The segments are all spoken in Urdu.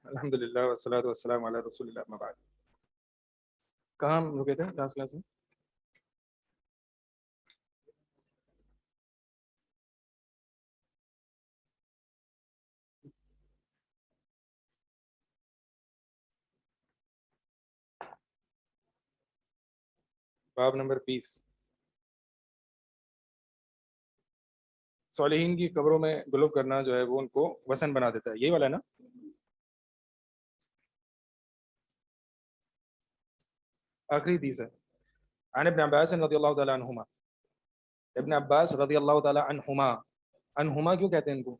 الحمدللہ والصلاۃ والسلام علی رسول اللہ، اما بعد۔ کہاں ہم رکے تھے لاسٹ کلاس میں؟ باب نمبر 20، صالحین کی قبروں میں گلوب کرنا جو ہے وہ ان کو وسن بنا دیتا ہے، یہی والا ہے نا؟ آخری حدیث ہے۔ عن ابن عباس رضی اللہ تعالیٰ عنہما، ابن عباس رضی اللہ تعالیٰ عنہما، عنہما کیوں کہتے ہیں ان کو؟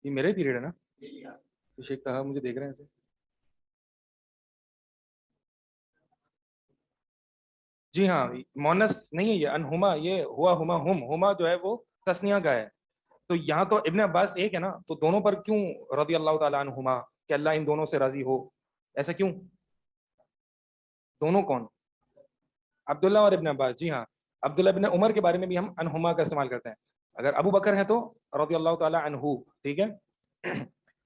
یہ میرے پیریڈ ہے نا؟ شیخ کہا مجھے دیکھ رہے ہیں ایسے۔ جی ہاں، مونس نہیں ہے یہ، انہما یہ ہوا ہما ہم، ہما جو ہے وہ تسنیہ کا ہے۔ تو یہاں تو ابن عباس ایک ہے نا، تو دونوں پر کیوں رضی اللہ تعالیٰ عنہما، کہ اللہ ان دونوں سے راضی ہو، ایسا کیوں؟ دونوں کون؟ عبداللہ اور ابن عباس، جی ہاں۔ عبداللہ ابن عمر کے بارے میں بھی ہم انہما کا استعمال کرتے ہیں۔ اگر ابو بکر ہیں تو رضی اللہ تعالیٰ عنہ، ٹھیک ہے۔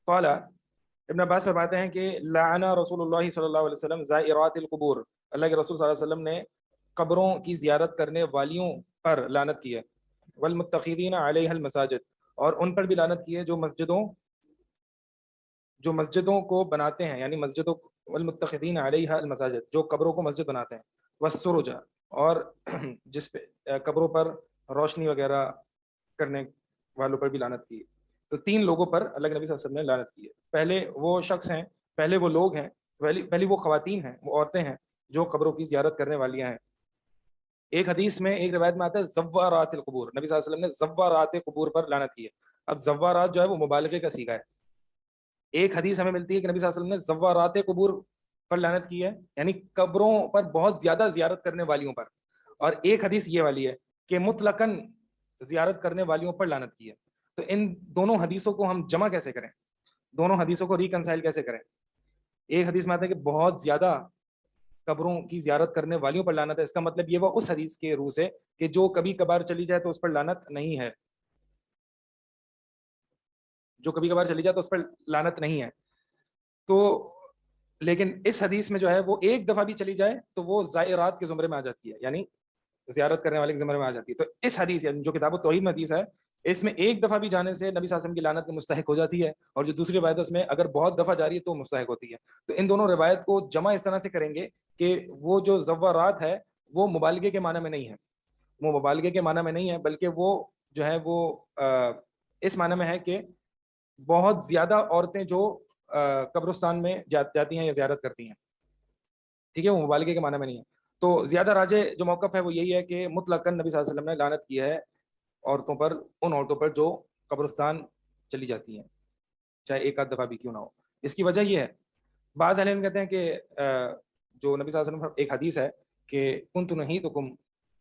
قال، ابن عباس فرماتے ہیں کہ لعن رسول اللہ صلی اللہ علیہ وسلم زائرات القبور، اللہ کے رسول صلی اللہ علیہ وسلم نے قبروں کی زیارت کرنے والیوں پر لعنت کی ہے، والمتخذین علیہ المساجد، اور ان پر بھی لعنت کی ہے جو مسجدوں کو بناتے ہیں، یعنی مسجدوں، والمتخذین علیہ المساجد، جو قبروں کو مسجد بناتے ہیں، والسرج، اور جس پہ قبروں پر روشنی وغیرہ کرنے والوں پر بھی لعنت کی ہے۔ تو تین لوگوں پر اللہ کے نبی صلی اللہ علیہ وسلم نے لعنت کی ہے۔ پہلے وہ شخص ہیں، پہلے وہ لوگ ہیں، پہلی وہ خواتین ہیں، وہ عورتیں ہیں جو قبروں کی زیارت کرنے والیاں ہیں۔ ایک حدیث میں، ایک روایت میں آتا ہے زوارات القبور، نبی صلی اللہ علیہ وسلم نے زوارات قبور پر لعنت کی ہے۔ اب زوارات جو ہے وہ مبالغے کا صیغہ ہے۔ ایک حدیث ہمیں ملتی ہے کہ نبی صلی اللہ علیہ وسلم نے زوارات قبور پر لعنت کی ہے، یعنی قبروں پر بہت زیادہ زیارت کرنے والیوں پر، اور ایک حدیث یہ والی ہے کہ مطلقاً زیارت کرنے والیوں پر لعنت کی ہے۔ تو ان دونوں حدیثوں کو ہم جمع کیسے کریں، دونوں حدیثوں کو ریکنسائل کیسے کریں؟ ایک حدیث میں آتا ہے کہ بہت زیادہ قبروں کی زیارت کرنے والیوں پر لعنت ہے، اس کا مطلب یہ وہ اس حدیث کے روح سے کہ جو کبھی کبھار چلی جائے تو اس پر لعنت نہیں ہے، جو کبھی کبھار چلی جائے تو اس پر لعنت نہیں ہے۔ تو لیکن اس حدیث میں جو ہے وہ ایک دفعہ بھی چلی جائے تو وہ زائرات کے زمرے میں آ جاتی ہے، یعنی زیارت کرنے والے کے زمرے میں آ جاتی ہے۔ تو اس حدیث جو کتاب التوحید میں حدیث ہے، اس میں ایک دفعہ بھی جانے سے نبی صلی اللہ علیہ وسلم کی لعنت مستحق ہو جاتی ہے، اور جو دوسری روایت ہے اس میں اگر بہت دفعہ جاری ہے تو مستحق ہوتی ہے۔ تو ان دونوں روایت کو جمع اس طرح سے کریں گے کہ وہ جو زوارات ہے وہ مبالغے کے معنی میں نہیں ہے، وہ مبالغے کے معنی میں نہیں ہے، بلکہ وہ جو ہے وہ اس معنی میں ہے کہ بہت زیادہ عورتیں جو قبرستان میں جاتی ہیں یا زیارت کرتی ہیں، ٹھیک ہے، وہ مبالغے کے معنی میں نہیں ہے۔ تو زیادہ راجح جو موقف ہے وہ یہی ہے کہ مطلقاً نبی صلی اللہ علیہ وسلم نے لعنت کی ہے عورتوں پر، ان عورتوں پر جو قبرستان چلی جاتی ہیں، چاہے ایک آدھ دفعہ بھی کیوں نہ ہو۔ اس کی وجہ یہ ہے، بعض اہل علم کہتے ہیں کہ جو نبی صلی اللہ علیہ وسلم، ایک حدیث ہے کہ کنت نہیتکم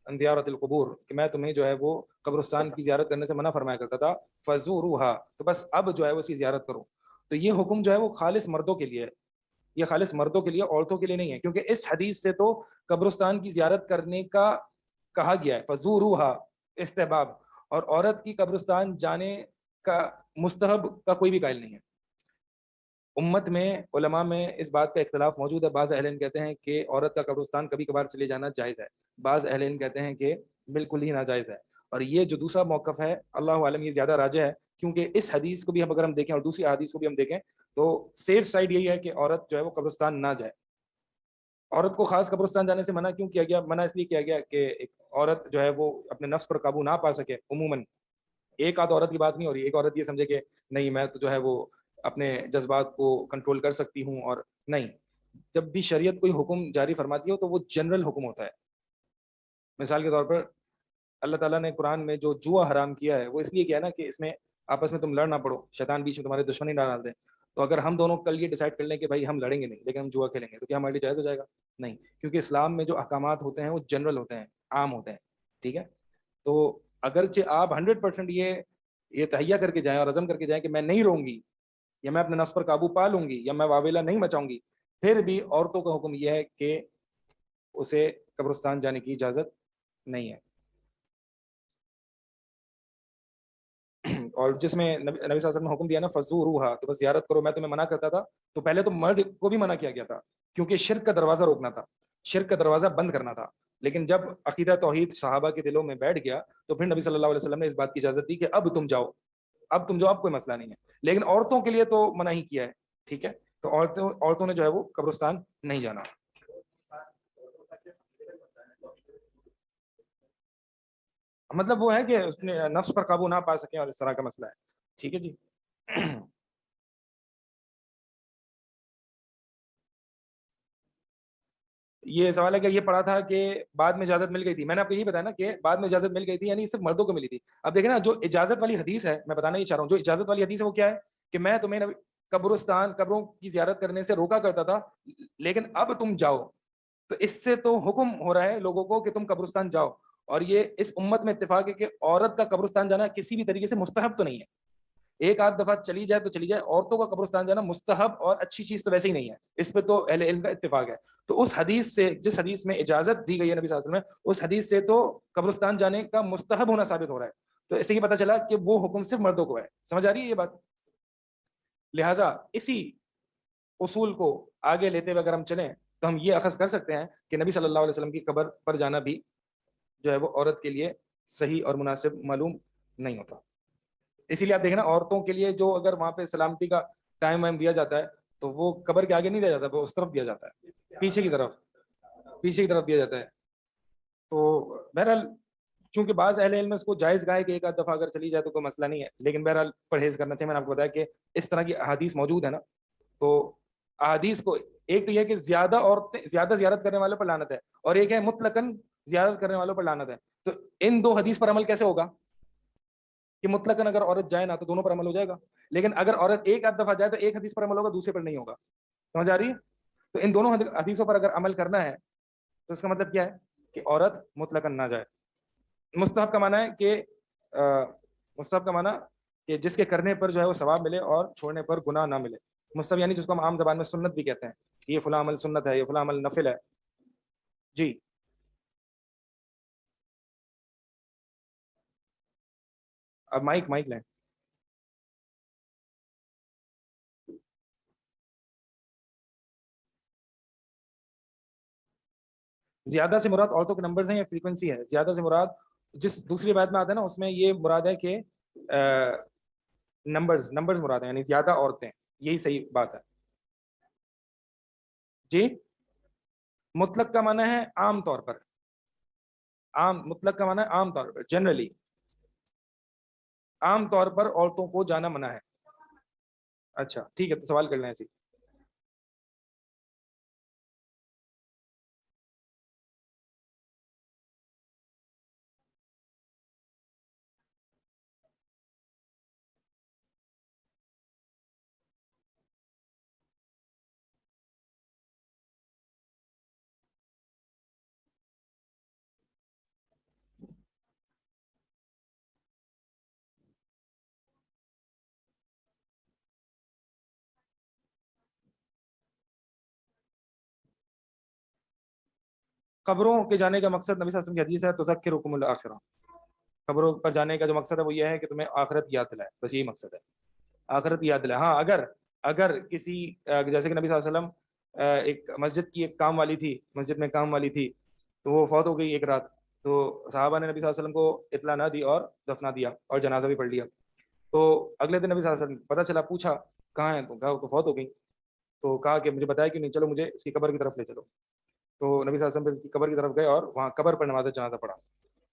عن زیارت القبور، کہ میں تمہیں جو ہے وہ قبرستان کی زیارت کرنے سے منع فرمایا کرتا تھا، فزوروہا، تو بس اب جو ہے وہ اس کی زیارت کرو۔ تو یہ حکم جو ہے وہ خالص مردوں کے لیے ہے، یہ خالص مردوں کے لیے، عورتوں کے لیے نہیں ہے، کیونکہ اس حدیث سے تو قبرستان کی زیارت کرنے کا کہا گیا ہے، فزوروہا استحباب، اور عورت کی قبرستان جانے کا مستحب کا کوئی بھی قائل نہیں ہے۔ امت میں، علماء میں اس بات کا اختلاف موجود ہے، بعض اہل علم کہتے ہیں کہ عورت کا قبرستان کبھی کبھار چلے جانا جائز ہے، بعض اہل علم کہتے ہیں کہ بالکل ہی ناجائز ہے۔ اور یہ جو دوسرا موقف ہے اللہ عالم یہ زیادہ راجح ہے، کیونکہ اس حدیث کو بھی اگر ہم دیکھیں اور دوسری حدیث کو بھی ہم دیکھیں تو سیف سائڈ یہی ہے کہ عورت جو ہے وہ قبرستان نہ جائے۔ عورت کو خاص قبرستان جانے سے منع کیوں کیا گیا؟ منع اس لیے کیا گیا کہ ایک عورت جو ہے وہ اپنے نفس پر قابو نہ پا سکے، عموماً ایک آدھ عورت کی بات نہیں ہو رہی، ایک عورت یہ سمجھے کہ نہیں میں تو جو ہے وہ اپنے جذبات کو کنٹرول کر سکتی ہوں، اور نہیں، جب بھی شریعت کوئی حکم جاری فرماتی ہو تو وہ جنرل حکم ہوتا ہے۔ مثال کے طور پر اللہ تعالیٰ نے قرآن میں جو جوا حرام کیا ہے وہ اس لیے کیا ہے نا کہ اس میں آپس میں تم لڑ نہ پڑو، شیطان بیچ میں تمہارے دشمنی نہ ڈال دیں۔ تو اگر ہم دونوں کل یہ ڈیسائیڈ کر لیں کہ بھائی ہم لڑیں گے نہیں لیکن ہم جوا کھیلیں گے، تو کیا ہمارے لیے جائز ہو جائے گا؟ نہیں، کیونکہ اسلام میں جو احکامات ہوتے ہیں وہ جنرل ہوتے ہیں، عام ہوتے ہیں، ٹھیک ہے۔ تو اگرچہ آپ 100% یہ تہیہ کر کے جائیں اور عزم کر کے جائیں کہ میں نہیں رہوں گی، یا میں اپنے نفس پر قابو پا لوں گی، یا میں واویلا نہیں مچاؤں گی، پھر بھی عورتوں کا حکم یہ ہے کہ اسے قبرستان جانے کی اجازت نہیں ہے۔ اور جس میں نبی صلی اللہ علیہ وسلم نے حکم دیا نا فزوروہا، تو بس زیارت کرو، میں تمہیں منع کرتا تھا تو پہلے تو مرد کو بھی منع کیا گیا تھا کیونکہ شرک کا دروازہ روکنا تھا، شرک کا دروازہ بند کرنا تھا. لیکن جب عقیدہ توحید صحابہ کے دلوں میں بیٹھ گیا تو پھر نبی صلی اللہ علیہ وسلم نے اس بات کی اجازت دی کہ اب تم جاؤ، اب تم جاؤ، اب کوئی مسئلہ نہیں ہے. لیکن عورتوں کے لیے تو منع ہی کیا ہے. ٹھیک ہے، تو عورتوں نے جو ہے وہ قبرستان نہیں جانا. مطلب وہ ہے کہ اس نے نفس پر قابو نہ پا سکیں اور اس طرح کا مسئلہ ہے. ٹھیک ہے جی. یہ سوال ہے کہ یہ پڑھا تھا کہ بعد میں اجازت مل گئی تھی. میں نے آپ کو یہی بتایا نا کہ بعد میں اجازت مل گئی تھی، یعنی صرف مردوں کو ملی تھی. اب دیکھیں نا، جو اجازت والی حدیث ہے، میں بتانا یہ چاہ رہا ہوں، جو اجازت والی حدیث ہے وہ کیا ہے کہ میں تمہیں قبرستان، قبروں کی زیارت کرنے سے روکا کرتا تھا، لیکن اب تم جاؤ. تو اس سے تو حکم ہو رہا ہے لوگوں کو کہ تم قبرستان جاؤ. اور یہ اس امت میں اتفاق ہے کہ عورت کا قبرستان جانا کسی بھی طریقے سے مستحب تو نہیں ہے. ایک آدھ دفعہ چلی جائے تو چلی جائے، عورتوں کا قبرستان جانا مستحب اور اچھی چیز تو ویسے ہی نہیں ہے. اس پہ تو اہل علم کا اتفاق ہے. تو اس حدیث سے، جس حدیث میں اجازت دی گئی ہے نبی صلی اللہ علیہ وسلم نے، اس حدیث سے تو قبرستان جانے کا مستحب ہونا ثابت ہو رہا ہے. تو اس سے یہ پتہ چلا کہ وہ حکم صرف مردوں کو ہے. سمجھ آ رہی ہے یہ بات؟ لہٰذا اسی اصول کو آگے لیتے ہوئے اگر ہم چلیں تو ہم یہ اخذ کر سکتے ہیں کہ نبی صلی اللہ علیہ وسلم کی قبر پر جانا بھی جو ہے وہ عورت کے لیے صحیح اور مناسب معلوم نہیں ہوتا. اسی لیے آپ دیکھیں نا، عورتوں کے لیے جو اگر وہاں پہ سلامتی کا ٹائم وائم دیا جاتا ہے تو وہ قبر کے آگے نہیں دیا جاتا، وہ اس طرف دیا جاتا ہے، پیچھے کی طرف، پیچھے کی طرف دیا جاتا ہے. تو بہرحال چونکہ بعض اہل علم اس کو جائز گائے کہ ایک آدھ دفعہ اگر چلی جائے تو کوئی مسئلہ نہیں ہے، لیکن بہرحال پرہیز کرنا چاہیے. میں نے آپ کو بتایا کہ اس طرح کی احادیث موجود ہے نا، تو احادیث کو ایک تو یہ کہ زیادہ عورتیں، زیادہ زیارت کرنے والوں پر لعنت ہے، اور ایک ہے مطلقاً زیارت کرنے والوں پر لعنت ہے. تو ان دو حدیث پر عمل کیسے ہوگا کہ مطلقاً اگر عورت جائے نا تو دونوں پر عمل ہو جائے گا، لیکن اگر عورت ایک آدھ دفعہ جائے تو ایک حدیث پر عمل ہوگا، دوسرے پر نہیں ہوگا. سمجھ آ رہی ہے؟ تو ان دونوں حدیثوں پر اگر عمل کرنا ہے تو اس کا مطلب کیا ہے کہ عورت مطلقاً نہ جائے. مستحب کا معنی ہے کہ مستحب کا معنی کہ جس کے کرنے پر جو ہے وہ ثواب ملے اور چھوڑنے پر گناہ نہ ملے. مستحب یعنی جس کو ہم عام زبان میں سنت بھی کہتے ہیں، یہ فلاں عمل سنت ہے، یہ فلاں عمل نفل ہے. جی اب مائک لیں. زیادہ سے مراد عورتوں کے نمبرز ہیں یا فریکوینسی ہے؟ زیادہ سے مراد جس دوسری بات میں آتا ہے نا، اس میں یہ مراد ہے کہ نمبرز مراد ہیں، یعنی زیادہ عورتیں، یہی صحیح بات ہے. جی مطلق کا معنی ہے عام طور پر، عام، مطلق کا معنی ہے عام طور پر، جنرلی، عام طور پر عورتوں کو جانا منع ہے. اچھا ٹھیک ہے، تو سوال کر لیں ایسی. قبروں کے جانے کا مقصد نبی صلی اللہ علیہ وسلم کی حدیث ہے تذکرکم الآخرہ. قبروں پر جانے کا جو مقصد ہے وہ یہ ہے کہ تمہیں آخرت یاد دلائے، بس یہی مقصد ہے، آخرت یاد دلائے. ہاں اگر کسی جیسے کہ نبی صلی اللہ علیہ وسلم ایک مسجد کی ایک کام والی تھی، مسجد میں کام والی تھی، تو وہ فوت ہو گئی ایک رات، تو صحابہ نے نبی صلی اللہ علیہ وسلم کو اطلاع نہ دی اور دفنا دیا اور جنازہ بھی پڑھ لیا. تو اگلے دن نبی صلی اللہ علیہ وسلم پتہ چلا، پوچھا کہاں ہے، تو کہا وہ تو فوت ہو گئی. تو کہا کہ مجھے بتایا کہ نہیں، چلو مجھے اس کی قبر کی طرف لے چلو. تو نبی صلی اللہ علیہ وسلم کی قبر کی طرف گئے اور وہاں قبر پر نماز جنازہ پڑھا.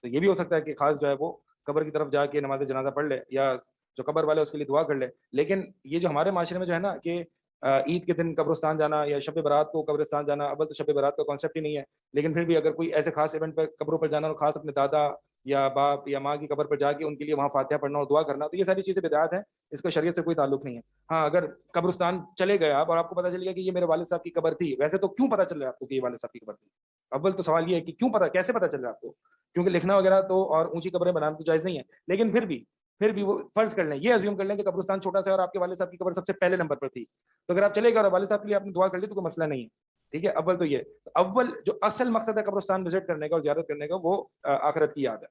تو یہ بھی ہو سکتا ہے کہ خاص جو ہے وہ قبر کی طرف جا کے نماز جنازہ پڑھ لے، یا جو قبر والے اس کے لیے دعا کر لے. لیکن یہ جو ہمارے معاشرے میں جو ہے نا کہ عید کے دن قبرستان جانا یا شب برات کو قبرستان جانا، اول تو شب برات کا کانسیپٹ ہی نہیں ہے، لیکن پھر بھی اگر کوئی ایسے خاص ایونٹ پہ قبروں پر جانا اور خاص اپنے دادا یا باپ یا ماں کی قبر پر جا کے ان کے لیے وہاں فاتحہ پڑھنا اور دعا کرنا، تو یہ ساری چیزیں بدعات ہیں، اس کا شریعت سے کوئی تعلق نہیں ہے. ہاں اگر قبرستان چلے گئے آپ اور آپ کو پتہ چل گیا کہ یہ میرے والد صاحب کی قبر تھی، ویسے تو کیوں پتہ چل رہا ہے آپ کو کہ یہ والد صاحب کی قبر تھی؟ اول تو سوال یہ ہے کہ کیوں پتہ، کیسے پتہ چل رہا ہے آپ کو؟ کیونکہ لکھنا وغیرہ تو اور اونچی قبریں بنانا تو جائز نہیں ہے، لیکن پھر بھی وہ فرض کر لیں، یہ ازیوم کر لیں کہ قبرستان چھوٹا سا ہے اور آپ کے والد صاحب کی قبر سب سے پہلے نمبر پر تھی، تو اگر آپ چلے گئے اور والد صاحب کے لیے آپ نے دعا کر لی تو کوئی مسئلہ نہیں ہے. ٹھیک ہے، اول تو یہ، اول جو اصل مقصد ہے قبرستان وزٹ کرنے کا اور زیارت کرنے کا وہ آخرت کی یاد ہے.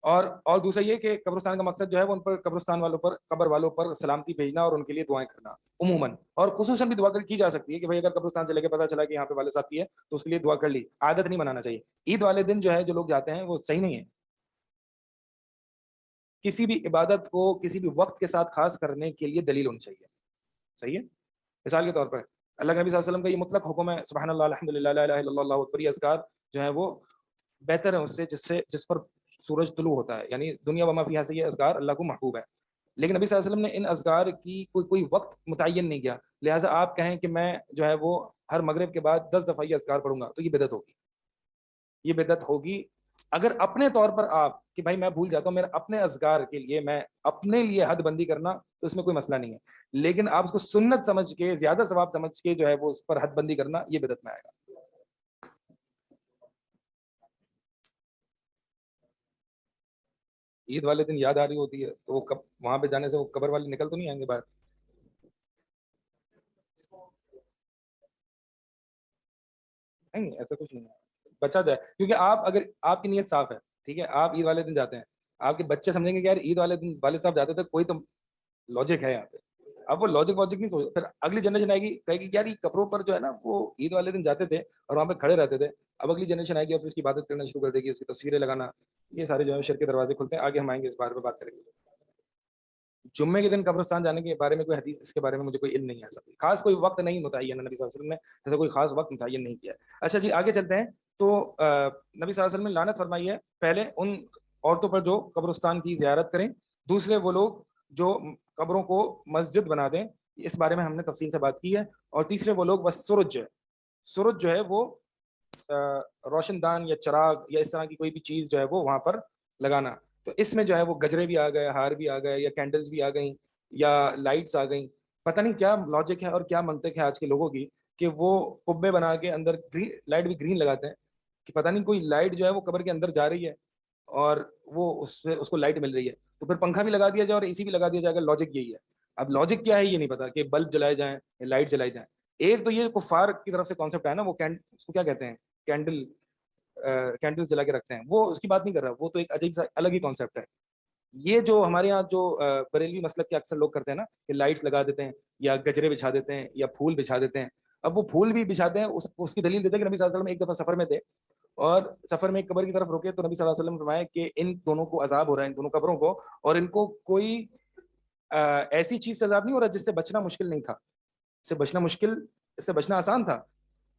اور دوسرا یہ کہ قبرستان کا مقصد جو ہے وہ ان پر قبرستان والوں پر قبر والوں پر سلامتی بھیجنا اور ان کے لیے دعائیں کرنا عموماً، اور خصوصاً بھی دعا کی جا سکتی ہے کہ بھائی اگر قبرستان چلے کے پتہ چلا کہ یہاں پہ والد صاحب کی ہے تو اس کے لیے دعا کر لی، عادت نہیں بنانا چاہیے۔ عید والے دن جو ہے جو لوگ جاتے ہیں وہ صحیح نہیں ہے۔ کسی بھی عبادت کو کسی بھی وقت کے ساتھ خاص کرنے کے لیے دلیل ہونی چاہیے، صحیح ہے؟ مثال کے طور پر اللہ کے نبی صلی اللہ علیہ وسلم کا یہ مطلق حکم ہے سبحان اللہ الحمدللہ لا الہ الا اللہ اللہ اکبر، یہ اذکار جو ہے وہ بہتر ہے اس سے جس پر سورج طلوع ہوتا ہے، یعنی دنیا و ما فیہا سے یہ اذکار اللہ کو محبوب ہے۔ لیکن نبی صلی اللہ علیہ وسلم نے ان اذکار کی کوئی وقت متعین نہیں کیا، لہٰذا آپ کہیں کہ میں جو ہے وہ ہر مغرب کے بعد 10 دفعہ یہ اذکار پڑھوں گا تو یہ بدعت ہوگی، یہ بدعت ہوگی۔ اگر اپنے طور پر آپ کہ بھائی میں بھول جاتا ہوں، میرے اپنے اذکار کے لیے میں اپنے لیے حد بندی کرنا تو اس میں کوئی مسئلہ نہیں ہے، لیکن آپ اس کو سنت سمجھ کے زیادہ ثواب سمجھ کے جو ہے وہ اس پر حد بندی کرنا یہ بدعت میں آئے گا۔ عید والے دن یاد آ رہی ہوتی ہے تو وہ وہاں پہ جانے سے وہ قبر والے نکل تو نہیں آئیں گے باہر؟ نہیں ایسا کچھ نہیں ہے، بچا جائے، کیونکہ آپ اگر آپ کی نیت صاف ہے، ٹھیک ہے، آپ عید والے دن جاتے ہیں، آپ کے بچے سمجھیں گے کہ یار عید والے دن والد صاحب جاتے تھے، کوئی تو لاجک ہے یہاں پہ۔ اب وہ لاجک واجک نہیں سوچ، پھر اگلی جنریشن آئے گی کہے گی یار یہ قبروں پر جو ہے نا وہ عید والے دن جاتے تھے اور وہاں پہ کھڑے رہتے تھے، اب اگلی جنریشن آئے گی اور اس کی عبادت کرنا شروع کر دے گی، اس کی تصویریں لگانا، یہ سارے جو ہے شرک کے دروازے کھلتے ہیں۔ آگے ہم آئیں گے اس بارے میں بات کریں گے۔ جمعے کے دن قبرستان جانے کے بارے میں کوئی حدیث اس کے بارے میں مجھے کوئی علم نہیں ہے، ایسا خاص کوئی وقت نہیں متعین نبی صلی اللہ علیہ وسلم نے ایسا کوئی خاص وقت متعین نہیں کیا ہے۔ اچھا جی آگے چلتے ہیں۔ تو نبی صلی اللہ علیہ وسلم نے لعنت فرمائی ہے پہلے ان عورتوں پر جو قبرستان کی زیارت کریں، دوسرے وہ لوگ جو قبروں کو مسجد بنا دیں، اس بارے میں ہم نے تفصیل سے بات کی ہے، اور تیسرے وہ لوگ بس سرج سرج جو ہے وہ روشن دان یا چراغ یا اس طرح کی کوئی بھی چیز جو ہے وہ وہاں پر لگانا، تو اس میں جو ہے وہ گجرے بھی آ گئے، ہار بھی آ گئے، یا کینڈلز بھی آ گئیں، یا لائٹس آ گئیں، پتہ نہیں کیا لاجک ہے اور کیا منطق ہے آج کے لوگوں کی کہ وہ قبے بنا کے اندر لائٹ بھی گرین لگاتے ہیں، کہ پتہ نہیں کوئی لائٹ جو ہے وہ قبر کے اندر جا رہی ہے اور وہ اس سے اس کو لائٹ مل رہی ہے، تو پھر پنکھا بھی لگا دیا جائے اور اے سی بھی لگا دیا جائے گا، لاجک یہی ہے۔ اب لاجک کیا ہے یہ نہیں پتا کہ بلب جلائے جائیں یا لائٹ جلائی جائیں۔ ایک تو یہ کفار کی طرف سے کانسیپٹ ہے نا، وہ اس کو کیا کہتے ہیں، کینڈل، کینڈل جلا کے رکھتے ہیں، وہ اس کی بات نہیں کر رہا، وہ تو ایک عجیب سا الگ ہی کانسیپٹ ہے۔ یہ جو ہمارے یہاں جو بریلوی مسلک کے اکثر لوگ کرتے ہیں نا کہ لائٹس لگا دیتے ہیں یا گجرے بچھا دیتے ہیں یا پھول بچھا دیتے ہیں، اب وہ پھول بھی بچھاتے ہیں، اس کی دلیل دیتے ہیں کہ نبی صلی اللہ علیہ وسلم ایک دفعہ سفر میں تھے اور سفر میں ایک قبر کی طرف رکے تو نبی صلی اللہ علیہ وسلم نے فرمایا کہ ان دونوں کو عذاب ہو رہا ہے، ان دونوں قبروں کو، اور ان کو کوئی ایسی چیز سے عذاب نہیں ہو رہا جس سے بچنا مشکل نہیں تھا، اس سے بچنا مشکل، اس سے بچنا آسان تھا۔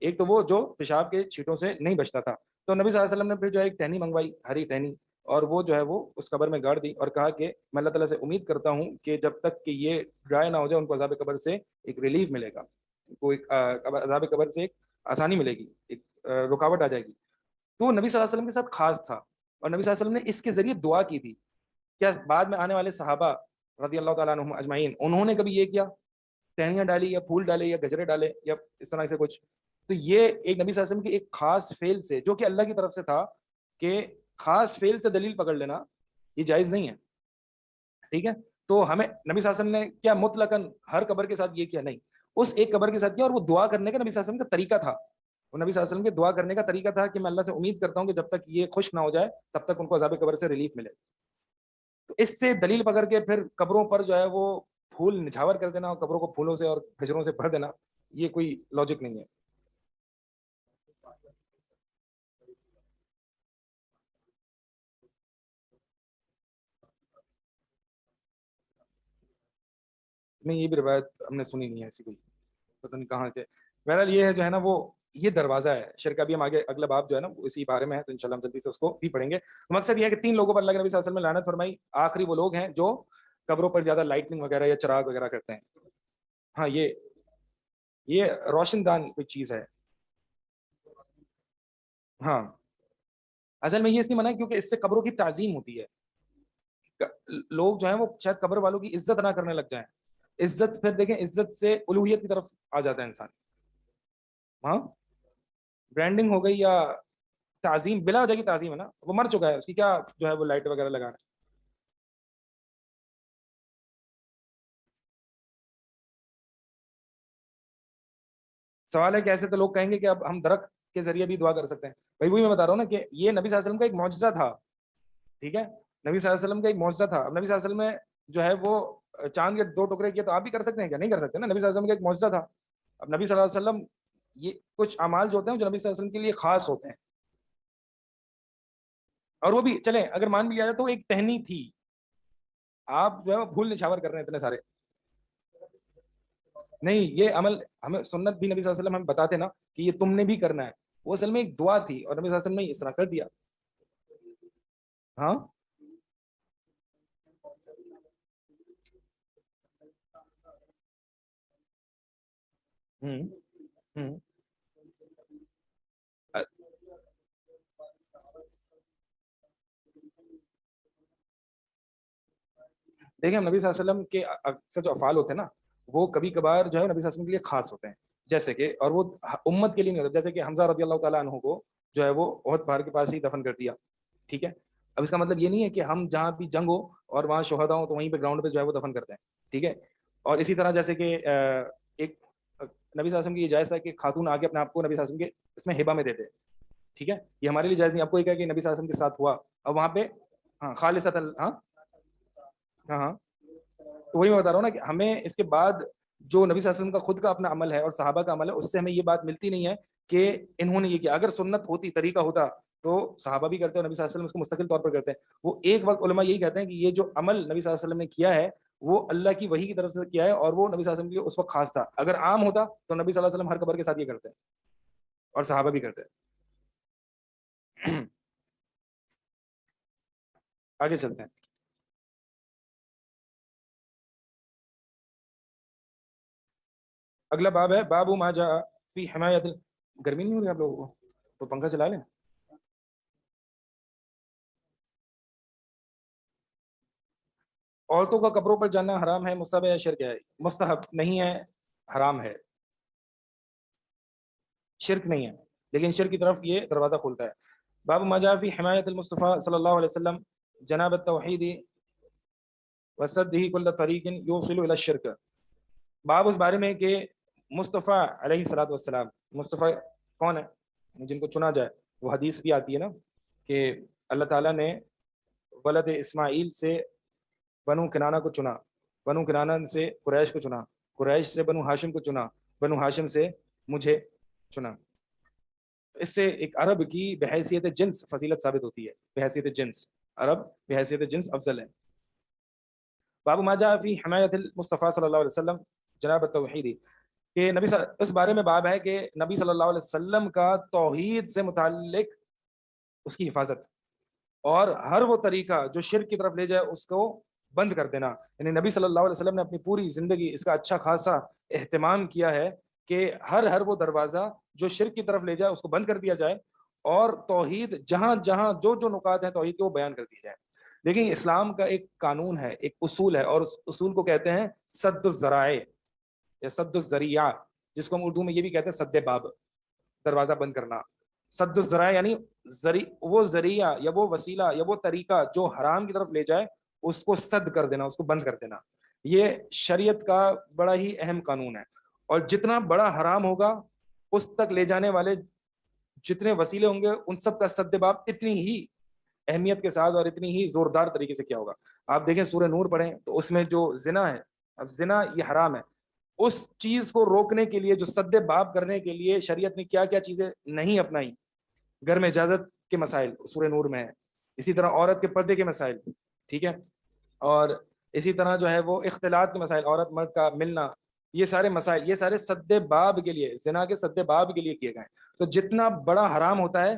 ایک تو وہ جو پیشاب کے چھینٹوں سے نہیں بچتا تھا، تو نبی صلی اللہ علیہ وسلم نے پھر جو ہے ایک ٹہنی منگوائی، ہری ٹہنی، اور وہ جو ہے وہ اس قبر میں گاڑ دی اور کہا کہ میں اللہ تعالیٰ سے امید کرتا ہوں کہ جب تک کہ یہ ڈرائی نہ ہو جائے ان کو عذاب قبر سے ایک ریلیف ملے گا، ان کو ایک عذاب قبر سے ایک آسانی ملے گی، ایک رکاوٹ آ جائے گی۔ تو وہ نبی صلی اللہ علیہ وسلم کے ساتھ خاص تھا، اور نبی صلی اللہ علیہ وسلم نے اس کے ذریعے دعا کی تھی۔ کیا بعد میں آنے والے صحابہ رضی اللہ تعالیٰ عنہم اجمعین انہوں نے کبھی یہ کیا، ٹہنیاں ڈالی یا پھول ڈالے یا گجرے ڈالے یا اس طرح سے کچھ؟ تو یہ ایک نبی صلی اللہ علیہ وسلم کی ایک خاص فعل سے جو کہ اللہ کی طرف سے تھا، کہ خاص فعل سے دلیل پکڑ لینا یہ جائز نہیں ہے، ٹھیک ہے؟ تو ہمیں نبی صلی اللہ علیہ وسلم نے کیا مطلقاً ہر قبر کے ساتھ یہ کیا؟ نہیں، اس ایک قبر کے ساتھ کیا، اور وہ دعا کرنے کا نبی صلی اللہ علیہ وسلم کا طریقہ تھا، وہ نبی صلی اللہ علیہ وسلم کے دعا کرنے کا طریقہ تھا کہ میں اللہ سے امید کرتا ہوں کہ جب تک یہ خشک نہ ہو جائے تب تک ان کو عذاب قبر سے ریلیف ملے۔ تو اس سے دلیل پکڑ کے پھر قبروں پر جو ہے وہ پھول نچھاور کر دینا اور قبروں کو پھولوں سے اور گجروں سے بھر دینا، یہ کوئی لاجک نہیں ہے۔ نہیں یہ بھی روایت ہم نے سنی نہیں ہے ایسی کوئی، پتہ نہیں کہاں سے۔ بہرحال یہ ہے جو ہے نا وہ یہ دروازہ ہے شرک کا، بھی ہم آگے اگلا باب جو ہے نا اسی بارے میں ہے تو انشاءاللہ ہم جلدی سے اس کو بھی پڑھیں گے۔ مقصد یہ ہے کہ تین لوگوں پر اللہ کے نبی صلی اللہ علیہ وسلم نے لعنت فرمائی، آخری وہ لوگ ہیں جو قبروں پر زیادہ لائٹنگ وغیرہ یا چراغ وغیرہ کرتے ہیں۔ ہاں یہ روشن دان کوئی چیز ہے، ہاں اصل میں یہ اس لیے منع ہے کیونکہ اس سے قبروں کی تعظیم ہوتی ہے، لوگ جو ہیں وہ شاید قبر والوں کی عزت نہ کرنے لگ جائیں، عزت پھر دیکھیں عزت سے الوہیت کی طرف آ جاتا ہے انسان، ہاں برانڈنگ ہو گئی یا تعظیم بلا وجہ کی تعظیم ہے نا، وہ مر چکا ہے اس کی کیا جو ہے وہ لائٹ وغیرہ لگانا ہے۔ سوال ہے کہ ایسے تو لوگ کہیں گے کہ اب ہم درخت کے ذریعے بھی دعا کر سکتے ہیں، بھائی وہی میں بتا رہا ہوں نا کہ یہ نبی صلی اللہ علیہ وسلم کا ایک معجزہ تھا، ٹھیک ہے؟ نبی صلی اللہ علیہ وسلم کا ایک معجزہ تھا. اب نبی صلی اللہ علیہ وسلم نے جو ہے وہ چاند کے 2 ٹکڑے کیے, تو آپ بھی کر سکتے ہیں کیا؟ نہیں کر سکتے نا. نبی صلی اللہ علیہ وسلم کا ایک معجزہ تھا. اب نبی صلی اللہ علیہ وسلم یہ کچھ اعمال جو ہوتے ہیں جو نبی صلی اللہ علیہ وسلم کے لیے خاص ہوتے ہیں, اور وہ بھی چلیں اگر مان بھی لیا جائے تو ایک ٹہنی تھی. آپ جو ہے وہ بھول نشاور کر رہے ہیں اتنے سارے. نہیں, یہ عمل ہمیں سنت بھی نبی صلی اللہ علیہ وسلم ہمیں بتاتے نا کہ یہ تم نے بھی کرنا ہے. وہ اصل میں ایک دعا تھی اور نبی صلی اللہ علیہ وسلم نے اس طرح کر دیا. ہاں ہوں ہوں دیکھیں ہم نبی صلی اللہ علیہ وسلم کے اکثر جو افعال ہوتے ہیں نا وہ کبھی کبھار جو ہے نبی صلی اللہ علیہ وسلم کے لیے خاص ہوتے ہیں, جیسے کہ, اور وہ امت کے لیے نہیں ہوتا, جیسے کہ حمزہ رضی اللہ تعالیٰ عنہ کو جو ہے وہ احد پہاڑ کے پاس ہی دفن کر دیا. ٹھیک ہے, اب اس کا مطلب یہ نہیں ہے کہ ہم جہاں بھی جنگ ہو اور وہاں شہدا ہوں تو وہیں پہ گراؤنڈ پہ جو ہے وہ دفن کرتے ہیں. ٹھیک ہے, اور اسی طرح جیسے کہ ایک نبی صلی اللہ علیہ وسلم کی یہ جائز ہے کہ خاتون آگے اپنے آپ کو نبی صلی اللہ علیہ وسلم کے اس میں ہبہ میں دیتے. ٹھیک ہے, یہ ہمارے لیے جائز نہیں. آپ کو یہ کہا کہ نبی صلی اللہ علیہ وسلم کے ساتھ ہوا اور وہاں پہ ہاں خالصۃ, ہاں ہاں ہاں, تو وہی میں بتا رہا ہوں نا کہ ہمیں اس کے بعد جو نبی صلی اللہ علیہ وسلم کا خود کا اپنا عمل ہے اور صحابہ کا عمل ہے اس سے ہمیں یہ بات ملتی نہیں ہے کہ انہوں نے یہ کیا. اگر سنت ہوتی, طریقہ ہوتا تو صحابہ بھی کرتے ہیں اور نبی صلی اللہ علیہ وسلم اس کو مستقل طور پر کرتے ہیں. وہ ایک وقت علماء یہی کہتے ہیں کہ یہ جو عمل نبی صلی اللہ علیہ وسلم نے کیا ہے وہ اللہ کی وحی کی طرف سے کیا ہے اور وہ نبی صلی اللہ علیہ وسلم کے لیے اس وقت خاص تھا. اگر عام ہوتا تو نبی صلی اللہ علیہ وسلم ہر قبر کے ساتھ یہ کرتے ہیں اور صحابہ بھی کرتے ہیں. آگے چلتے ہیں. اگلا باب ہے باب ما جاء فی حمایت. گرمی نہیں ہو رہی آپ لوگوں کو تو پنکھا چلا لیں. عورتوں کا کپڑوں پر جانا حرام ہے, مستحب ہے یا شرک ہے؟ مستحب نہیں ہے, حرام ہے. شرک نہیں ہے لیکن شرک کی طرف یہ دروازہ کھولتا ہے. باب ما جاء فی حمایت المصطفیٰ صلی اللہ علیہ وسلم جناب التوحید وصدہ کل طریق یوصل الی الشرک. باب اس بارے میں کہ مصطفیٰ علیہ الصلوۃ والسلام, مصطفیٰ کون ہے؟ جن کو چنا جائے. وہ حدیث بھی آتی ہے نا کہ اللہ تعالیٰ نے ولد اسماعیل سے بنو کنانہ کو چنا, بنو کنانہ سے قریش کو چنا, قریش سے بنو ہاشم کو چنا, بنو ہاشم سے مجھے چنا. اس سے ایک عرب کی بحیثیت جنس فضیلت ثابت ہوتی ہے. بحیثیت جنس عرب, بحیثیت جنس افضل ہے. باب ما جاء فی حمایت المصطفیٰ صلی اللہ علیہ وسلم جناب التوحیدی, کہ نبی اس بارے میں باب ہے کہ نبی صلی اللہ علیہ وسلم کا توحید سے متعلق اس کی حفاظت اور ہر وہ طریقہ جو شرک کی طرف لے جائے اس کو بند کر دینا. یعنی نبی صلی اللہ علیہ وسلم نے اپنی پوری زندگی اس کا اچھا خاصا اہتمام کیا ہے کہ ہر وہ دروازہ جو شرک کی طرف لے جائے اس کو بند کر دیا جائے اور توحید جہاں جہاں جو نکات ہیں توحید کے وہ بیان کر دی جائے. لیکن اسلام کا ایک قانون ہے, ایک اصول ہے, اور اس اصول کو کہتے ہیں سد الذرائع یا سد الذریعہ, جس کو ہم اردو میں یہ بھی کہتے ہیں سد باب, دروازہ بند کرنا. سد الذرائع یعنی وہ ذریعہ یا وہ وسیلہ یا وہ طریقہ جو حرام کی طرف لے جائے اس کو سد کر دینا, اس کو بند کر دینا. یہ شریعت کا بڑا ہی اہم قانون ہے, اور جتنا بڑا حرام ہوگا اس تک لے جانے والے جتنے وسیلے ہوں گے ان سب کا سد باب اتنی ہی اہمیت کے ساتھ اور اتنی ہی زوردار طریقے سے کیا ہوگا. آپ دیکھیں سورہ نور پڑھیں تو اس میں جو زنا ہے, اب زنا یہ حرام ہے, اس چیز کو روکنے کے لیے جو سد باب کرنے کے لیے شریعت نے کیا کیا چیزیں نہیں اپنائی. گھر میں اجازت کے مسائل سورہ نور میں ہے, اسی طرح عورت کے پردے کے مسائل, ٹھیک ہے, اور اسی طرح جو ہے وہ اختلاط کے مسائل, عورت مرد کا ملنا, یہ سارے مسائل یہ سارے سد باب کے لیے, زنا کے سد باب کے لیے کیے گئے. تو جتنا بڑا حرام ہوتا ہے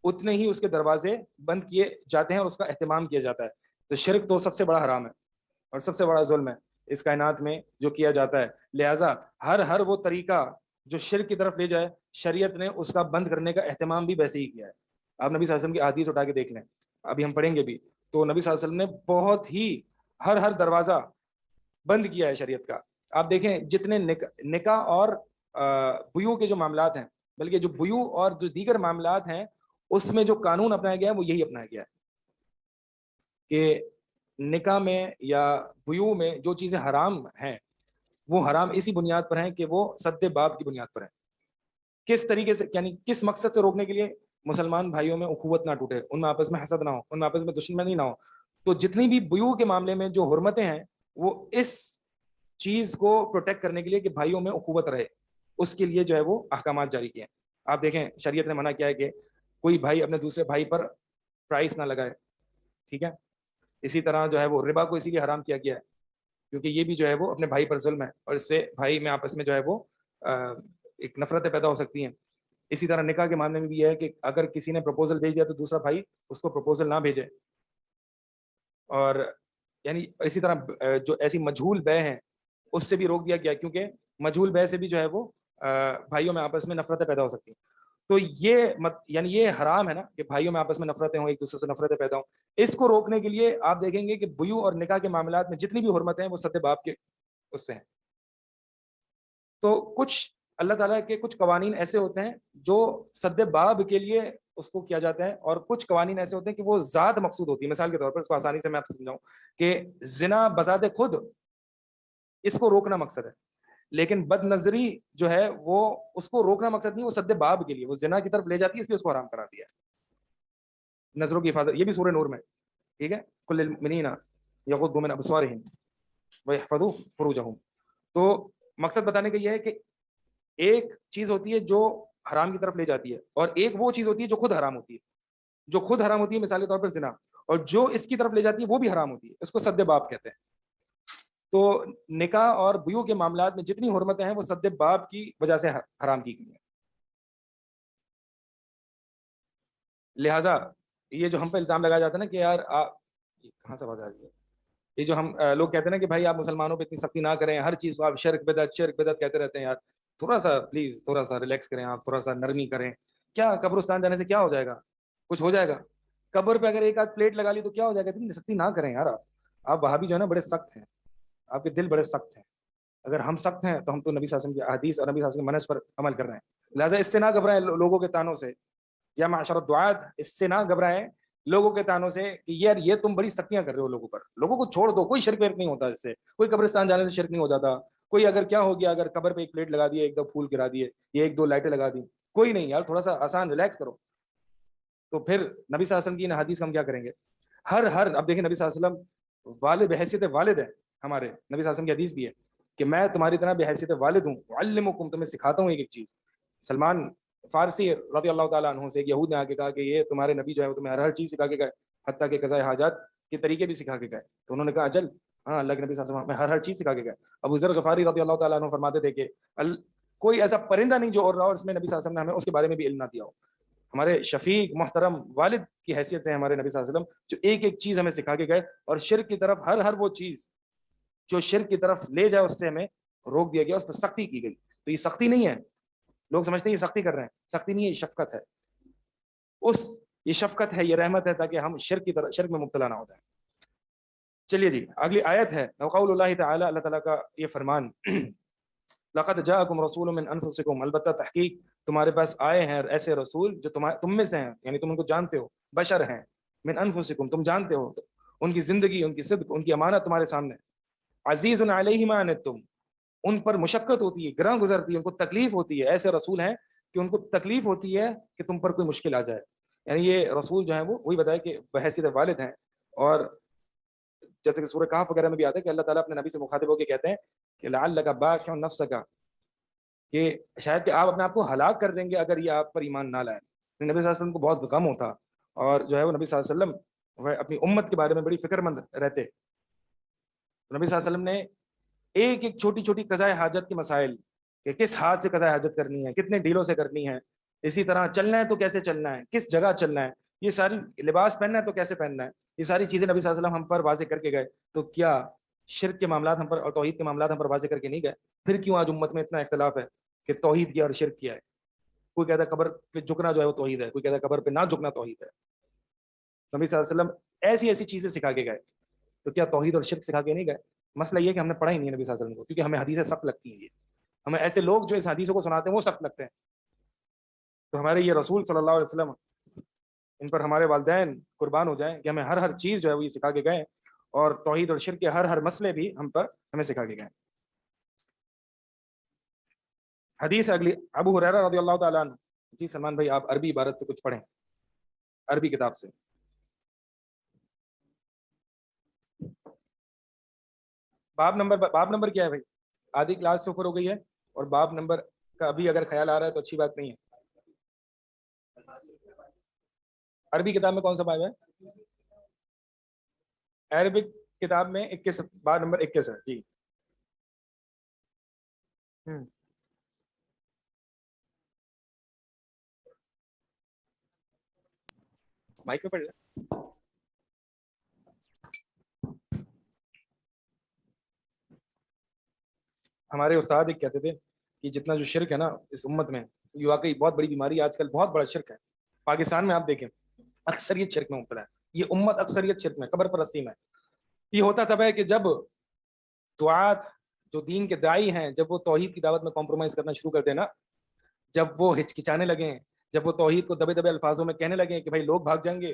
اتنے ہی اس کے دروازے بند کیے جاتے ہیں اور اس کا اہتمام کیا جاتا ہے. تو شرک تو سب سے بڑا حرام ہے اور سب سے بڑا ظلم ہے اس کائنات میں جو کیا جاتا ہے. لہٰذا ہر وہ طریقہ جو شرک کی طرف لے جائے شریعت نے اس کا بند کرنے کا اہتمام بھی ویسے ہی کیا ہے. آپ نبی صلی اللہ علیہ وسلم کی احادیث اٹھا کے دیکھ لیں, ابھی ہم پڑھیں گے بھی, تو نبی صلی اللہ علیہ وسلم نے بہت ہی ہر دروازہ بند کیا ہے شریعت کا. آپ دیکھیں جتنے نکاح اور بیوع کے جو معاملات ہیں, بلکہ جو بیوع اور جو دیگر معاملات ہیں اس میں جو قانون اپنایا گیا ہے وہ یہی اپنایا گیا ہے کہ نکاح میں یا بیوع میں جو چیزیں حرام ہیں وہ حرام اسی بنیاد پر ہیں کہ وہ سد باب کی بنیاد پر ہیں. کس طریقے سے, یعنی کس مقصد سے روکنے کے لیے؟ مسلمان بھائیوں میں اخوت نہ ٹوٹے, ان میں آپس میں حسد نہ ہو, ان میں آپس میں دشمنی نہ ہو, تو جتنی بھی بیوہ کے معاملے میں جو حرمتیں ہیں وہ اس چیز کو پروٹیکٹ کرنے کے لیے کہ بھائیوں میں اخوت رہے، اس کے لیے جو ہے وہ احکامات جاری کیے ہیں۔ آپ دیکھیں شریعت نے منع کیا ہے کہ کوئی بھائی اپنے دوسرے بھائی پر پرائس نہ لگائے، ٹھیک ہے۔ اسی طرح جو ہے وہ ربا کو اسی لیے حرام کیا گیا ہے کیونکہ یہ بھی جو ہے وہ اپنے بھائی پر ظلم ہے، اور اس سے بھائی میں آپس میں جو ہے وہ ایک نفرتیں پیدا ہو سکتی ہیں۔ اسی طرح نکاح کے معاملے میں بھی یہ ہے کہ اگر کسی نے پروپوزل بھیج دیا تو دوسرا بھائی اس کو پروپوزل نہ بھیجے، اور یعنی اسی طرح جو ایسی مجہول بے ہیں اس سے بھی روک دیا گیا کیونکہ مجہول بے سے بھی جو ہے وہ بھائیوں میں آپس میں نفرتیں پیدا ہو سکتی ہیں۔ تو یہ یعنی یہ حرام ہے نا کہ بھائیوں میں آپس میں نفرتیں ہوں، ایک دوسرے سے نفرتیں پیدا ہوں۔ اس کو روکنے کے لیے آپ دیکھیں گے کہ بیوہ اور نکاح کے معاملات میں جتنی بھی حرمتیں ہیں وہ سد باب کے اس سے ہیں۔ تو کچھ اللہ تعالیٰ کے کچھ قوانین ایسے ہوتے ہیں جو سد باب کے لیے اس کو کیا جاتا ہے، اور کچھ قوانین ایسے ہوتے ہیں کہ وہ ذات مقصود ہوتی ہے۔ مثال کے طور پر اس کو آسانی سے میں آپ کو سمجھاؤں کہ زنا بذات خود اس کو روکنا مقصد ہے، لیکن بد نظری جو ہے وہ اس کو روکنا مقصد نہیں، وہ سد باب کے لیے وہ زنا کی طرف لے جاتی ہے، اس لیے اس کو حرام کرا دیا ہے۔ نظروں کی حفاظت، یہ بھی سورہ نور میں، ٹھیک ہے، کل المؤمنین یغضوا من ابصارہم ویحفظوا فروجہم۔ تو مقصد بتانے کا یہ ہے کہ ایک چیز ہوتی ہے جو حرام کی طرف لے جاتی ہے، اور ایک وہ چیز ہوتی ہے جو خود حرام ہوتی ہے۔ جو خود حرام ہوتی ہے مثال کے طور پر زنا، اور جو اس کی طرف لے جاتی ہے وہ بھی حرام ہوتی ہے، اس کو سد باب کہتے ہیں۔ تو نکاح اور بیوہ کے معاملات میں جتنی حرمتیں ہیں وہ سد باب کی وجہ سے حرام کی گئی ہیں۔ لہٰذا یہ جو ہم پہ الزام لگایا جاتا ہے نا کہ یار کہاں سے بات آ رہی ہے، یہ جو ہم لوگ کہتے ہیں نا کہ بھائی آپ مسلمانوں پہ اتنی سختی نہ کریں، ہر چیز کو آپ شرک بدعت کہتے رہتے ہیں، یار تھوڑا سا پلیز تھوڑا سا ریلیکس کریں، آپ تھوڑا سا نرمی کریں۔ کیا قبرستان جانے سے کیا ہو جائے گا؟ کچھ ہو جائے گا؟ قبر پہ اگر ایک آدھ پلیٹ لگا لی تو کیا ہو جائے گا؟ اتنی سختی نہ کریں یار، آپ وہابی جو ہے نا بڑے سخت ہیں، آپ کے دل بڑے سخت ہیں۔ اگر ہم سخت ہیں تو ہم تو نبی صلی اللہ علیہ وسلم کی احادیث اور نبی صلی اللہ علیہ وسلم کے منہج پر عمل کر رہے ہیں، لہٰذا اس سے نہ گھبرائیں لوگوں کے تانوں سے، یا معاشر الدعات اس سے نہ گھبرائیں لوگوں کے تانوں سے کہ یار یہ تم بڑی سختیاں کر رہے ہو لوگوں پر۔ لوگوں کو چھوڑ دو، کوئی شرک نہیں ہوتا اس سے، کوئی قبرستان جانے سے شرک نہیں ہو جاتا، کوئی اگر کیا ہو گیا اگر قبر پہ ایک پلیٹ لگا دی، ایک دو پھول گرا دیے یا ایک دو لائٹیں لگا دی، کوئی نہیں یار، تھوڑا سا آسان ریلیکس کرو۔ تو پھر نبی صلی اللہ علیہ وسلم کی ان حدیث ہم کیا کریں گے؟ ہر اب دیکھیں نبی صلی اللہ علیہ وسلم والد بحیثیت والد ہیں ہمارے، نبی صلی اللہ علیہ وسلم کی حدیث بھی ہے کہ میں تمہاری طرح بحیثیت والد ہوں، علمکم، تمہیں سکھاتا ہوں ایک ایک چیز۔ سلمان فارسی رضی اللہ تعالیٰ عنہ سے ایک یہود نے آ کے کہا کہ یہ تمہارے نبی جو ہے وہ تمہیں ہر چیز سکھا کے گئے، حتیٰ کہ قضاء حاجات کے طریقے بھی سکھا کے گئے۔ تو انہوں نے کہا اجل، ہاں اللہ کے نبی صلی اللہ علیہ وسلم ہمیں ہر چیز سکھا کے گئے۔ ابو ذر غفاری رضی اللہ تعالیٰ عنہ فرماتے تھے کہ کوئی ایسا پرندہ نہیں جو اڑ رہا ہو اور اس میں نبی صلی اللہ علیہ وسلم نے ہمیں اس کے بارے میں بھی علم نہ دیا ہو۔ ہمارے شفیق محترم والد کی حیثیت سے ہمارے نبی صلی اللہ علیہ وسلم جو ایک ایک چیز ہمیں سکھا کے گئے، اور شرک کی طرف ہر وہ چیز جو شرک کی طرف لے جائے اس سے ہمیں روک دیا گیا، اس پر سختی کی گئی۔ تو یہ سختی نہیں ہے، لوگ سمجھتے ہیں یہ سختی کر رہے ہیں، سختی نہیں ہے، یہ شفقت ہے، یہ شفقت ہے، یہ رحمت ہے، تاکہ ہم شرک میں مبتلا نہ ہو جائیں۔ چلیے جی اگلی آیت ہے قول اللہ تعالی، اللہ تعالیٰ کا یہ فرمان لقد جاءکم رسول من انفسکم، البتہ تحقیق تمہارے پاس آئے ہیں ایسے رسول جو تم میں سے ہیں، یعنی تم ان کو جانتے ہو، بشر ہیں، من انفسکم تم جانتے ہو، ان کی زندگی، ان کی صدق، ان کی امانت تمہارے سامنے، عزیز علیہ ما عنتم، ان پر مشقت ہوتی ہے، گراں گزرتی ہے، ان کو تکلیف ہوتی ہے۔ ایسے رسول ہیں کہ ان کو تکلیف ہوتی ہے کہ تم پر کوئی مشکل آ جائے، یعنی یہ رسول جو ہیں وہ وہی بتائے کہ بحیثیت والد ہیں۔ اور جیسے کہ سورہ کہف وغیرہ میں بھی آتا ہے کہ اللہ تعالیٰ اپنے نبی سے مخاطب ہو کے کہتے ہیں کہ لعلک باخع نفسک، کہ شاید کہ آپ اپنے آپ کو ہلاک کر دیں گے اگر یہ آپ پر ایمان نہ لائیں۔ نبی صلی اللہ علیہ وسلم کو بہت غم ہوتا، اور جو ہے وہ نبی صلی اللہ علیہ وسلم وہ اپنی امت کے بارے میں بڑی فکر مند رہتے۔ نبی صلی اللہ علیہ وسلم نے ایک ایک چھوٹی چھوٹی قضاء حاجت کے مسائل، کہ کس ہاتھ سے قضاء حاجت کرنی ہے، کتنے ڈھیلوں سے کرنی ہے، اسی طرح چلنا ہے تو کیسے چلنا ہے، کس جگہ چلنا ہے، یہ ساری، لباس پہننا ہے تو کیسے پہننا ہے، یہ ساری چیزیں نبی صلی اللہ علیہ وسلم ہم پر واضح کر کے گئے۔ تو کیا شرک کے معاملات ہم پر اور توحید کے معاملات ہم پر واضح کر کے نہیں گئے؟ پھر کیوں آج امت میں اتنا اختلاف ہے کہ توحید کیا اور شرک کیا ہے؟ کوئی کہتا ہے قبر پہ جھکنا جو ہے وہ توحید ہے، کوئی کہتا ہے قبر پہ نہ جھکنا توحید ہے۔ نبی صلی اللہ علیہ وسلم ایسی ایسی چیزیں سکھا کے گئے، تو کیا توحید اور شرک سکھا کے نہیں گئے؟ مسئلہ یہ کہ ہم نے پڑھا ہی نہیں ہے نبی صلی اللہ علیہ وسلم کو، کیونکہ ہمیں حدیثیں سخت لگتی ہیں، یہ ہمیں ایسے لوگ جو اس حدیثوں کو سناتے ہیں وہ سخت لگتے ہیں۔ تو ہمارے یہ رسول صلی اللہ علیہ وسلم، ان پر ہمارے والدین قربان ہو جائیں کہ ہمیں ہر چیز جو ہے وہ یہ سکھا کے گئے، اور توحید اور شرک کے ہر مسئلے بھی ہمیں سکھا کے گئے۔ حدیث اگلی ابو ہریرہ رضی اللہ تعالیٰ عنہ۔ جی سلمان بھائی آپ عربی عبارت سے کچھ پڑھیں، عربی کتاب سے۔ باب نمبر کیا ہے بھائی؟ آدھی کلاس سے اوپر ہو گئی ہے اور باب نمبر کا ابھی اگر خیال آ رہا ہے تو اچھی بات نہیں ہے. عربی کتاب میں کون سا باب ہے؟ عربک کتاب میں 21 باب نمبر 21 ہے جی. مائک پہ پڑھ لیں. ہمارے استاد ایک کہتے تھے کہ جتنا جو شرک ہے نا اس امت میں، یہ واقعی بہت بڑی بیماری ہے آج کل، بہت بڑا شرک ہے. پاکستان میں آپ دیکھیں اکثریت شرک میں مبتلا ہے، یہ امت اکثریت شرک میں، قبر پرستی میں. یہ ہوتا تب ہے کہ جب دعات جو دین کے داعی ہیں جب وہ توحید کی دعوت میں کمپرومائز کرنا شروع کر دیں نا، جب وہ ہچکچانے لگیں، جب وہ توحید کو دبے دبے الفاظوں میں کہنے لگیں کہ بھائی لوگ بھاگ جائیں گے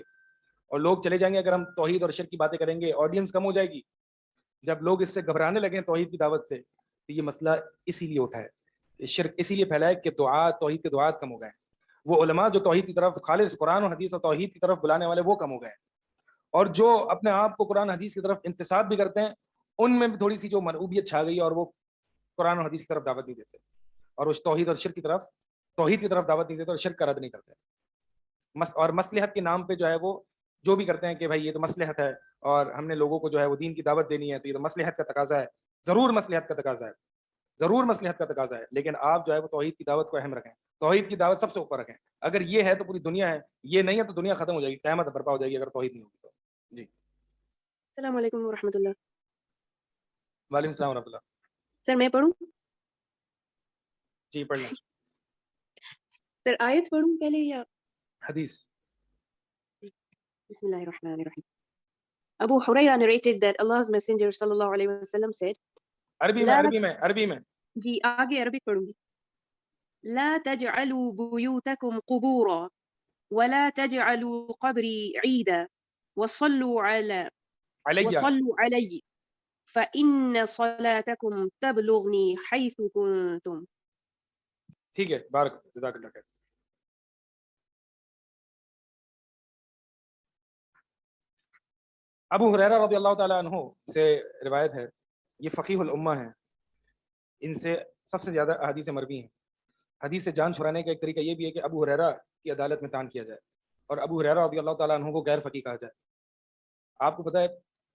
اور لوگ چلے جائیں گے اگر ہم توحید اور شرک کی باتیں کریں گے، آڈینس کم ہو جائے گی، جب لوگ اس سے گھبرانے لگیں توحید کی دعوت سے، تو یہ مسئلہ اسی لیے اٹھا ہے. شرک اسی لیے پھیلا ہے کہ دعات توحید کے دعات کم ہو گئے ہیں. وہ علماء جو توحید کی طرف خالص قرآن و حدیث اور توحید کی طرف بلانے والے وہ کم ہو گئے ہیں، اور جو اپنے آپ کو قرآن حدیث کی طرف انتساب بھی کرتے ہیں ان میں بھی تھوڑی سی جو مرعوبیت چھا گئی ہے اور وہ قرآن و حدیث کی طرف دعوت نہیں دیتے اور اس توحید اور شرک کی طرف، توحید کی طرف دعوت نہیں دیتے اور شرک کا رد نہیں کرتے. اور مصلحت کے نام پہ جو ہے وہ جو بھی کرتے ہیں کہ بھائی یہ تو مصلحت ہے اور ہم نے لوگوں کو جو ہے وہ دین کی دعوت دینی ہے تو یہ تو مصلحت کا تقاضا ہے. ضرور مصلحت کا تقاضا ہے، ضرور مصلحت کا تقاضا ہے، لیکن آپ جو ہے وہ توحید کی دعوت کو اہم رکھیں، توحید کی دعوت سب سے اوپر رکھیں. اگر یہ ہے تو پوری دنیا ہے، یہ نہیں ہے تو دنیا ختم ہو جائے گی، قیامت برپا ہو جائے گی اگر توحید نہیں ہوگی تو. جی السلام علیکم ورحمۃ اللہ. وعلیکم السلام ورحمۃ اللہ. سر میں پڑھوں؟ جی پڑھ لیں. سر آیت پڑھوں پہلے یا حدیث؟ بسم اللہ الرحمن الرحیم. Abu Hurairah narrated that Allah's Messenger sallallahu alaihi wasallam said, عربی میں عربی میں جی آگے عربک پڑھوں گی. لا تجعلوا بيوتكم قبورا ولا تجعلوا قبري عيدا وصلوا علي فإن صلاتكم تبلغني حيث كنتم. ٹھیک ہے، بارک جزاک اللہ خیر. ابو ہریرہ رضی اللہ تعالیٰ عنہ سے روایت ہے، یہ فقیہ الامہ ہیں، ان سے سب سے زیادہ احادیث مروی ہیں. حدیث سے جان چھڑانے کا ایک طریقہ یہ بھی ہے کہ ابو ہریرہ کی عدالت میں طعن کیا جائے اور ابو ہریرہ رضی اللہ تعالیٰ عنہ کو غیر فقیہ کہا جائے. آپ کو پتہ ہے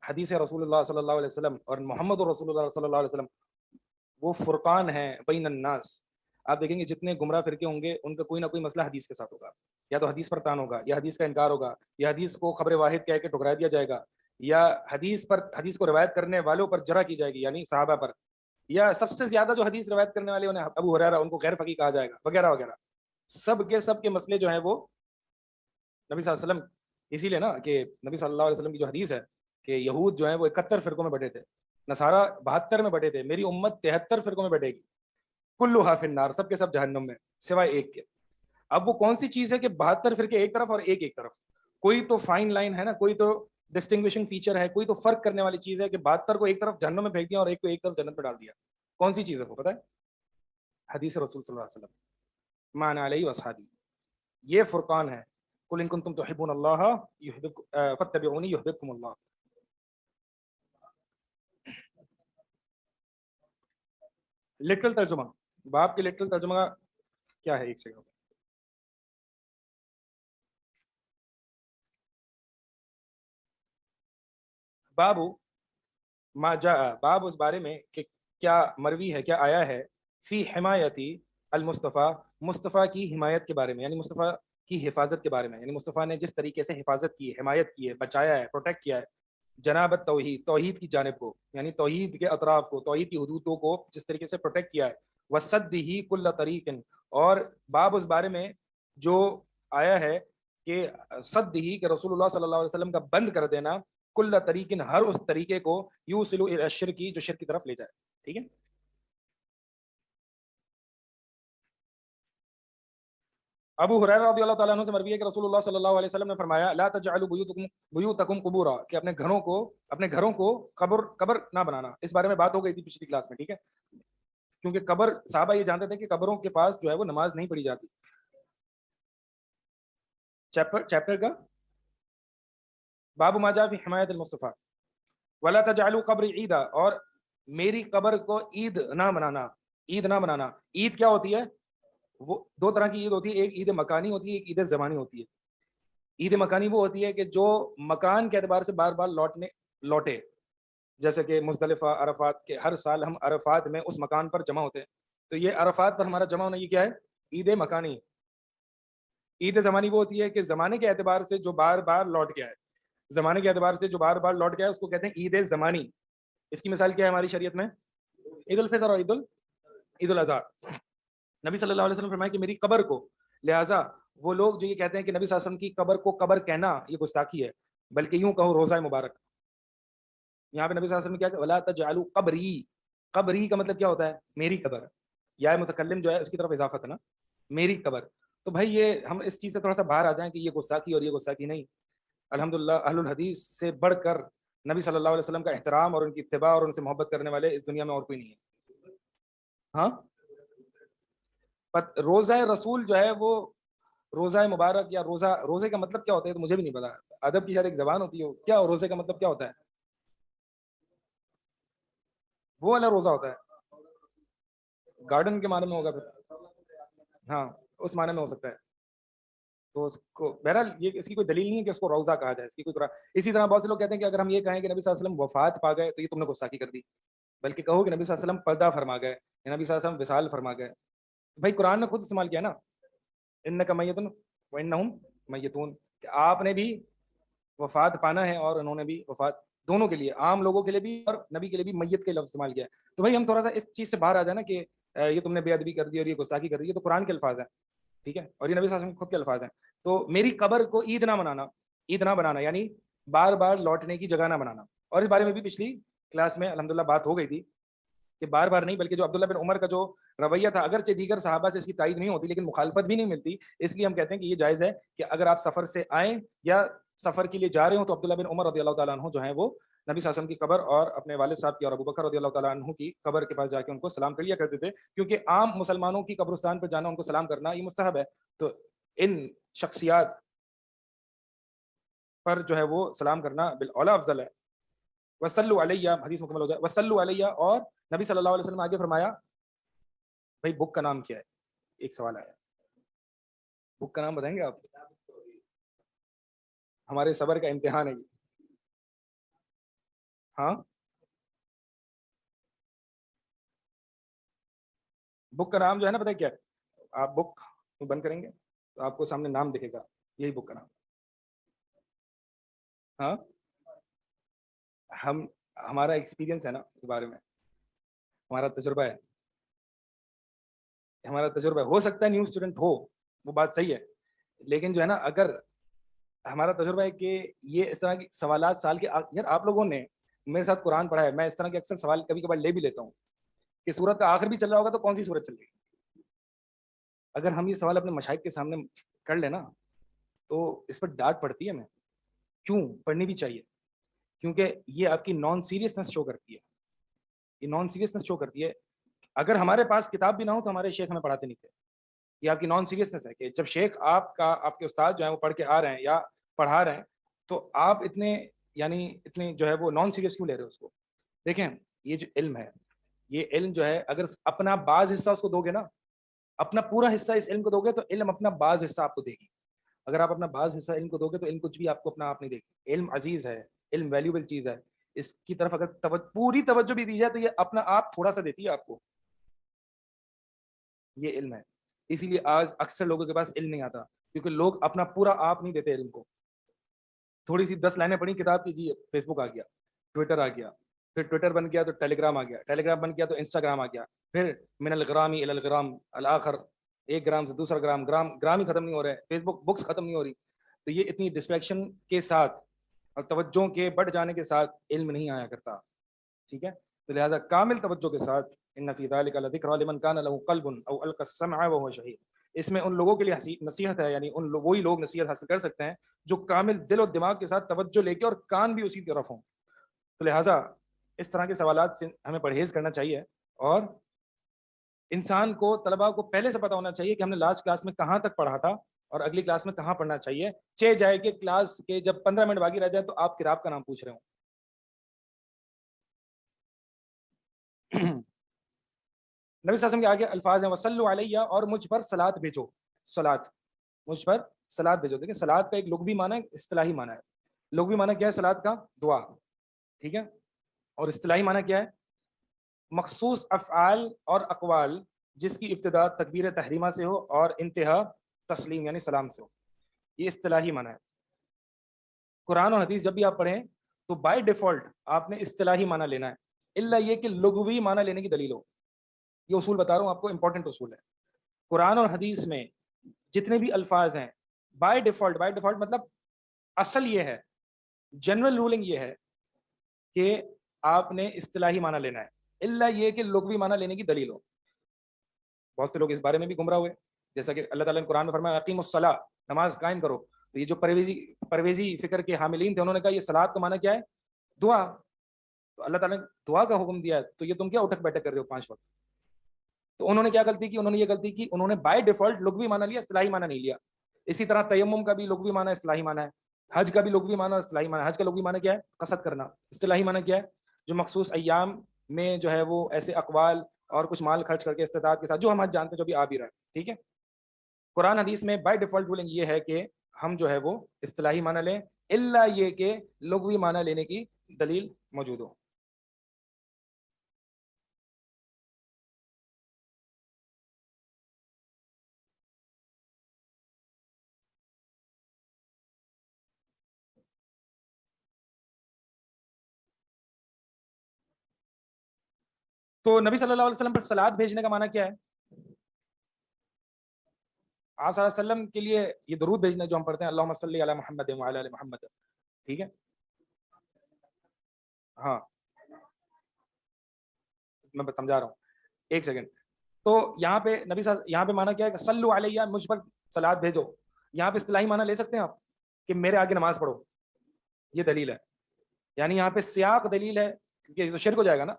حدیث رسول اللہ صلی اللہ علیہ وسلم اور محمد رسول اللہ صلی اللہ علیہ وسلم وہ فرقان ہیں بین الناس. آپ دیکھیں گے جتنے گمراہ فرقے ہوں گے ان کا کوئی نہ کوئی مسئلہ حدیث کے ساتھ ہوگا، یا تو حدیث پر طعن ہوگا، یا حدیث کا انکار ہوگا، یا حدیث کو خبر واحد کہہ کے ٹھکرا دیا جائے گا، یا حدیث کو روایت کرنے والوں پر جرح کی جائے گی یعنی صحابہ پر، یا سب سے زیادہ جو حدیث روایت کرنے والے انہیں ابو ہریرہ ان کو غیر فقیہ کہا جائے گا وغیرہ وغیرہ. سب کے مسئلے جو ہیں وہ نبی صلی اللہ علیہ وسلم، اسی لیے نا کہ نبی صلی اللہ علیہ وسلم کی جو حدیث ہے کہ یہود جو ہیں وہ 71 فرقوں میں بٹے تھے، نصارہ 72 میں بٹے تھے، میری امت 73 فرقوں میں بٹے گی، کلھا فی النار، سب کے سب جہنم میں سوائے ایک کے. اب وہ کون سی چیز ہے کہ 72 فرقے ایک طرف اور ایک طرف؟ کوئی تو فائن لائن ہے نا، کوئی تو ڈسٹنگوشنگ فیچر ہے، کوئی تو فرق کرنے والی چیز ہے کہ 72 کو ایک طرف جہنم میں پھینک دیا اور ایک کو ایک طرف جنت میں ڈال دیا. کون سی چیز ہے وہ پتہ ہے؟ حدیث رسول صلی اللہ علیہ وسلم، ما انا علیہ واصحابی، یہ فرقان ہے. قل ان کنتم تحبون اللہ فاتبعونی یحببکم اللہ. لٹرل ترجمہ، باب کے لٹرل ترجمہ کیا ہے؟ ایک سیکنڈ. باب ما جاء، باب اس بارے میں کہ کیا مروی ہے، کیا آیا ہے، فی حمایتی المصطفیٰ، مصطفیٰ کی حمایت کے بارے میں، یعنی مصطفیٰ کی حفاظت کے بارے میں، یعنی مصطفیٰ نے جس طریقے سے حفاظت کی ہے، حمایت کی ہے، بچایا ہے، پروٹیکٹ کیا ہے جناب توحید، توحید کی جانب کو، یعنی توحید کے اطراف کو، توحید کی حدودوں کو جس طریقے سے پروٹیکٹ کیا ہے، وصدہ کل طریق، اور باب اس بارے میں جو آیا ہے کہ صدہ کہ رسول اللہ صلی اللہ علیہ وسلم کا بند کر دینا، کل طریق ہر اس طریقے کو، یوصل الی الشرک جو شرک کی طرف لے جائے. ٹھیک ہے. ابو ہریرہ رضی اللہ تعالیٰ عنہ سے مروی ہے کہ رسول اللہ صلی اللہ علیہ وسلم نے فرمایا لا تجعلوا بیوتکم قبورا، کہ اپنے گھروں کو قبر نہ بنانا. اس بارے میں بات ہو گئی تھی پچھلی کلاس میں، ٹھیک ہے، کیونکہ قبر، صحابہ یہ جانتے تھے کہ قبروں کے پاس جو ہے وہ نماز نہیں پڑھی جاتی. چیپٹر کا باب ما جاء فی حمایت المصطفیٰ، ولا تجعلوا قبری عیدا، اور میری قبر کو عید نہ بنانا. عید نہ بنانا, عید کیا ہوتی ہے؟ وہ دو طرح کی عید ہوتی ہے, ایک عید مکانی ہوتی ہے, ایک عید زمانی ہوتی ہے. عید مکانی وہ ہوتی ہے کہ جو مکان کے اعتبار سے بار بار لوٹے, جیسے کہ مزدلفہ, عرفات کے ہر سال ہم عرفات میں اس مکان پر جمع ہوتے ہیں, تو یہ عرفات پر ہمارا جمع ہونا یہ کیا ہے؟ عید مکانی. عید زمانی وہ ہوتی ہے کہ زمانے کے اعتبار سے جو بار بار لوٹ گیا ہے, زمانے کے اعتبار سے جو بار بار لوٹ گیا ہے اس کو کہتے ہیں عید زمانی. اس کی مثال کیا ہے ہماری شریعت میں؟ عید الفطر اور عید الاضحیٰ. نبی صلی اللہ علیہ وسلم فرمایا کہ میری قبر کو, لہٰذا وہ لوگ جو یہ کہتے ہیں کہ نبی صلی اللہ علیہ وسلم کی قبر کو قبر کہنا یہ گستاخی ہے, بلکہ یوں کہو روزہ مبارک. یہاں پہ نبی صلی اللہ علیہ وسلم نے کیا کہ ولا تجعلوا قبری, قبری کا مطلب کیا ہوتا ہے؟ میری قبر. یا متکلم جو ہے اس کی طرف اضافت ہے نا, میری قبر. تو بھائی یہ ہم اس چیز سے تھوڑا سا باہر آ جائیں کہ یہ گستاخی اور یہ گستاخی نہیں. الحمدللہ اہل الحدیث سے بڑھ کر نبی صلی اللہ علیہ وسلم کا احترام اور ان کی اتباع اور ان سے محبت کرنے والے اس دنیا میں اور کوئی نہیں ہے. ہاں, روزہ رسول جو ہے وہ روزہ مبارک یا روزے کا مطلب کیا ہوتا ہے تو مجھے بھی نہیں پتا. ادب کی شاید ایک زبان ہوتی ہے, کیا روزے کا مطلب کیا ہوتا ہے؟ وہ والا روزہ ہوتا ہے, گارڈن کے معنی میں ہوگا پھر, ہاں اس معنی میں ہو سکتا ہے. تو اس کو بہرحال یہ اس کی کوئی دلیل نہیں ہے کہ اس کو روزہ کہا جائے, اس کی کوئی اسی طرح بہت سے لوگ کہتے ہیں کہ اگر ہم یہ کہیں کہ نبی صلی اللہ علیہ وسلم وفات پا گئے تو یہ تم نے گستاخی کر دی, بلکہ کہو کہ نبی صلی اللہ علیہ وسلم پردہ فرما گئے, نبی صلی اللہ علیہ وسلم وصال فرما گئے. بھائی قرآن نے خود استعمال کیا نا, انک میت وانہم میتون, کہ آپ نے بھی وفات پانا ہے اور انہوں نے بھی وفات, دونوں کے لیے, عام لوگوں کے لیے بھی اور نبی کے لیے بھی میت کے لفظ استعمال کیا ہے. تو بھائی ہم تھوڑا سا اس چیز سے باہر آ جائیں نا کہ یہ تم نے بے ادبی کر دی اور یہ گستاخی کر دی, یہ تو قرآن کے الفاظ ہیں, ٹھیک ہے, اور یہ نبی صلی اللہ علیہ وسلم خود کے الفاظ ہیں. تو میری قبر کو عید نہ بنانا, عید نہ بنانا یعنی بار بار لوٹنے کی جگہ نہ بنانا. اور اس بارے میں بھی پچھلی کلاس میں الحمدللہ بات ہو گئی تھی کہ بار بار نہیں, بلکہ جو عبداللہ بن عمر کا جو رویہ تھا, اگرچہ دیگر صحابہ سے اس کی تائید نہیں ہوتی لیکن مخالفت بھی نہیں ملتی, اس لیے ہم کہتے ہیں کہ یہ جائز ہے کہ اگر آپ سفر سے آئیں یا سفر کے لیے جا رہے ہوں تو عبداللہ بن عمر رضی اللہ تعالیٰ عنہ جو ہیں وہ نبی صلی اللہ علیہ وسلم کی قبر اور اپنے والد صاحب کی اور ابو بکر رضی اللہ تعالیٰ عنہ کی قبر کے پاس جا کے ان کو سلام کر لیا کرتے تھے, کیونکہ عام مسلمانوں کی قبرستان پہ جانا, ان کو سلام کرنا یہ مستحب ہے. تو ان شخصیات پر جو ہے وہ سلام کرنا بالاولیٰ افضل ہے. وصلوا علیہ, حدیث مکمل ہو جائے, وصلوا علیہ. اور نبی صلی اللہ علیہ وسلم آگے فرمایا, بھائی بک کا نام کیا ہے؟ ایک سوال آیا, بک کا نام بتائیں گے آپ؟ ہمارے صبر کا امتحان ہے یہ. ہاں, بک کا نام جو ہے نا پتہ ہے کیا ہے؟ آپ بک بند کریں گے تو آپ کو سامنے نام دکھے گا, یہی بک کا نام. ہاں, ہمارا ایکسپیرینس ہے نا اس بارے میں, ہمارا تجربہ ہے, ہمارا تجربہ ہے. ہو سکتا ہے نیو اسٹوڈنٹ ہو, وہ بات صحیح ہے, لیکن جو ہے نا اگر ہمارا تجربہ ہے کہ یہ اس طرح کی سوالات سال کے یار آپ لوگوں نے میرے ساتھ قرآن پڑھا ہے, میں اس طرح کے اکثر سوال کبھی کبھار لے بھی لیتا ہوں کہ سورت کا آخر بھی چل رہا ہوگا تو کون سی سورت چل رہی ہے. اگر ہم یہ سوال اپنے مشائخ کے سامنے کر لیں نا تو اس پر ڈانٹ پڑتی ہے. میں کیوں پڑھنی بھی چاہیے, کیونکہ یہ آپ کی نان سیریسنس شو کرتی ہے, یہ نان سیریسنس شو کرتی ہے. اگر ہمارے پاس کتاب بھی نہ ہو تو ہمارے شیخ ہمیں پڑھاتے نہیں تھے. یہ آپ کی نان سیریسنس ہے کہ جب شیخ آپ کے استاد جو ہیں وہ پڑھ کے آ رہے ہیں یا پڑھا رہے ہیں تو آپ اتنے جو ہے وہ نان سیریس کیوں لے رہے ہو اس کو. دیکھیں یہ جو علم ہے, یہ علم جو ہے اگر اپنا بعض حصہ اس کو دو گے نا, اپنا پورا حصہ اس علم کو دو گے تو علم اپنا بعض حصہ آپ کو دے گی. اگر آپ اپنا بعض حصہ علم کو دو گے تو علم کچھ بھی آپ کو اپنا آپ نہیں دے گی. علم عزیز ہے, علم ویلیوبل چیز ہے, اس کی طرف اگر پوری توجہ بھی دی جائے تو یہ اپنا آپ تھوڑا سا دیتی ہے آپ کو. یہ علم ہے, اسی لیے آج اکثر لوگوں کے پاس علم نہیں آتا کیونکہ لوگ اپنا پورا آپ نہیں دیتے علم کو. تھوڑی سی 10 لائنیں پڑھی کتاب کی, جی فیس بک آ گیا, ٹویٹر آ گیا, پھر ٹویٹر بن گیا تو ٹیلی گرام آ گیا, ٹیلی گرام بن گیا تو انسٹاگرام آ گیا, پھر من الغرام الی الغرام الآخر, ایک گرام سے دوسرا گرام, گرام ہی ختم نہیں ہو رہے, فیس بک بکس ختم نہیں ہو رہی. تو یہ اتنی ڈسٹریکشن کے ساتھ اور توجہ کے بڑھ جانے کے ساتھ علم نہیں آیا کرتا, ٹھیک ہے. تو لہذا کامل توجہ کے ساتھ ان فی ذلک لذکری لمن کان له قلب او القى السمع وهو شهید, اس میں ان لوگوں کے لیے نصیحت ہے, یعنی وہی لوگ نصیحت حاصل کر سکتے ہیں جو کامل دل و دماغ کے ساتھ توجہ لے کے اور کان بھی اسی طرف ہوں. تو لہٰذا اس طرح کے سوالات سے ہمیں پرہیز کرنا چاہیے, اور انسان کو طلباء کو پہلے سے پتہ ہونا چاہیے کہ ہم نے لاسٹ کلاس میں کہاں تک پڑھا تھا اور اگلی کلاس میں کہاں پڑھنا چاہیے. جائے کہ کلاس کے جب 15 منٹ باقی رہ جائے تو آپ کتاب کا نام پوچھ رہے ہوں. نبی صلی اللہ علیہ وسلم کے آگے الفاظ ہیں وصلوا علیہ، اور مجھ پر صلات بھیجو. صلات، مجھ پر صلات بھیجو. دیکھیں صلات کا ایک لغوی معنی ہے، اصطلاحی معنی ہے. لغوی معنی کیا ہے صلات کا؟ دعا. ٹھیک ہے. اور اصطلاحی معنی کیا ہے؟ مخصوص افعال اور اقوال جس کی ابتدا تکبیر تحریمہ سے ہو اور انتہا تسلیم یعنی سلام سے ہو. یہ اصطلاحی معنی ہے. قرآن اور حدیث جب بھی آپ پڑھیں تو بائی ڈیفالٹ آپ نے اصطلاحی معنی لینا ہے، الا یہ کہ لغوی معنی لینے کی دلیل ہو. یہ اصول بتا رہا ہوں آپ کو، امپورٹنٹ اصول ہے. قرآن اور حدیث میں جتنے بھی الفاظ ہیں بائی ڈیفالٹ مطلب اصل یہ ہے، جنرل رولنگ یہ ہے کہ آپ نے اصطلاحی معنی لینا ہے، الا یہ کہ لغوی معنی لینے کی دلیل ہو. بہت سے لوگ اس بارے میں بھی گمراہ ہوئے، جیسا کہ اللہ تعالیٰ نے قرآن میں فرمایا اقیموا الصلاۃ، نماز قائم کرو. تو یہ جو پرویزی فکر کے حاملین تھے انہوں نے کہا یہ صلاۃ کا معنی کیا ہے؟ دعا. تو اللہ تعالیٰ نے دعا کا حکم دیا ہے تو یہ تم کیا اٹھک بیٹھک کر رہے ہو 5 وقت؟ تو انہوں نے کیا غلطی کی؟ انہوں نے یہ غلطی کی انہوں نے بائی ڈیفالٹ لغوی معنی لیا، اصطلاحی معنی نہیں لیا. اسی طرح تیمم کا بھی لغوی معنی اصطلاحی معنی ہے، حج کا بھی لغوی معنی اصطلاحی معنی ہے. حج کا لغوی معنی کیا ہے؟ قصد کرنا. اصطلاحی معنی کیا ہے؟ جو مخصوص ایام میں جو ہے وہ ایسے اقوال اور کچھ مال خرچ کر کے استطاعت کے ساتھ جو ہم آج جانتے ہیں جو بھی آ بھی رہا ہے. ٹھیک ہے. قرآن حدیث میں بائی ڈیفالٹ رولنگ یہ ہے کہ ہم جو ہے وہ اصطلاحی معنی لیں، الا یہ کہ لغوی معنی لینے کی دلیل موجود ہو. تو نبی صلی اللہ علیہ وسلم پر صلات بھیجنے کا معنی کیا ہے؟ آپ صلی اللہ علیہ وسلم کے لیے یہ درود بھیجنا جو ہم پڑھتے ہیں اللہم صلی علی محمد وعلی آل محمد. ٹھیک ہے. ہاں میں سمجھا رہا ہوں، ایک سیکنڈ. تو یہاں پہ نبی صلی یہاں پہ معنی کیا ہے کہ صلو علیہ، مجھ پر صلات بھیجو. یہاں پہ اصطلاحی معنی لے سکتے ہیں آپ کہ میرے آگے نماز پڑھو. یہ دلیل ہے، یعنی یہاں پہ سیاق دلیل ہے، کیونکہ یہ تو شرک ہو جائے گا نا.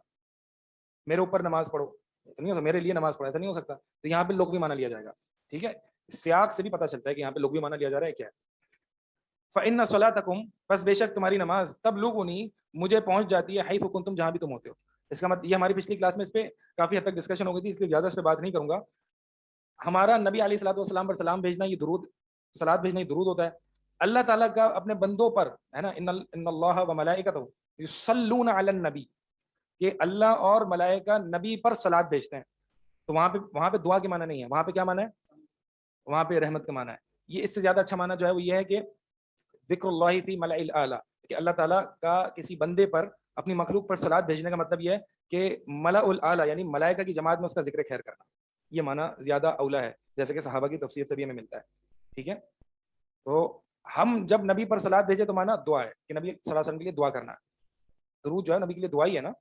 میرے اوپر نماز پڑھو تو نہیں ہو سکتا، میرے لیے نماز پڑھو ایسا نہیں ہو سکتا. تو یہاں پہ لغوی معنی لیا جائے گا. ٹھیک ہے. سیاق سے بھی پتہ چلتا ہے کہ یہاں پہ لغوی معنی لیا جا رہا ہے کیا ہے. فإن صلاتکم، بس بے شک تمہاری نماز تبلغنی، مجھے پہنچ جاتی ہے، حیث کنتم، جہاں بھی تم ہوتے ہو. اس کا مطلب یہ ہماری پچھلی کلاس میں اس پہ کافی حد تک ڈسکشن ہو گئی تھی، اس لیے زیادہ اس پہ بات نہیں کروں گا. ہمارا نبی علیہ الصلوۃ والسلام پر سلام بھیجنا یہ درود، صلات بھیجنا یہ درود ہوتا ہے. اللہ تعالیٰ کا اپنے بندوں پر ہے نا، ان اللہ و ملائکتہ یصلون علی النبی، کہ اللہ اور ملائکہ نبی پر صلات بھیجتے ہیں. تو وہاں پہ دعا کے معنی نہیں ہے، وہاں پہ کیا معنی ہے؟ وہاں پہ رحمت کا معنی ہے. یہ اس سے زیادہ اچھا معنی جو ہے وہ یہ ہے کہ ذکر اللہ فی ملأ الاعلی، کہ اللہ تعالیٰ کا کسی بندے پر اپنی مخلوق پر صلات بھیجنے کا مطلب یہ ہے کہ ملأ الاعلی یعنی ملائکہ کی جماعت میں اس کا ذکر خیر کرنا. یہ معنی زیادہ اولا ہے، جیسے کہ صحابہ کی تفسیر سے بھی ہمیں ملتا ہے. ٹھیک ہے. تو ہم جب نبی پر صلات بھیجے تو معنی دعا ہے کہ نبی صلی اللہ علیہ وسلم کے لیے دعا کرنا ہے. درود جو ہے نبی کے لیے دعا ہی ہے نا،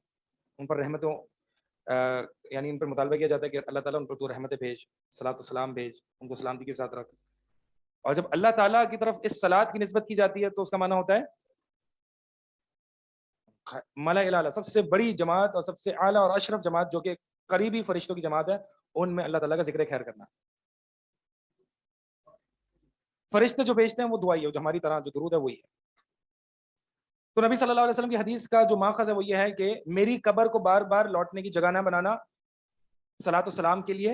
ان پر رحمتوں یعنی ان پر مطالبہ کیا جاتا ہے کہ اللہ تعالیٰ ان پر تو رحمتیں بھیج، صلاۃ و سلام بھیج، ان کو سلامتی کے ساتھ رکھ. اور جب اللہ تعالیٰ کی طرف اس صلات کی نسبت کی جاتی ہے تو اس کا معنی ہوتا ہے ملأ الاعلی، سب سے بڑی جماعت اور سب سے اعلیٰ اور اشرف جماعت جو کہ قریبی فرشتوں کی جماعت ہے، ان میں اللہ تعالیٰ کا ذکر خیر کرنا. فرشتے جو بھیجتے ہیں وہ دعائی ہے، جو ہماری طرح جو درود ہے وہی ہے. تو نبی صلی اللہ علیہ وسلم کی حدیث کا جو ماخذ ہے وہ یہ ہے کہ میری قبر کو بار بار لوٹنے کی جگہ نہ بنانا صلاۃ و سلام کے لیے.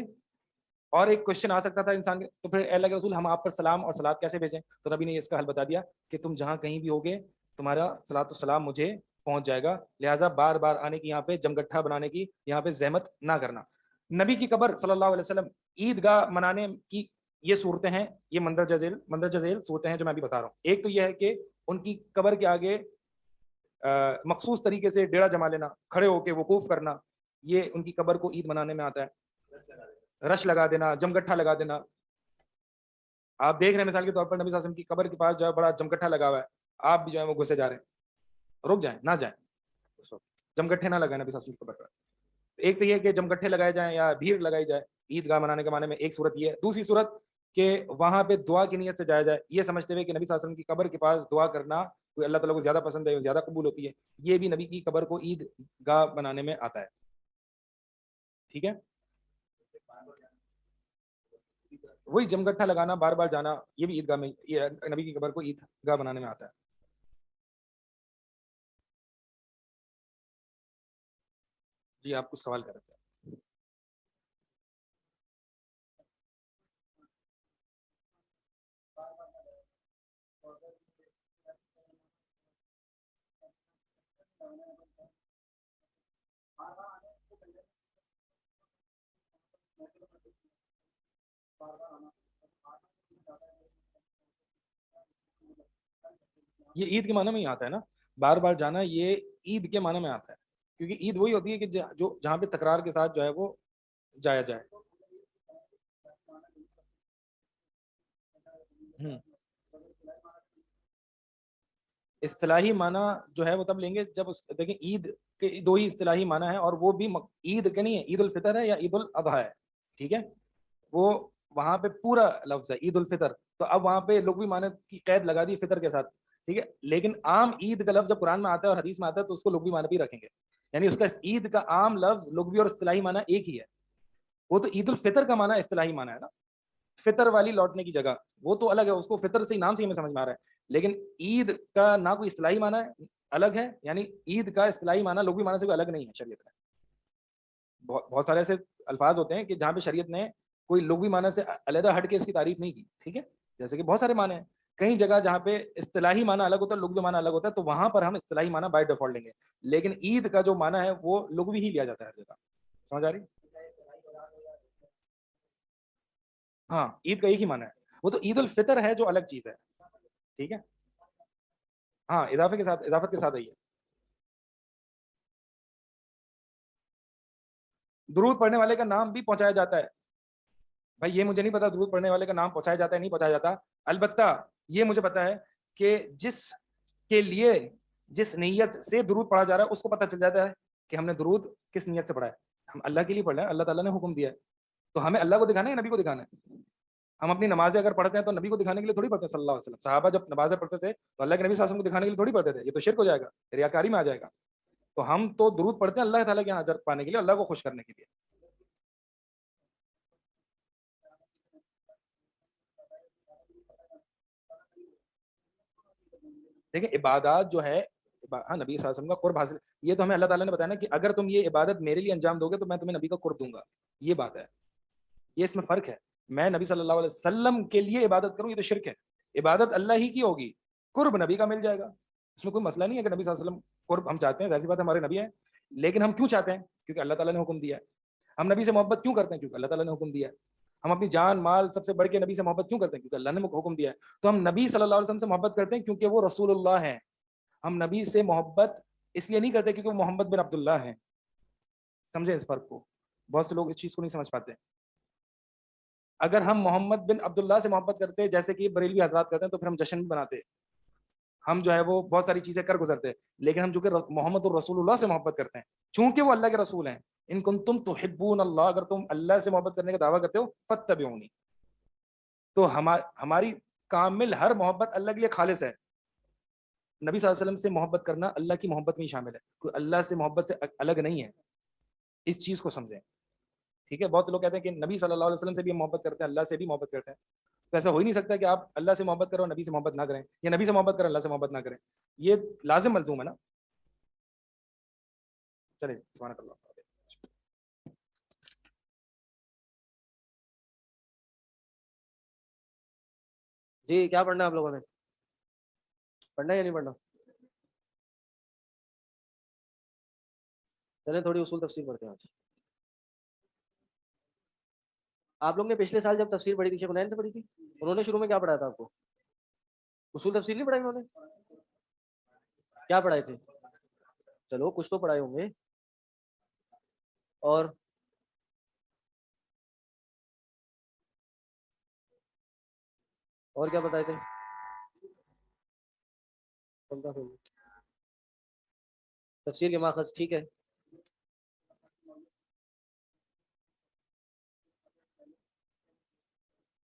اور ایک کوشچن آ سکتا تھا انسان کے، تو پھر اللہ کے رسول ہم آپ پر سلام اور صلات کیسے بھیجیں؟ تو نبی نے اس کا حل بتا دیا کہ تم جہاں کہیں بھی ہوگے تمہارا صلات و سلام مجھے پہنچ جائے گا، لہٰذا بار بار آنے کی، یہاں پہ جمگٹھا بنانے کی یہاں پہ زحمت نہ کرنا. نبی کی قبر صلی اللہ علیہ وسلم عیدگاہ منانے کی یہ صورتیں ہیں، یہ مندرجہ ذیل صورتیں ہیں جو میں ابھی بتا رہا ہوں. ایک تو یہ ہے کہ ان کی قبر کے آگے مخصوص طریقے سے ڈیرا جما لینا، کھڑے ہو کے وقوف کرنا، یہ ان کی قبر کو عید منانے میں آتا ہے. رش لگا دینا، جمگٹھا لگا دینا. آپ دیکھ رہے ہیں مثال کے طور پر نبی صلی اللہ علیہ وسلم کی قبر کے پاس جو ہے بڑا جمگٹھا لگا ہوا ہے، آپ بھی جو ہے وہ گھسے جا رہے ہیں، رک جائیں، نہ جائیں، جمگٹھے نہ لگائیں نبی صلی اللہ علیہ وسلم کی قبر پر. ایک تو یہ کہ جمگٹھے لگائے جائیں یا بھیڑ لگائی جائے عیدگاہ منانے کے معنی میں، ایک صورت یہ ہے. دوسری صورت کہ وہاں پہ دعا کی نیت سے جایا جائے، یہ سمجھتے ہوئے کہ نبی صلی اللہ علیہ وسلم کی قبر کے پاس دعا کرنا کوئی اللہ تعالیٰ کو زیادہ پسند ہے، زیادہ قبول ہوتی ہے، یہ بھی نبی کی قبر کو عید گاہ بنانے میں آتا ہے. ٹھیک ہے. وہی جمگٹھا لگانا، بار بار جانا، یہ بھی عیدگاہ میں، یہ نبی کی قبر کو عید گاہ بنانے میں آتا ہے. جی آپ کچھ سوال کر رہے تھے. یہ عید کے معنی میں ہی آتا ہے نا, بار بار جانا یہ عید کے معنی میں آتا ہے, کیونکہ عید وہی ہوتی ہے کہ جو جہاں پہ تکرار کے ساتھ جو ہے وہ جایا جائے. ہوں. اصطلاحی معنی جو ہے وہ تب لیں گے جب دیکھیں عید کے دو ہی اصطلاحی معنی ہے, اور وہ بھی عید کے نہیں ہے, عید الفطر ہے یا عید الاضحیٰ ہے, ٹھیک ہے, وہ وہاں پہ پورا لفظ ہے عید الفطر, تو اب وہاں پہ لغوی معنی کی قید لگا دی فطر کے ساتھ, ٹھیک ہے, لیکن عام عید کا لفظ جب قرآن میں آتا ہے اور حدیث میں آتا ہے تو اس کو لغوی معنی بھی رکھیں گے, یعنی اس کا عید کا عام لفظ لغوی اور اصطلاحی معنی ایک ہی ہے. وہ تو عید الفطر کا معنی اصطلاحی معنی ہے نا, فطر والی لوٹنے کی جگہ, وہ تو الگ ہے, اس کو فطر سے نام سے ہی ہمیں سمجھ میں آ رہا ہے, لیکن عید کا نہ کوئی اصطلاحی معنی ہے الگ ہے, یعنی عید کا اصطلاحی معنی لغوی معنی سے کوئی الگ نہیں ہے شریعت میں. بہت سارے ایسے الفاظ ہوتے ہیں کہ جہاں پہ شریعت نے کوئی لغوی معنی سے علیحدہ ہٹ کے اس کی تعریف نہیں کی, ٹھیک ہے, جیسے کہ بہت سارے معنی ہیں, کئی جگہ جہاں پہ اصطلاحی معنی الگ ہوتا ہے لغوی معنی الگ ہوتا ہے, تو وہاں پر ہم اصطلاحی معنی بائی ڈیفالٹ لیں گے, لیکن عید کا جو معنی ہے وہ لغوی ہی لیا جاتا ہے ہر جگہ. سمجھ آ رہی؟ ہاں عید کا ایک ہی معنی ہے, وہ تو عید الفطر ہے جو الگ چیز ہے, ٹھیک ہے, ہاں اضافے کے ساتھ, اضافت کے ساتھ آئی ہے. درود پڑھنے والے کا نام بھی پہنچایا جاتا ہے, بھائی یہ مجھے نہیں پتا درود پڑھنے والے کا نام پہنچایا جاتا ہے نہیں پہنچایا جاتا, البتہ یہ مجھے پتا ہے کہ جس کے لیے جس نیت سے درود پڑھا جا رہا ہے اس کو پتہ چل جاتا ہے کہ ہم نے درود کس نیت سے پڑھا ہے. ہم اللہ کے لیے پڑھ رہے ہیں, اللہ تعالیٰ نے حکم دیا ہے, تو ہمیں اللہ کو دکھانا ہے, نبی کو دکھانا ہے. ہم اپنی نمازیں اگر پڑھتے ہیں تو نبی کو دکھانے کے لیے تھوڑی پڑھتے ہیں, صلی اللہ علیہ وسلم صحابہ جب نمازیں پڑھتے تھے تو اللہ کے نبی صلی اللہ علیہ وسلم کو دکھانے کے لیے تھوڑی پڑھتے تھے, یہ تو شرک ہو جائے گا, ریاکاری میں آ جائے گا. تو ہم تو درود پڑھتے ہیں اللہ تعالیٰ کے یہاں اجر پانے کے لیے, اللہ کو خوش کرنے کے لیے. دیکھیں عبادات جو ہے, ہاں نبی صلی اللہ علیہ وسلم کا قرب حاصل, یہ تو ہمیں اللہ تعالیٰ نے بتایا نا کہ اگر تم یہ عبادت میرے لیے انجام دو گے تو میں تمہیں نبی کا قرب دوں گا, یہ بات ہے, یہ اس میں فرق ہے. میں نبی صلی اللہ علیہ وسلم کے لیے عبادت کروں یہ تو شرک ہے, عبادت اللہ ہی کی ہوگی, قرب نبی کا مل جائے گا, اس میں کوئی مسئلہ نہیں ہے کہ نبی صلی اللہ علیہ وسلم قرب ہم چاہتے ہیں, ظاہر سی بات ہے ہمارے نبی ہیں, لیکن ہم کیوں چاہتے ہیں؟ کیونکہ اللہ تعالیٰ نے حکم دیا ہے. ہم نبی سے محبت کیوں کرتے ہیں؟ کیونکہ اللہ تعالیٰ نے حکم دیا ہے. ہم اپنی جان مال سب سے بڑھ کے نبی سے محبت کیوں کرتے ہیں؟ کیونکہ اللہ نے حکم دیا ہے. تو ہم نبی صلی اللہ علیہ وسلم سے محبت کرتے ہیں کیونکہ وہ رسول اللہ ہیں. ہم نبی سے محبت اس لیے نہیں کرتے کیونکہ وہ محمد بن عبداللہ ہیں. سمجھیں اس فرق کو, بہت سے لوگ اس چیز کو نہیں سمجھ پاتے. اگر ہم محمد بن عبداللہ سے محبت کرتے جیسے کہ بریلوی حضرات کرتے ہیں تو پھر ہم جشن بھی بناتے, ہم جو ہے وہ بہت ساری چیزیں کر گزرتے, لیکن ہم چونکہ محمد الرسول اللہ سے محبت کرتے ہیں, چونکہ وہ اللہ کے رسول ہیں, ان کنتم تحبون اللہ, اگر تم اللہ سے محبت کرنے کا دعویٰ کرتے ہو فاتبعونی, تو ہماری کامل ہر محبت اللہ کے لیے خالص ہے. نبی صلی اللہ علیہ وسلم سے محبت کرنا اللہ کی محبت میں ہی شامل ہے, کوئی اللہ سے محبت سے الگ نہیں ہے, اس چیز کو سمجھیں, ٹھیک ہے. بہت سے لوگ کہتے ہیں کہ نبی صلی اللہ علیہ وسلم سے بھی ہم محبت کرتے ہیں, اللہ سے بھی محبت کرتے ہیں, تو ایسا ہو ہی نہیں سکتا کہ آپ اللہ سے محبت کرو نبی سے محبت نہ کریں, یا نبی سے محبت کریں اللہ سے محبت نہ کریں, یہ لازم ملزوم ہے نا. چلے سبحانک اللہ. جی کیا پڑھنا ہے آپ لوگوں نے, پڑھنا ہے یا نہیں پڑھنا؟ چلیں تھوڑی اصول تفسیر پڑھتے ہیں آج. آپ لوگ نے پچھلے سال جب تفسیر پڑھی تھی شیخ حنین سے پڑھی تھی, انہوں نے شروع میں کیا پڑھایا تھا آپ کو؟ اصول تفسیر نہیں پڑھائی انہوں نے, کیا پڑھائے تھے؟ چلو کچھ تو پڑھائے ہوں گے. اور کیا بتائے تھے؟ تفسیر کے ماخذ, ٹھیک ہے.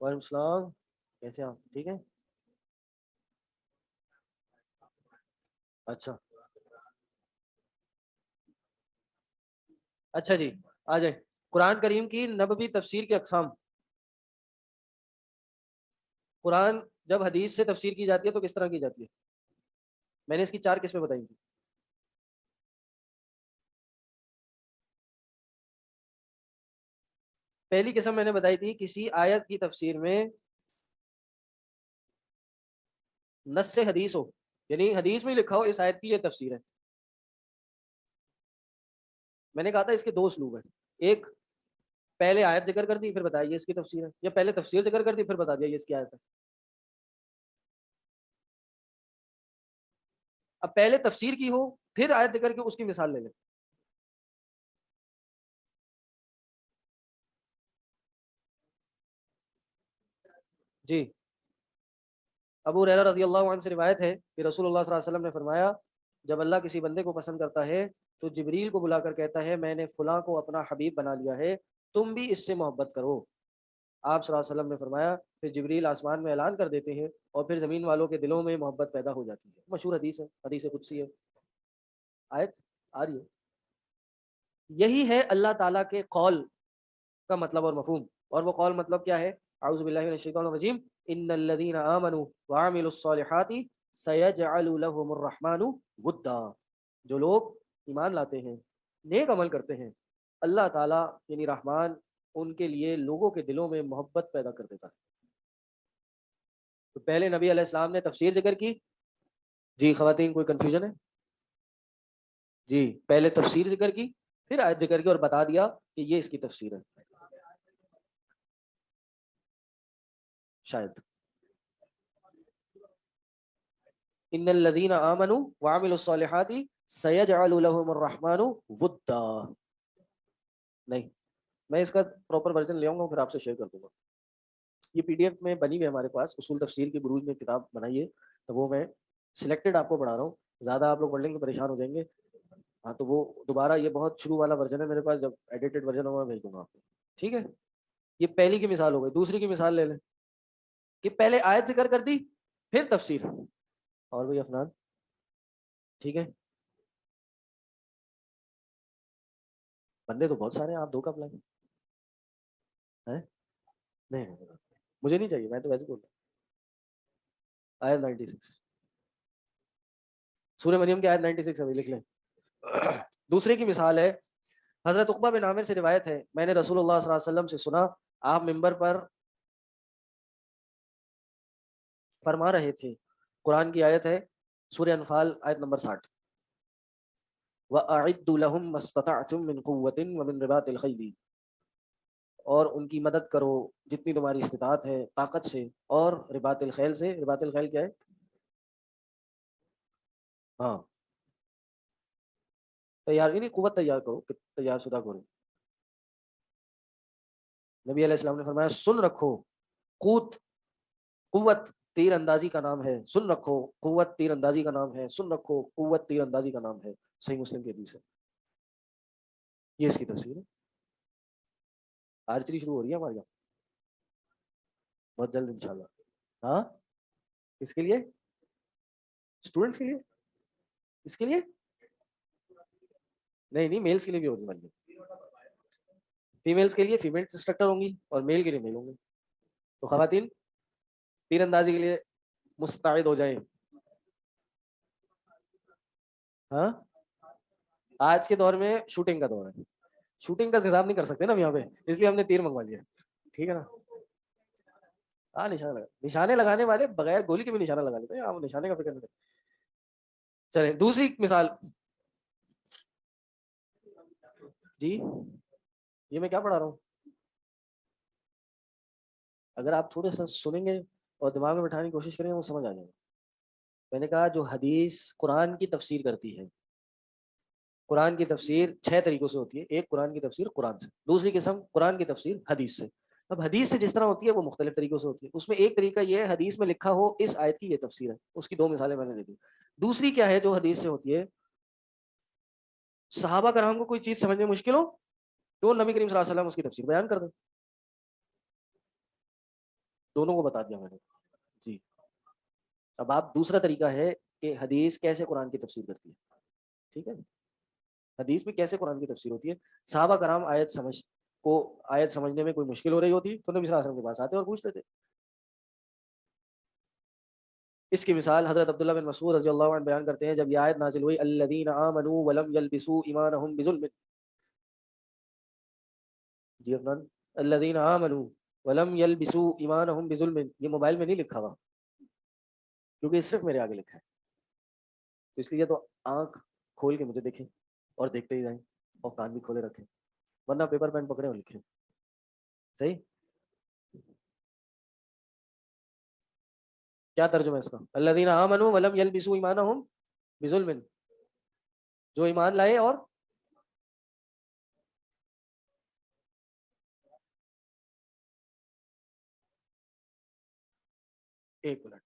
وعلیکم السلام, کیسے آپ, ٹھیک ہے. اچھا جی آ جائیں. قرآن کریم کی نبوی تفسیر کے اقسام. قرآن جب حدیث سے تفسیر کی جاتی ہے تو کس طرح کی جاتی ہے؟ میں نے اس کی 4 قسمیں بتائی تھی. پہلی قسم میں نے بتائی تھی کسی آیت کی تفسیر میں نص حدیث ہو, یعنی حدیث میں لکھا ہو اس آیت کی یہ تفسیر ہے, میں نے کہا تھا اس کے دو اسلوب ہیں، ایک پہلے آیت ذکر کر دی پھر بتایا یہ اس کی تفسیر ہے، یا پہلے تفسیر ذکر کر دی پھر بتا دیا یہ اس کی آیت ہے. اب پہلے تفسیر کی ہو پھر آیت ذکر کے اس کی مثال لے لیں. جی ابو ہریرہ رضی اللہ عنہ سے روایت ہے کہ رسول اللہ صلی اللہ علیہ وسلم نے فرمایا جب اللہ کسی بندے کو پسند کرتا ہے تو جبریل کو بلا کر کہتا ہے میں نے فلاں کو اپنا حبیب بنا لیا ہے، تم بھی اس سے محبت کرو. آپ صلی اللہ علیہ وسلم نے فرمایا پھر جبریل آسمان میں اعلان کر دیتے ہیں اور پھر زمین والوں کے دلوں میں محبت پیدا ہو جاتی ہے. مشہور حدیث ہے، حدیث قدسی ہے. آیت آ رہی ہے. یہی ہے اللہ تعالیٰ کے قول کا مطلب اور مفہوم. اور وہ قول مطلب کیا ہے؟ اعوذ باللہ من الشیطان الرجیم ان الذین آمنوا وعملوا الصالحات سیجعل لهم الرحمن ودا. جو لوگ ایمان لاتے ہیں، نیک عمل کرتے ہیں، اللہ تعالیٰ یعنی رحمان ان کے لیے لوگوں کے دلوں میں محبت پیدا کر دیتا ہے. تو پہلے نبی علیہ السلام نے تفسیر ذکر کی. جی خواتین کوئی کنفیوژن ہے؟ جی پہلے تفسیر ذکر کی پھر آیت ذکر کی اور بتا دیا کہ یہ اس کی تفسیر ہے. شاید ان الذین آمنوا وعملوا الصالحات سیجعل لهم الرحمن ودا. نہیں، میں اس کا پراپر ورژن لے آؤں گا پھر آپ سے شیئر کر دوں گا. یہ پی ڈی ایف میں بنی ہوئی ہے ہمارے پاس، اصول تفسیر کی بروج میں کتاب بنائی ہے، تو وہ میں سلیکٹڈ آپ کو پڑھا رہا ہوں. زیادہ آپ لوگ پڑھ لیں گے پریشان ہو جائیں گے. ہاں تو وہ دوبارہ یہ بہت شروع والا ورژن ہے میرے پاس، جب ایڈیٹڈ ورژن ہوگا میں بھیج دوں گا آپ کو. ٹھیک ہے، یہ پہلی کی مثال ہو گئی. دوسری کی مثال لے لیں کہ پہلے آیت ذکر کر دی پھر تفسیر. اور بھائی افنان ٹھیک ہے، بندے تو بہت سارے ہیں، آپ دو کب لائیں؟ نہیں مجھے نہیں چاہیے، میں تو ویسے بول رہا ہوں. آیت 96 سورہ مریم کی آیت 96 ابھی لکھ لیں. دوسرے کی مثال ہے حضرت عقبہ بن عامر سے روایت ہے میں نے رسول اللہ صلی اللہ علیہ وسلم سے سنا آپ منبر پر فرما رہے تھے. قرآن کی آیت ہے سورہ انفال آیت نمبر 60 وَأَعِدُّ لَهُم مَّا اسْتَطَعْتُم مِّن قُوَّةٍ وَمِن رِّبَاطِ الْخَيْلِ، اور ان کی مدد کرو جتنی تمہاری استطاعت ہے طاقت سے، اور رباط الخیل سے. رباط الخیل کیا ہے؟ ہاں تیار، یعنی قوت تیار کرو، تیار شدہ کرو. نبی علیہ السلام نے فرمایا سن رکھو قوت تیر اندازی کا نام ہے، سن رکھو قوت تیر اندازی کا نام ہے، سن رکھو قوت تیر اندازی کا نام ہے. صحیح مسلم کی حدیث ہے. یہ اس کی تفسیر ہے. آرچری شروع ہو رہی ہے ہمارے یہاں بہت جلد انشاءاللہ. ہاں اس کے لیے اسٹوڈنٹس کے لیے، اس کے لیے نہیں میلز کے لیے بھی ہوگی بنی. فیمیلز کے لیے فیمیل انسٹرکٹر ہوں گی اور میل کے لیے میل ہوں گے. تو خواتین تیر اندازی کے لیے مستعد ہو جائیں. ہاں آج کے دور میں شوٹنگ کا دور ہے، شوٹنگ کا انتظام نہیں کر سکتے نا ہم یہاں پہ، اس لیے ہم نے تیر منگوا لیا. ٹھیک ہے نا؟ ہاں نشانے لگانے والے بغیر گولی کے بھی نشانہ لگا لیتے ہیں، آپ نشانے کا فکر نہیں کرتے. چلیں دوسری مثال. جی یہ میں کیا پڑھا رہا ہوں؟ اگر آپ تھوڑے سا سنیں گے اور دماغ میں بٹھانے کی کوشش کریں گے وہ سمجھ آ جائے گا. میں نے کہا جو حدیث قرآن کی تفسیر کرتی ہے، قرآن کی تفسیر 6 طریقوں سے ہوتی ہے. ایک قرآن کی تفسیر قرآن سے، دوسری قسم قرآن کی تفسیر حدیث سے. اب حدیث سے جس طرح ہوتی ہے وہ مختلف طریقوں سے ہوتی ہے. اس میں ایک طریقہ یہ ہے حدیث میں لکھا ہو اس آیت کی یہ تفسیر ہے، اس کی 2 مثالیں میں نے دے دی. دوسری کیا ہے جو حدیث سے ہوتی ہے، صحابہ کرام کو کوئی چیز سمجھنے مشکل ہو تو نبی کریم صلی اللہ علیہ وسلم اس کی تفسیر بیان کر دیں. دونوں کو بتا دیا میں نے. جی اب آپ دوسرا طریقہ ہے کہ حدیث کیسے قرآن کی تفسیر کرتی ہے. ٹھیک ہے، حدیث میں کیسے قرآن کی تفسیر ہوتی ہے. صحابہ کرام آیت سمجھنے میں کوئی مشکل ہو رہی ہوتی تو نبی صلی اللہ علیہ وسلم کے پاس آتے اور پوچھتے تھے. اس کی مثال حضرت عبداللہ بن مسعود رضی اللہ عنہ بیان کرتے ہیں جب یہ آیت نازل ہوئی الذین آمنوا ولم یلبسوا ایمانہم بظلم. جی افنان الذین آمنوا ولم یلبسوا ایمانہم بظلم، یہ موبائل میں نہیں لکھا ہوا کیونکہ یہ صرف میرے آگے لکھا ہے، اس لیے تو آنکھ کھول کے مجھے دیکھیں اور دیکھتے ہی جائیں. اور کان بھی کھولے رکھیں, ورنہ پیپر پین پکڑے اور لکھیں. صحیح. کیا ترجمہ ہے اس کا؟ الذین آمنوا ولم یلبسوا ایمانہم بظلم, جو ایمان لائے اور ایک منٹ,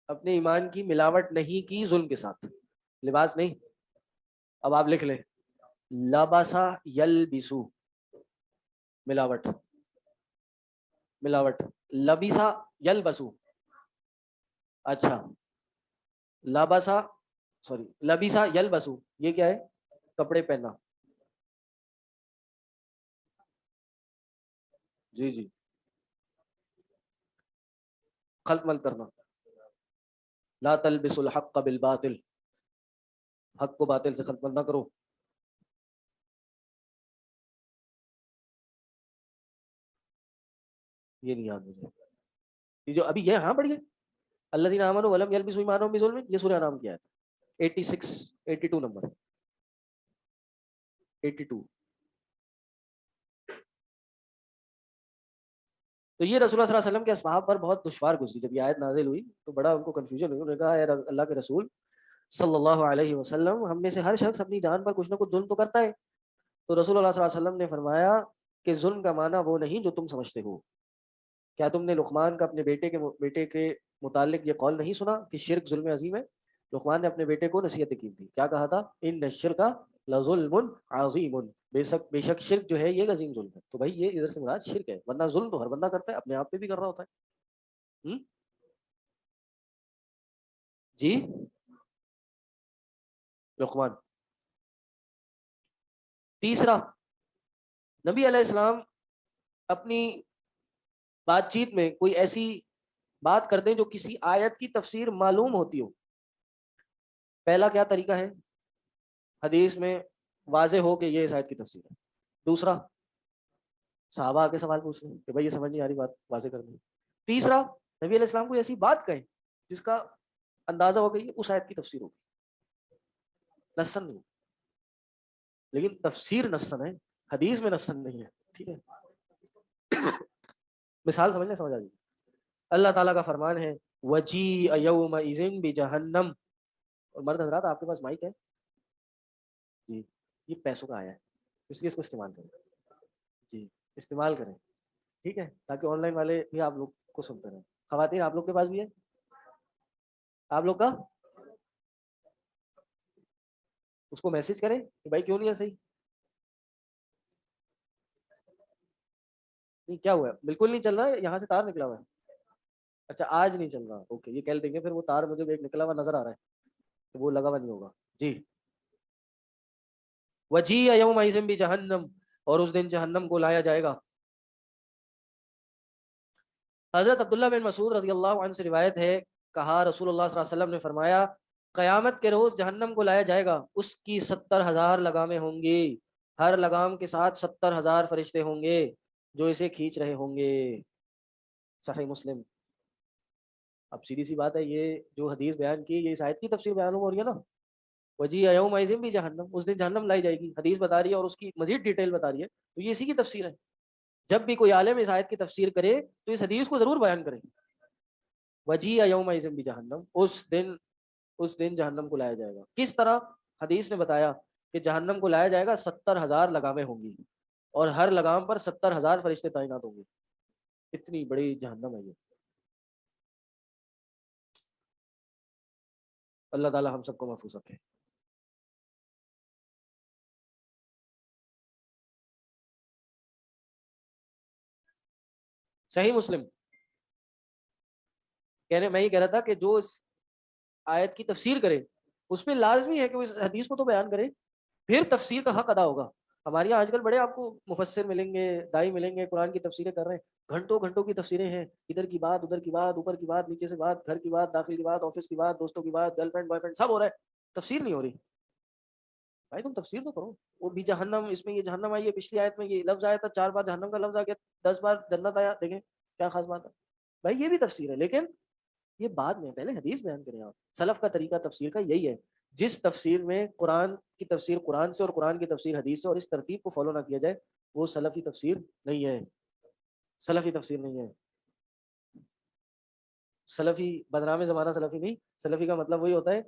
اپنے ایمان کی ملاوٹ نہیں کی ظلم کے ساتھ, لباس نہیں. اب آپ لکھ لیں لباسا یلبسو, ملاوٹ, ملاوٹ. لبیسا یلبسو, اچھا لباسا سوری لبیسا یلبسو, یہ کیا ہے؟ کپڑے پہننا. جی جی, خلط مل کرنا. لا تلبسوا الحق بالباطل, حق کو باطل سے خلط مل نہ کرو. یہ نہیں یاد مجھے, یہ جو ابھی یہ ہاں پڑھیے الذین آمنوا ولم یلبسوا ایمانہم بظلم, یہ سورہ انعام کی آیت ہے 82 نمبر 82. تو یہ رسول اللہ صلی اللہ علیہ وسلم کے اصحاب پر بہت دشوار گزری. جب یہ آیت نازل ہوئی تو بڑا ان کو کنفیوژن ہوئی. انہوں نے کہا اے اللہ کے رسول صلی اللہ علیہ وسلم, ہم میں سے ہر شخص اپنی جان پر کچھ نہ کچھ ظلم تو کرتا ہے. تو رسول اللہ صلی اللہ علیہ وسلم نے فرمایا کہ ظلم کا معنی وہ نہیں جو تم سمجھتے ہو. کیا تم نے لقمان کا اپنے بیٹے کے متعلق یہ قول نہیں سنا کہ شرک ظلم عظیم ہے؟ لقمان نے اپنے بیٹے کو نصیحتیں کی تھی, کیا کہا تھا؟ ان الشرک لظلم عظیم, بے شک شرک جو ہے یہ عظیم ظلم ہے. تو بھائی یہ ادھر سے مراد شرک ہے, ورنہ ظلم تو ہر بندہ کرتا ہے, اپنے آپ پہ بھی کر رہا ہوتا ہے. جی لقمان. تیسرا, نبی علیہ السلام اپنی بات چیت میں کوئی ایسی بات کر دیں جو کسی آیت کی تفسیر معلوم ہوتی ہو. پہلا کیا طریقہ ہے؟ حدیث میں واضح ہو کہ یہ اس آیت کی تفسیر ہے. دوسرا, صحابہ آ کے سوال پوچھ رہے ہیں کہ بھائی یہ سمجھ نہیں آ رہی, بات واضح کر دیں. تیسرا, نبی علیہ السلام کو ایسی بات کہیں جس کا اندازہ ہو گئی اس آیت کی تفسیر ہوگی, نصن نہیں, لیکن تفسیر نصن ہے, حدیث میں نصن نہیں ہے. ٹھیک ہے, مثال سمجھ آ جائے. اللہ تعالیٰ کا فرمان ہے وَجِيءَ يَوْمَئِذٍ بِجَهَنَّمَ. اور مرد حضرات آپ کے پاس مائک ہے جی, یہ پیسوں کا آیا ہے اس لیے اس کو استعمال کریں. جی استعمال کریں, ٹھیک ہے, تاکہ آن لائن والے بھی آپ لوگ کو سنتے رہیں. خواتین آپ لوگ کے پاس بھی ہے, آپ لوگ کا اس کو میسج کریں کہ بھائی کیوں نہیں ہے صحیح. نہیں کیا ہوا ہے, بالکل نہیں چل رہا ہے, یہاں سے تار نکلا ہوا ہے. اچھا آج نہیں چل رہا, اوکے, یہ کہہ دیں گے. پھر وہ تار مجھے ایک نکلا ہوا نظر آ رہا ہے تو وہ لگا ہوا نہیں ہوگا. جی وَجِيءَ يَوْمَئِذٍ بِجَهَنَّمَ, اور اس دن جہنم کو لایا جائے گا. حضرت عبداللہ بن مسعود رضی اللہ عنہ سے روایت ہے, کہا رسول اللہ صلی اللہ علیہ وسلم نے فرمایا قیامت کے روز جہنم کو لایا جائے گا, اس کی 70,000 لگامیں ہوں گی, ہر لگام کے ساتھ 70,000 فرشتے ہوں گے جو اسے کھینچ رہے ہوں گے. صحیح مسلم. اب سیدھی سی بات ہے, یہ جو حدیث بیان کی یہ اس آیت کی تفسیر بیان ہو رہی ہے نا. وَجِيءَ يَوْمَئِذٍ بِجَهَنَّمَ, اس دن جہنم لائی جائے گی, حدیث بتا رہی ہے اور اس کی مزید ڈیٹیل بتا رہی ہے, تو یہ اسی کی تفسیر ہے. جب بھی کوئی عالم اس آیت کی تفسیر کرے تو اس حدیث کو ضرور بیان کرے. وَجِيءَ يَوْمَئِذٍ بِجَهَنَّمَ, اس دن جہنم کو لایا جائے گا. کس طرح؟ حدیث نے بتایا کہ جہنم کو لایا جائے گا, 70,000 لگامیں ہوں گی اور ہر لگام پر 70,000 فرشتے تعینات ہوں گے. اتنی بڑی جہنم ہے یہ. اللہ تعالی ہم سب کو محفوظ رکھے. صحیح مسلم. میں یہ کہہ رہا تھا کہ جو اس آیت کی تفسیر کرے اس پہ لازمی ہے کہ وہ اس حدیث کو تو بیان کرے, پھر تفسیر کا حق ادا ہوگا. ہمارے یہاں آج کل بڑے آپ کو مفسر ملیں گے, دائی ملیں گے, قرآن کی تفسیریں کر رہے ہیں, گھنٹوں گھنٹوں کی تفسیریں ہیں, ادھر کی بات, ادھر کی بات, اوپر کی بات, نیچے سے بات, گھر کی بات, داخل کی بات, آفس کی بات, دوستوں کی بات, گرل فرینڈ بوائے فرینڈ, سب ہو رہا ہے, تفسیر نہیں ہو رہی. بھائی تم تفسیر تو کرو. وہ بھی جہنم, اس میں یہ جہنم آئی ہے, پچھلی آیت میں یہ لفظ آیا تھا, 4 بار جہنم کا لفظ آ گیا, 10 بار جنت آیا, دیکھیں کیا خاص بات ہے. بھائی یہ بھی تفسیر ہے, لیکن یہ بعد میں, پہلے حدیث بیان کریں. آپ سلف کا طریقہ تفسیر کا یہی ہے, جس تفسیر میں قرآن کی تفسیر قرآن سے اور قرآن کی تفسیر حدیث سے اور اس ترتیب کو فالو نہ کیا جائے وہ سلفی تفسیر نہیں ہے، سلفی تفسیر نہیں ہے۔ سلفی بدنام زمانہ سلفی نہیں، سلفی کا مطلب وہی ہوتا ہے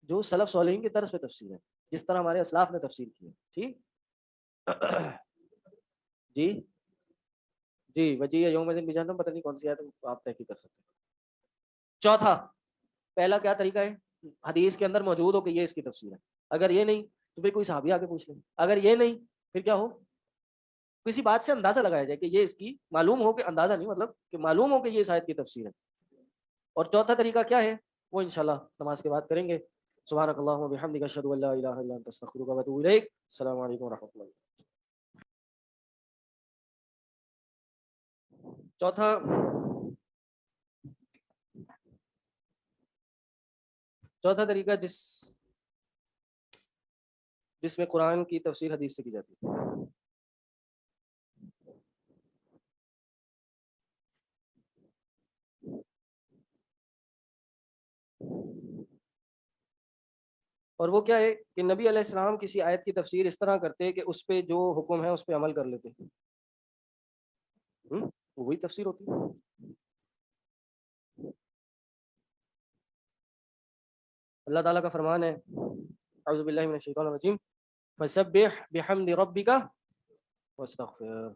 جو سلف صالحین کی طرز پہ تفسیر ہے، جس طرح ہمارے اسلاف نے تفسیر کی ہے۔ ٹھیک جی جی وجیہ یوم دن بھی جانتا ہوں، پتہ نہیں کون سی ہے تو آپ تحقیق کر سکتے ہیں۔ چوتھا، پہلا کیا طریقہ ہے؟ حدیث کے اندر موجود ہو کہ یہ اس کی تفسیر ہے، اگر یہ نہیں تو پھر کوئی صحابی آگے پوچھ لیں، اگر یہ نہیں پھر کیا ہو؟ کسی بات سے اندازہ لگایا جائے کہ یہ اس کی معلوم ہو، کہ اندازہ نہیں مطلب کہ معلوم ہو کہ یہ اس آیت کی تفسیر ہے۔ اور چوتھا طریقہ کیا ہے وہ انشاءاللہ نماز کے بعد کریں گے۔ سبحانک اللہم و بحمدک، اشہد ان لا الہ الا انت، استغفرک و اتوب الیک۔ السلام علیکم و رحمۃ اللہ۔ چوتھا طریقہ جس میں قرآن کی تفسیر حدیث سے کی جاتی ہے۔ اور وہ کیا ہے کہ نبی علیہ السلام کسی آیت کی تفسیر اس طرح کرتے کہ اس پہ جو حکم ہے اس پہ عمل کر لیتے، وہی تفسیر ہوتی ہے۔ اللہ تعالیٰ کا فرمان ہے، اعوذ باللہ من الشیطان الرجیم، فسبح بحمد ربک واستغفر،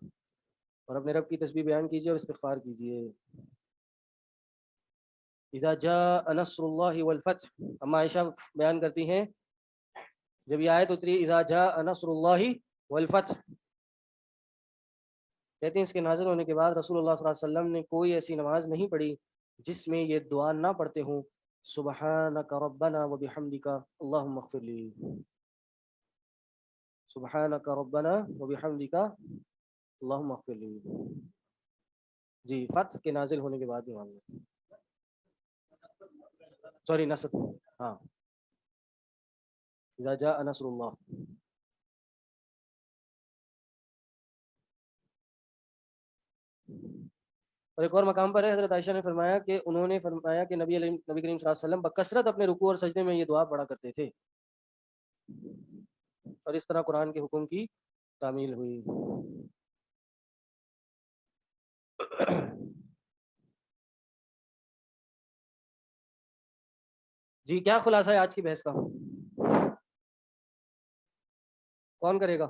اور اپنے رب کی تسبیح بیان کیجیے اور استغفار کیجیے۔ اذا جاء نصر اللہ والفتح، اما عائشہ بیان کرتی ہیں جب یہ آیت اتری اذا جاء نصر اللہ والفتح، کہتے ہیں اس کے نازل ہونے کے بعد رسول اللہ صلی اللہ علیہ وسلم نے کوئی ایسی نماز نہیں پڑھی جس میں یہ دعا نہ پڑھتے ہوں، سبحانک ربنا وبحمدک اللہم اغفر لی، سبحانک ربنا وبحمدک اللہم اغفر لی۔ جی فتح کے نازل ہونے کے بعد بھی معاملہ، سوری نصر، ہاں اذا جاء نصر اللہ۔ اور ایک اور مقام پر ہے حضرت عائشہ نے فرمایا کہ انہوں نے فرمایا کہ نبی کریم صلی اللہ علیہ وسلم بکثرت اپنے رکوع اور سجدے میں یہ دعا پڑھا کرتے تھے، اور اس طرح قرآن کے حکم کی تعمیل ہوئی۔ جی کیا خلاصہ ہے آج کی بحث کا؟ کون کرے گا؟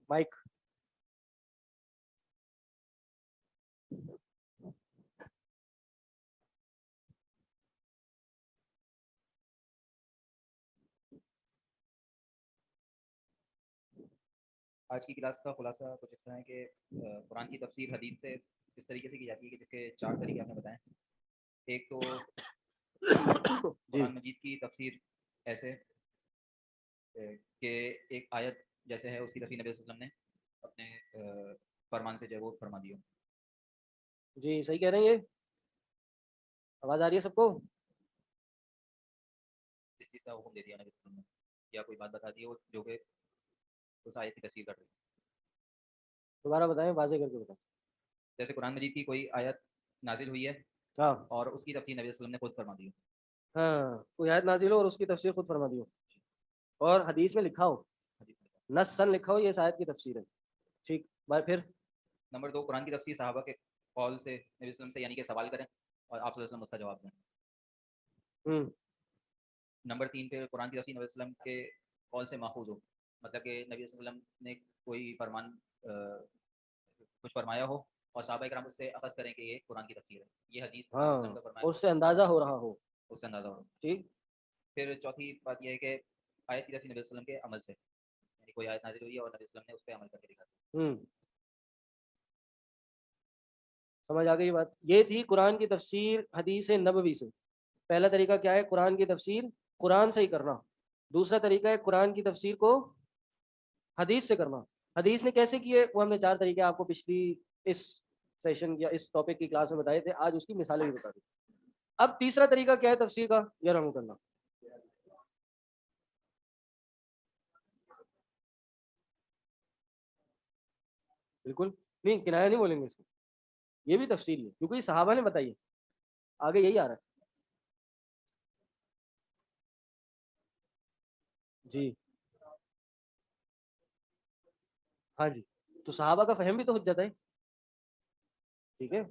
مائک۔ آج کی کلاس کا خلاصہ کچھ اس طرح ہے کہ قرآن کی تفسیر حدیث سے اس طریقے سے کی جاتی ہے کہ جس کے 4 طریقے آپ نے بتائیں۔ ایک تو قرآن مجید کی تفسیر ایسے کہ ایک آیت جیسے ہے اس کی تفسیر نبی صلی اللہ علیہ وسلم نے اپنے فرمان سے جو ہے وہ فرما دی ہو۔ جی صحیح کہہ رہے ہیں، یہ آواز آ رہی ہے سب کو؟ اس چیز کا حکم دے دیا نبی صلی اللہ علیہ وسلم نے، یا کوئی بات بتا دی ہو جو کہ اس آیت کی تفسیر کر رہی ہے۔ دوبارہ بتائیں، واضح کر کے بتائیں۔ جیسے قرآن مجید کی کوئی آیت نازل ہوئی ہے ہاں اور اس کی تفسیر نبی صلی اللہ علیہ وسلم نے خود فرما دی ہو۔ ہاں، کوئی آیت نازل ہو اور اس کی تفسیر خود فرما دی ہو، اور حدیث میں لکھا ہو، نصاً لکھا ہو یہ اس آیت کی تفسیر ہے۔ ٹھیک، پھر نمبر 2 قرآن کی تفسیر صحابہ کے قول سے نبی صلی اللہ علیہ وسلم سے، یعنی کہ سوال کریں اور آپ صلی اللہ علیہ وسلم اس کا جواب دیں۔ نمبر 3 پہ قرآن کی تفسیر نبی صلی اللہ علیہ وسلم کے قول سے ماخوذ ہو، مطلب کہ نبی صلی اللہ علیہ وسلم نے کوئی فرمان کچھ فرمایا ہو اور صحابہ کرام اس سے اخذ کریں کہ یہ قرآن کی تفسیر ہے، یہ حدیث ہاں کا فرمایا اس سے اندازہ ہو رہا ہو، اس سے اندازہ ہو۔ ٹھیک۔ پھر چوتھی بات یہ ہے کہ آیت کی تفسیر نبی صلی اللہ علیہ وسلم کے عمل سے، یعنی کوئی آیت نازل ہوئی ہے اور نبی صلی اللہ علیہ وسلم نے اس پہ عمل کر کے دکھایا۔ سمجھ آ گئی بات؟ یہ تھی قرآن کی تفسیر حدیث نبوی سے۔ پہلا طریقہ کیا ہے؟ قرآن کی تفسیر قرآن سے ہی کرنا۔ دوسرا طریقہ ہے قرآن کی تفسیر کو حدیث سے کرنا۔ حدیث نے کیسے کیے وہ ہم نے 4 طریقے آپ کو پچھلی اس سیشن یا اس ٹاپک کی کلاس میں بتائے تھے، آج اس کی مثالیں بھی بتا دیں۔ اب تیسرا طریقہ کیا ہے تفسیر کا؟ یہ کرنا۔ بالکل نہیں کنایا نہیں بولیں گے اس کو, یہ بھی تفسیر ہے کیونکہ یہ صحابہ نے بتائی ہے, آگے یہی آ رہا ہے. جی ہاں جی, تو صحابہ کا فہم بھی تو حجت ہے, ٹھیک ہے.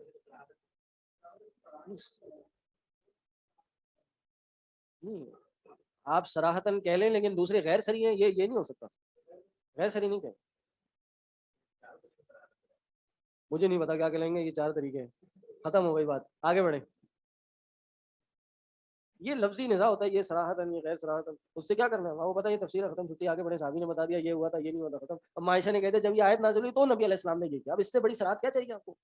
نہیں آپ صراحتاً کہہ لیں لیکن دوسرے غیر صریح ہیں, یہ نہیں ہو سکتا, غیر صریح نہیں کہیں. مجھے نہیں پتا کیا کہیں گے, یہ 4 طریقے ہیں, ختم ہو گئی بات, آگے بڑھیں. یہ لفظی نزاع ہوتا ہے, یہ صراحتاً یہ غیر صراحتاً, اس سے کیا کرنا ہے, وہ پتا یہ تفسیر ختم, چھٹی, آگے بڑھے. صحابی نے بتا دیا یہ ہوا تھا, یہ نہیں ہوا تھا, ختم. اب عائشہ نے کہتے جب یہ آیت نازل ہوئی تو نبی علیہ السلام نے یہ کیا, اب اس سے بڑی صراحت کیا چاہیے آپ کو.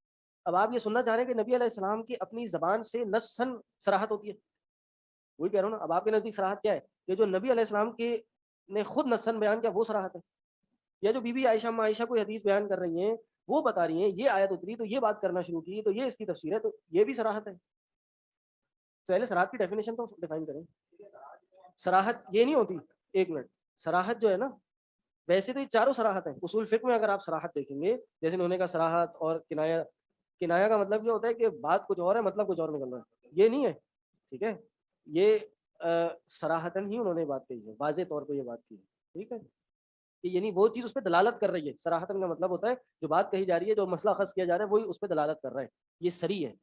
اب آپ یہ سننا چاہ رہے ہیں کہ نبی علیہ السلام کی اپنی زبان سے نصاً صراحت ہوتی ہے, وہی کہہ رہا ہوں نا. اب آپ کے نزدیک صراحت کیا ہے, کہ جو نبی علیہ السلام کے نے خود نصاً بیان کیا وہ صراحت ہے, یا جو بی بی عائشہ عائشہ کوئی حدیث بیان کر رہی ہیں وہ بتا رہی ہیں یہ آیت اتری تو یہ بات کرنا شروع کی تو یہ اس کی تفسیر ہے, تو یہ بھی صراحت ہے. تو پہلے صراحت کی ڈیفینیشن تو ڈیفائن کریں. صراحت یہ نہیں ہوتی, ایک منٹ, صراحت جو ہے نا ویسے تو یہ چاروں صراحت ہیں. اصول فقہ میں اگر آپ صراحت دیکھیں گے, جیسے انہوں نے کہا صراحت اور کنایا, کنایا کا مطلب یہ ہوتا ہے کہ بات کچھ اور ہے مطلب کچھ اور نکل رہا ہے, یہ نہیں ہے, ٹھیک ہے. یہ صراحتاً ہی انہوں نے بات کہی ہے, واضح طور پہ یہ بات کی ہے, ٹھیک ہے. کہ یعنی وہ چیز اس پہ دلالت کر رہی ہے. صراحتاً کا مطلب ہوتا ہے جو بات کہی جا رہی ہے, جو مسئلہ اخذ کیا جا رہا ہے وہی اس پہ دلالت کر رہا ہے, یہ صریح ہے.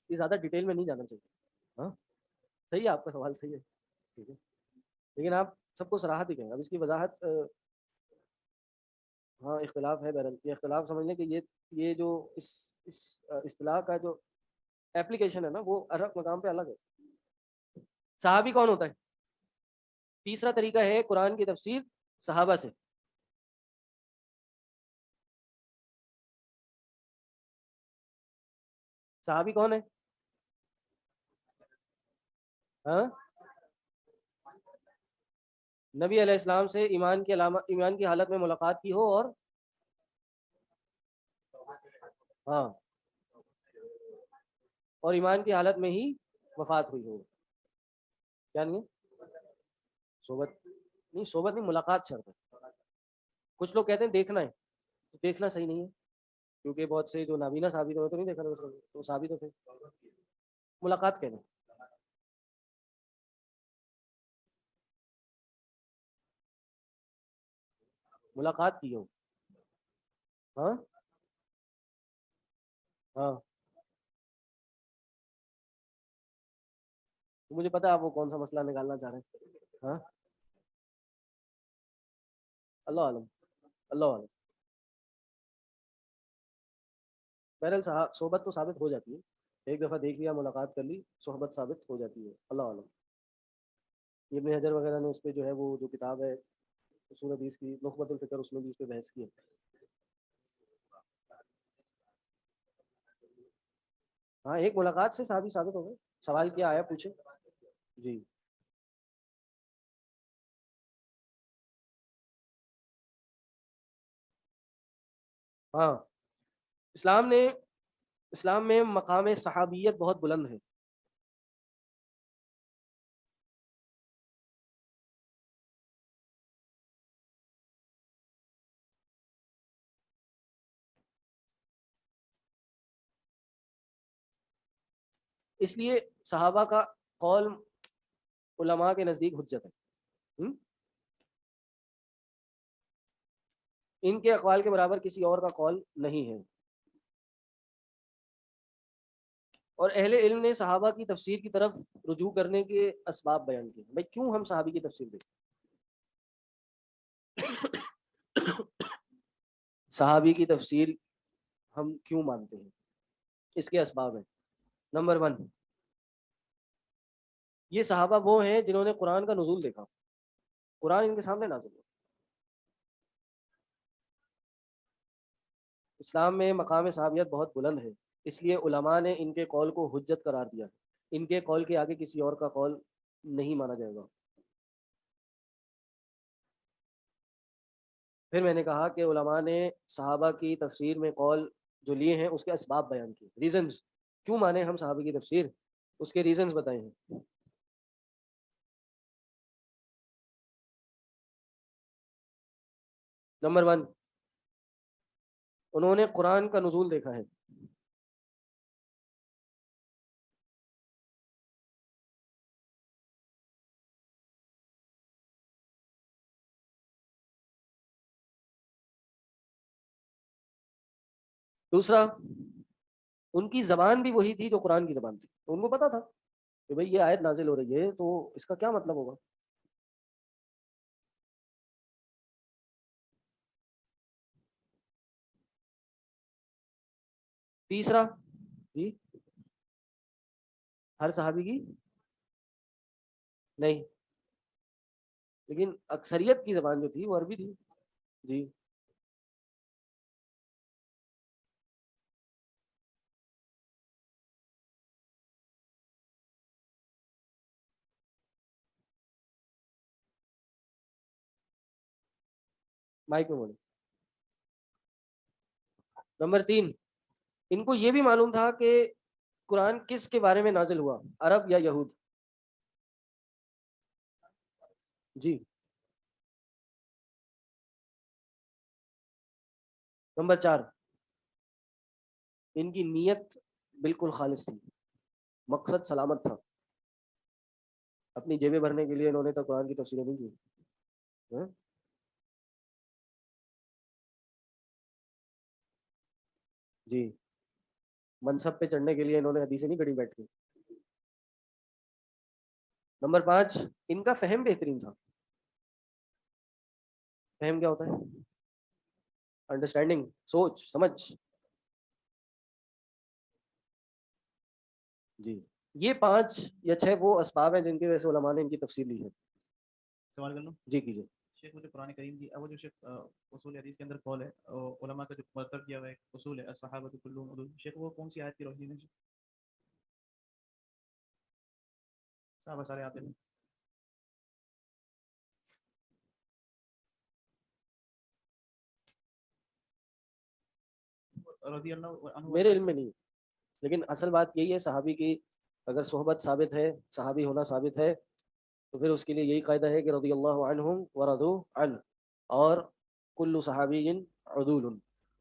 یہ زیادہ ڈیٹیل میں نہیں جانا چاہیے. ہاں صحیح ہے, آپ کا سوال صحیح ہے, ٹھیک ہے, لیکن آپ سب کو صراحت ہی کہیں. اب اس کی وضاحت, ہاں اختلاف ہے بہرحال, یہ اختلاف سمجھ لیں کہ یہ جو اس اصطلاح کا جو ایپلیکیشن ہے نا وہ الگ مقام پہ الگ ہے. صحابی کون ہوتا ہے؟ تیسرا طریقہ ہے قرآن کی تفسیر صحابہ سے. صحابی کون ہے؟ ہاں نبی علیہ السلام سے ایمان کی علامہ, ایمان کی حالت میں ملاقات کی ہو, اور ہاں اور ایمان کی حالت میں ہی وفات ہوئی ہو. کیا نہیں ہے صحبت, نہیں صحبت نہیں, ملاقات شرط ہے. کچھ لوگ کہتے ہیں دیکھنا ہے, دیکھنا صحیح نہیں ہے کیونکہ بہت سے جو نابینا ثابت ہوئے تو نہیں دیکھا تھا, تو ثابت ہوتے. ملاقات کہنا, ملاقات کی ہو. ہاں ہاں مجھے پتا ہے آپ وہ کون سا مسئلہ نکالنا چاہ رہے ہیں. ہاں اللہ عالم, اللہ عالم. بہرحال صحبت تو ثابت ہو جاتی ہے, ایک دفعہ دیکھ لیا, ملاقات کر لی, صحبت ثابت ہو جاتی ہے, اللہ عالم. ابن حجر وغیرہ نے اس پہ جو ہے وہ جو کتاب ہے اصول حدیث کی نخبۃ الفکر, اس میں بھی اس پہ بحث کی ہے. ہاں ایک ملاقات سے صحابی ثابت ہو گئے. سوال کیا آیا پوچھے. جی ہاں, اسلام میں مقام صحابیت بہت بلند ہے. اس لیے صحابہ کا قول علماء کے نزدیک حجت ہے. ان کے اقوال کے برابر کسی اور کا قول نہیں ہے. اور اہل علم نے صحابہ کی تفسیر کی طرف رجوع کرنے کے اسباب بیان کیے. بھائی کیوں ہم صحابی کی تفسیر دیں, صحابی کی تفسیر ہم کیوں مانتے ہیں, اس کے اسباب ہیں. نمبر 1, یہ صحابہ وہ ہیں جنہوں نے قرآن کا نزول دیکھا, قرآن ان کے سامنے نازل ہوا. اسلام میں مقام صحابیت بہت بلند ہے, اس لیے علماء نے ان کے قول کو حجت قرار دیا. ان کے قول کے آگے کسی اور کا قول نہیں مانا جائے گا. پھر میں نے کہا کہ علماء نے صحابہ کی تفسیر میں قول جو لیے ہیں اس کے اسباب بیان کیے، ریزنز، کیوں مانے ہم صحابہ کی تفسیر، اس کے ریزنز بتائے ہیں۔ نمبر 1، انہوں نے قرآن کا نزول دیکھا ہے۔ دوسرا، ان کی زبان بھی وہی تھی جو قرآن کی زبان تھی، تو ان کو پتا تھا کہ بھئی یہ آیت نازل ہو رہی ہے تو اس کا کیا مطلب ہوگا۔ تیسرا، جی، ہر صحابی کی نہیں، لیکن اکثریت کی زبان جو تھی وہ عربی تھی۔ جی، مائک میں بولے۔ نمبر 3، ان کو یہ بھی معلوم تھا کہ قرآن کس کے بارے میں نازل ہوا، عرب یا یہود۔ جی۔ نمبر 4، ان کی نیت بالکل خالص تھی، مقصد سلامت تھا، اپنی جیبیں بھرنے کے لیے انہوں نے تو قرآن کی تفسیریں نہیں کی۔ ہاں؟ جی، منصب پہ چڑھنے کے لیے انہوں نے حدیثیں نہیں پڑھی بیٹھ کے۔ نمبر 5، ان کا فہم بہترین تھا۔ فہم کیا ہوتا ہے؟ انڈرسٹینڈنگ، سوچ سمجھ۔ جی، یہ 5 یا 6 وہ اسباب ہیں جن کی وجہ سے علماء نے ان کی تفسیر لی ہے۔ سوال کر لوں؟ جی کیجیے۔ شیخ مجھے قرآن کریم کی وہ جو شیخ اصول حدیث کے اندر قول ہے، علماء کا جو مرتب کیا ہوا ایک اصول ہے الصحابہ کلهم عدول، شیخ وہ کون سی آیت کی روشنی میں؟ صحابہ سارے عادل ہیں۔ رضی اللہ عنہ میرے علم میں نہیں، لیکن اصل بات یہی ہے، صحابی کی اگر صحبت ثابت ہے، صحابی ہونا ثابت ہے، تو پھر اس کے لیے یہی قاعدہ ہے کہ رضی اللہ عنہم ورضوا عنہ، اور کل صحابی عدول،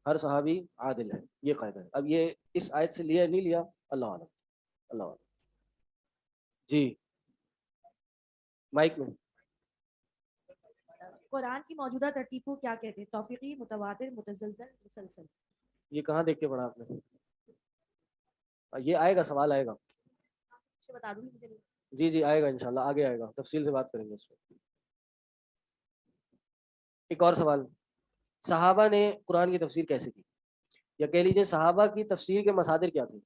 ہر صحابی عادل ہے، یہ قاعدہ ہے۔ اب یہ اس آیت سے لیا نہیں لیا، اللہ عالم، اللہ عالم۔ جی، مائک میں۔ قرآن کی موجودہ ترتیب کو کیا کہتے ہیں؟ توفیقی، متواتر، متزلزل، مسلسل۔ یہ کہاں دیکھ کے پڑھا آپ نے؟ یہ آئے گا، سوال آئے گا۔ بتا دوں مجھے۔ جی جی آئے گا، انشاءاللہ آگے آئے گا، تفصیل سے بات کریں گے اس پہ۔ ایک اور سوال، صحابہ نے قرآن کی تفسیر کیسے کی، یا کہہ لیجیے صحابہ کی تفسیر کے مصادر کیا تھے؟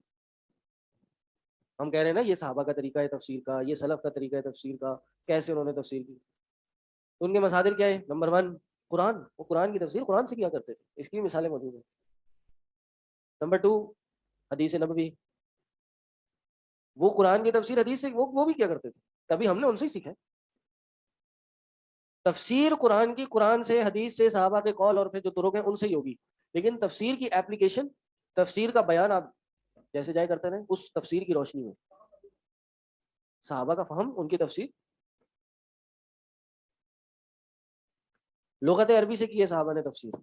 ہم کہہ رہے ہیں نا یہ صحابہ کا طریقہ ہے تفسیر کا، یہ سلف کا طریقہ ہے تفسیر کا، کیسے انہوں نے تفسیر کی، تو ان کے مصادر کیا ہے؟ نمبر 1 قرآن، وہ قرآن کی تفسیر قرآن سے کیا کرتے تھے، اس کی مثالیں موجود ہیں۔ نمبر 2 حدیث نبوی، وہ قرآن کی تفسیر حدیث سے وہ بھی کیا کرتے تھے، تبھی ہم نے ان سے ہی سیکھا ہے۔ تفسیر قرآن کی قرآن سے، حدیث سے، صحابہ کے قول اور پھر جو طرق ہیں ان سے ہی ہوگی، لیکن تفسیر کی اپلیکیشن، تفسیر کا بیان آپ جیسے جائے کرتے رہیں اس تفسیر کی روشنی میں، صحابہ کا فہم، ان کی تفسیر۔ لغت عربی سے کی ہے صحابہ نے تفسیر،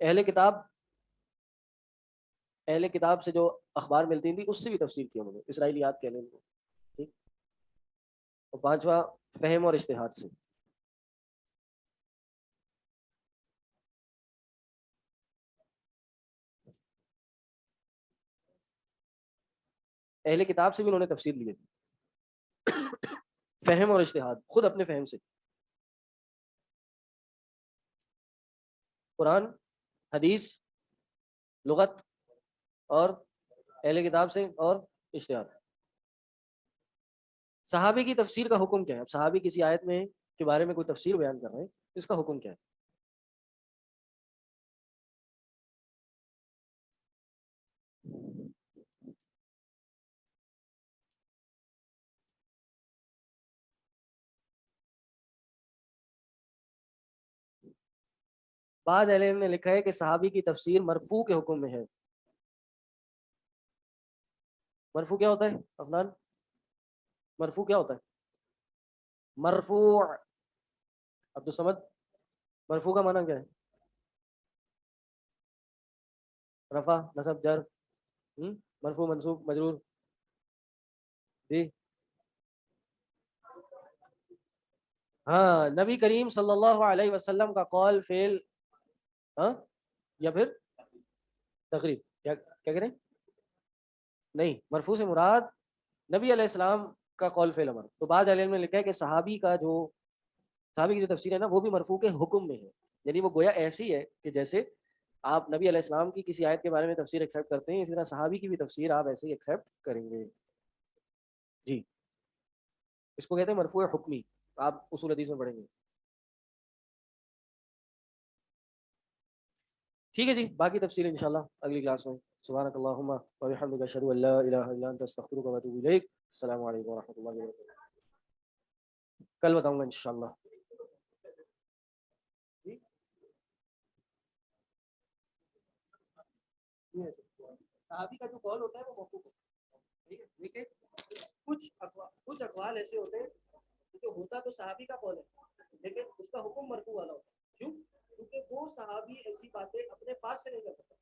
اہل کتاب سے جو اخبار ملتی تھی اس سے بھی تفسیر کی انہوں نے، اسرائیلیات کہہ لیں ان کو، ٹھیک۔ اور 5واں فہم اور اجتہاد سے۔ اہل کتاب سے بھی انہوں نے تفسیر لی ہے، فہم اور اجتہاد، خود اپنے فہم سے، قرآن، حدیث، لغت اور اہل کتاب سے اور اجتہاد۔ صحابی کی تفسیر کا حکم کیا ہے؟ اب صحابی کسی آیت میں کے بارے میں کوئی تفسیر بیان کر رہے ہیں، اس کا حکم کیا ہے؟ بعض اہل علم نے لکھا ہے کہ صحابی کی تفسیر مرفوع کے حکم میں ہے. مرفوع کیا ہوتا ہے افنان؟ مرفوع کیا ہوتا ہے؟ مرفوع عبدالصمد، مرفوع کا معنی کیا ہے؟ رفع، نصب، جر. مرفوع منصوب مجرور. جی ہاں، نبی کریم صلی اللہ علیہ وسلم کا قول فعل یا پھر تقریر. کیا کریں؟ نہیں، مرفوع سے مراد نبی علیہ السلام کا قول فعل امر. تو بعض علماء نے لکھا ہے کہ صحابی کی جو تفسیر ہے نا وہ بھی مرفوع کے حکم میں ہے. یعنی وہ گویا ایسی ہے کہ جیسے آپ نبی علیہ السلام کی کسی آیت کے بارے میں تفسیر ایکسیپٹ کرتے ہیں، اسی طرح صحابی کی بھی تفسیر آپ ایسے ہی ایکسیپٹ کریں گے. جی اس کو کہتے ہیں مرفوع حکمی، آپ اصول حدیث میں پڑھیں گے. ٹھیک ہے جی، باقی تفصیل انشاءاللہ اگلی کلاس میں. سبحانک اللہم و بحمدک، اشہد ان لا الہ الا انت، استغفرک و اتوب الیک. السلام علیکم و رحمۃ اللہ وبرکاتہ. کل بتاؤں گا انشاءاللہ. صحابی کا جو قول ہوتا ہے وہ موقوف ہوتا ہے. ٹھیک ہے، لیکن کچھ اقوال ایسے ہوتے ہیں جو ہوتا تو صحابی کا قول ہے لیکن اس کا حکم مرفوع والا ہوتا ہے. کیوں؟ کیونکہ وہ صحابی ایسی باتیں اپنے پاس سے نہیں کر سکتا.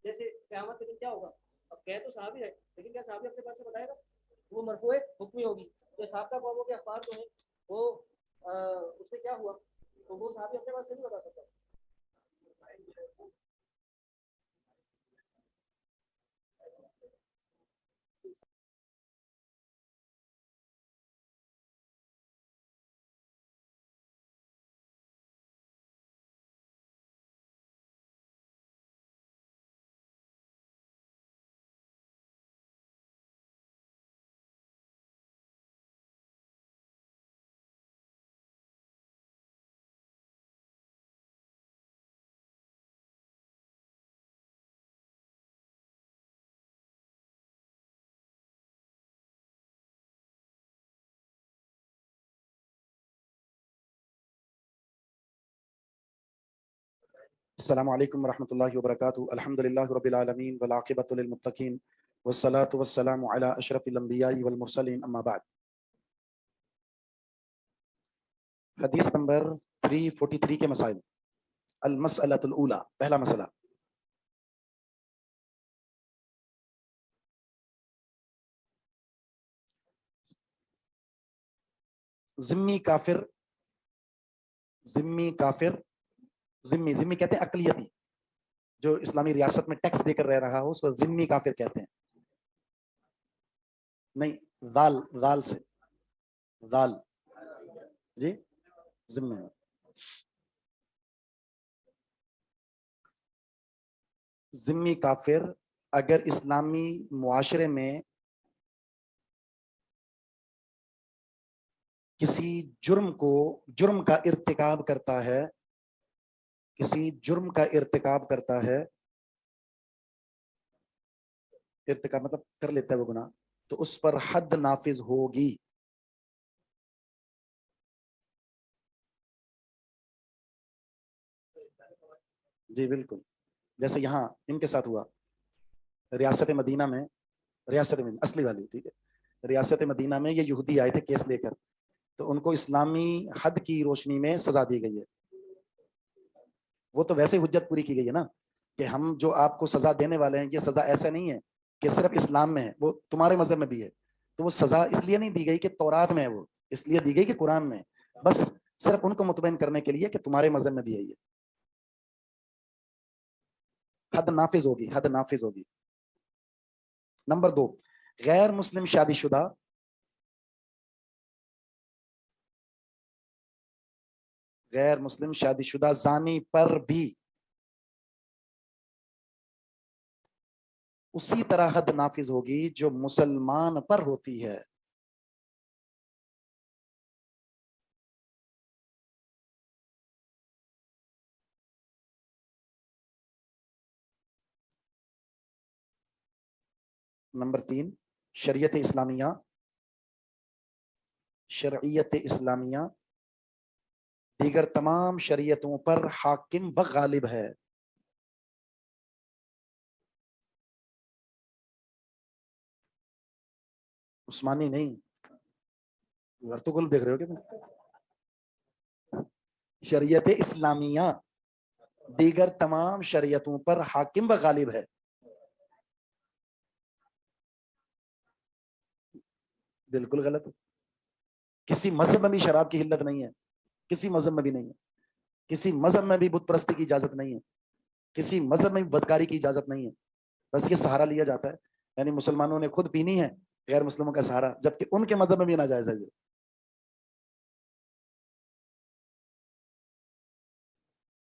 جیسے قیامت کے دن کیا ہوگا؟ اب کہہ تو صحابی ہے لیکن کیا صحابی اپنے پاس سے بتائے گا؟ وہ مرفوع حکمی ہوگی. جو صحابہ کا قوموں کے اخبار جو ہیں وہ اس میں کیا ہوا تو وہ صحابی اپنے پاس سے نہیں بتا سکتا. السلام علیکم ورحمۃ اللہ وبرکاتہ. الحمد للہ رب العالمین والعاقبۃ للمتقین والصلاۃ والسلام علی اشرف الانبیاء والمرسلین، اما بعد. حدیث نمبر 343 کے مسائل. المسئلۃ الاولی، پہلا مسئلہ. ذمی کافر، ذمی کہتے ہیں اقلیتی، جو اسلامی ریاست میں ٹیکس دے کر رہ رہا ہو اس کو ذمی کافر کہتے ہیں. نہیں، ذال سے، ذال جی ذمہ. ذمی کافر اگر اسلامی معاشرے میں کسی جرم کا ارتکاب کرتا ہے، کسی جرم کا ارتکاب کرتا ہے، ارتکاب مطلب کر لیتا ہے وہ گناہ، تو اس پر حد نافذ ہوگی. جی بالکل، جیسے یہاں ان کے ساتھ ہوا ریاست مدینہ میں، اصلی والی، ٹھیک ہے، ریاست مدینہ میں یہ یہودی آئے تھے کیس لے کر، تو ان کو اسلامی حد کی روشنی میں سزا دی گئی ہے. وہ تو ویسے حجت پوری کی گئی ہے نا کہ ہم جو آپ کو سزا دینے والے ہیں یہ سزا ایسا نہیں ہے کہ صرف اسلام میں ہے، وہ تمہارے مذہب میں بھی ہے. تو وہ سزا اس لیے نہیں دی گئی کہ تورات میں ہے، وہ اس لیے دی گئی کہ قرآن میں، بس صرف ان کو مطمئن کرنے کے لیے کہ تمہارے مذہب میں بھی ہے. یہ حد نافذ ہوگی، حد نافذ ہوگی. نمبر 2، غیر مسلم شادی شدہ، غیر مسلم شادی شدہ زانی پر بھی اسی طرح حد نافذ ہوگی جو مسلمان پر ہوتی ہے. نمبر 3، شریعت اسلامیہ دیگر تمام شریعتوں پر حاکم و غالب ہے. عثمانی نہیں, ارطغرل دیکھ رہے ہو کیا؟ شریعت اسلامیہ دیگر تمام شریعتوں پر حاکم و غالب ہے. بالکل غلط. کسی مذہب میں بھی شراب کی حلت نہیں ہے, کسی مذہب میں بھی نہیں ہے. کسی مذہب میں بھی بت پرستی کی اجازت نہیں ہے, کسی مذہب میں بھی بدکاری کی اجازت نہیں ہے. بس یہ سہارا لیا جاتا ہے, یعنی مسلمانوں نے خود پینی ہے غیر مسلموں کا سہارا, جبکہ ان کے مذہب میں بھی ناجائز ہے یہ.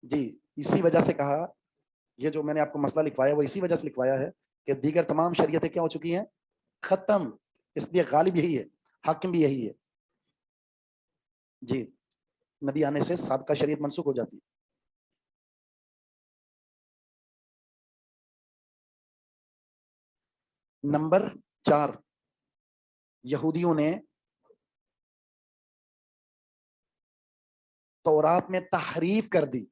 جی اسی وجہ سے کہا, یہ جو میں نے آپ کو مسئلہ لکھوایا وہ اسی وجہ سے لکھوایا ہے کہ دیگر تمام شریعتیں کیا ہو چکی ہیں, ختم. اس لیے غالب یہی ہے, حاکم بھی یہی ہے. جی نبی آنے سے سابقہ شریعت منسوخ ہو جاتی ہے. نمبر 4, یہودیوں نے تورات میں تحریف کر دی.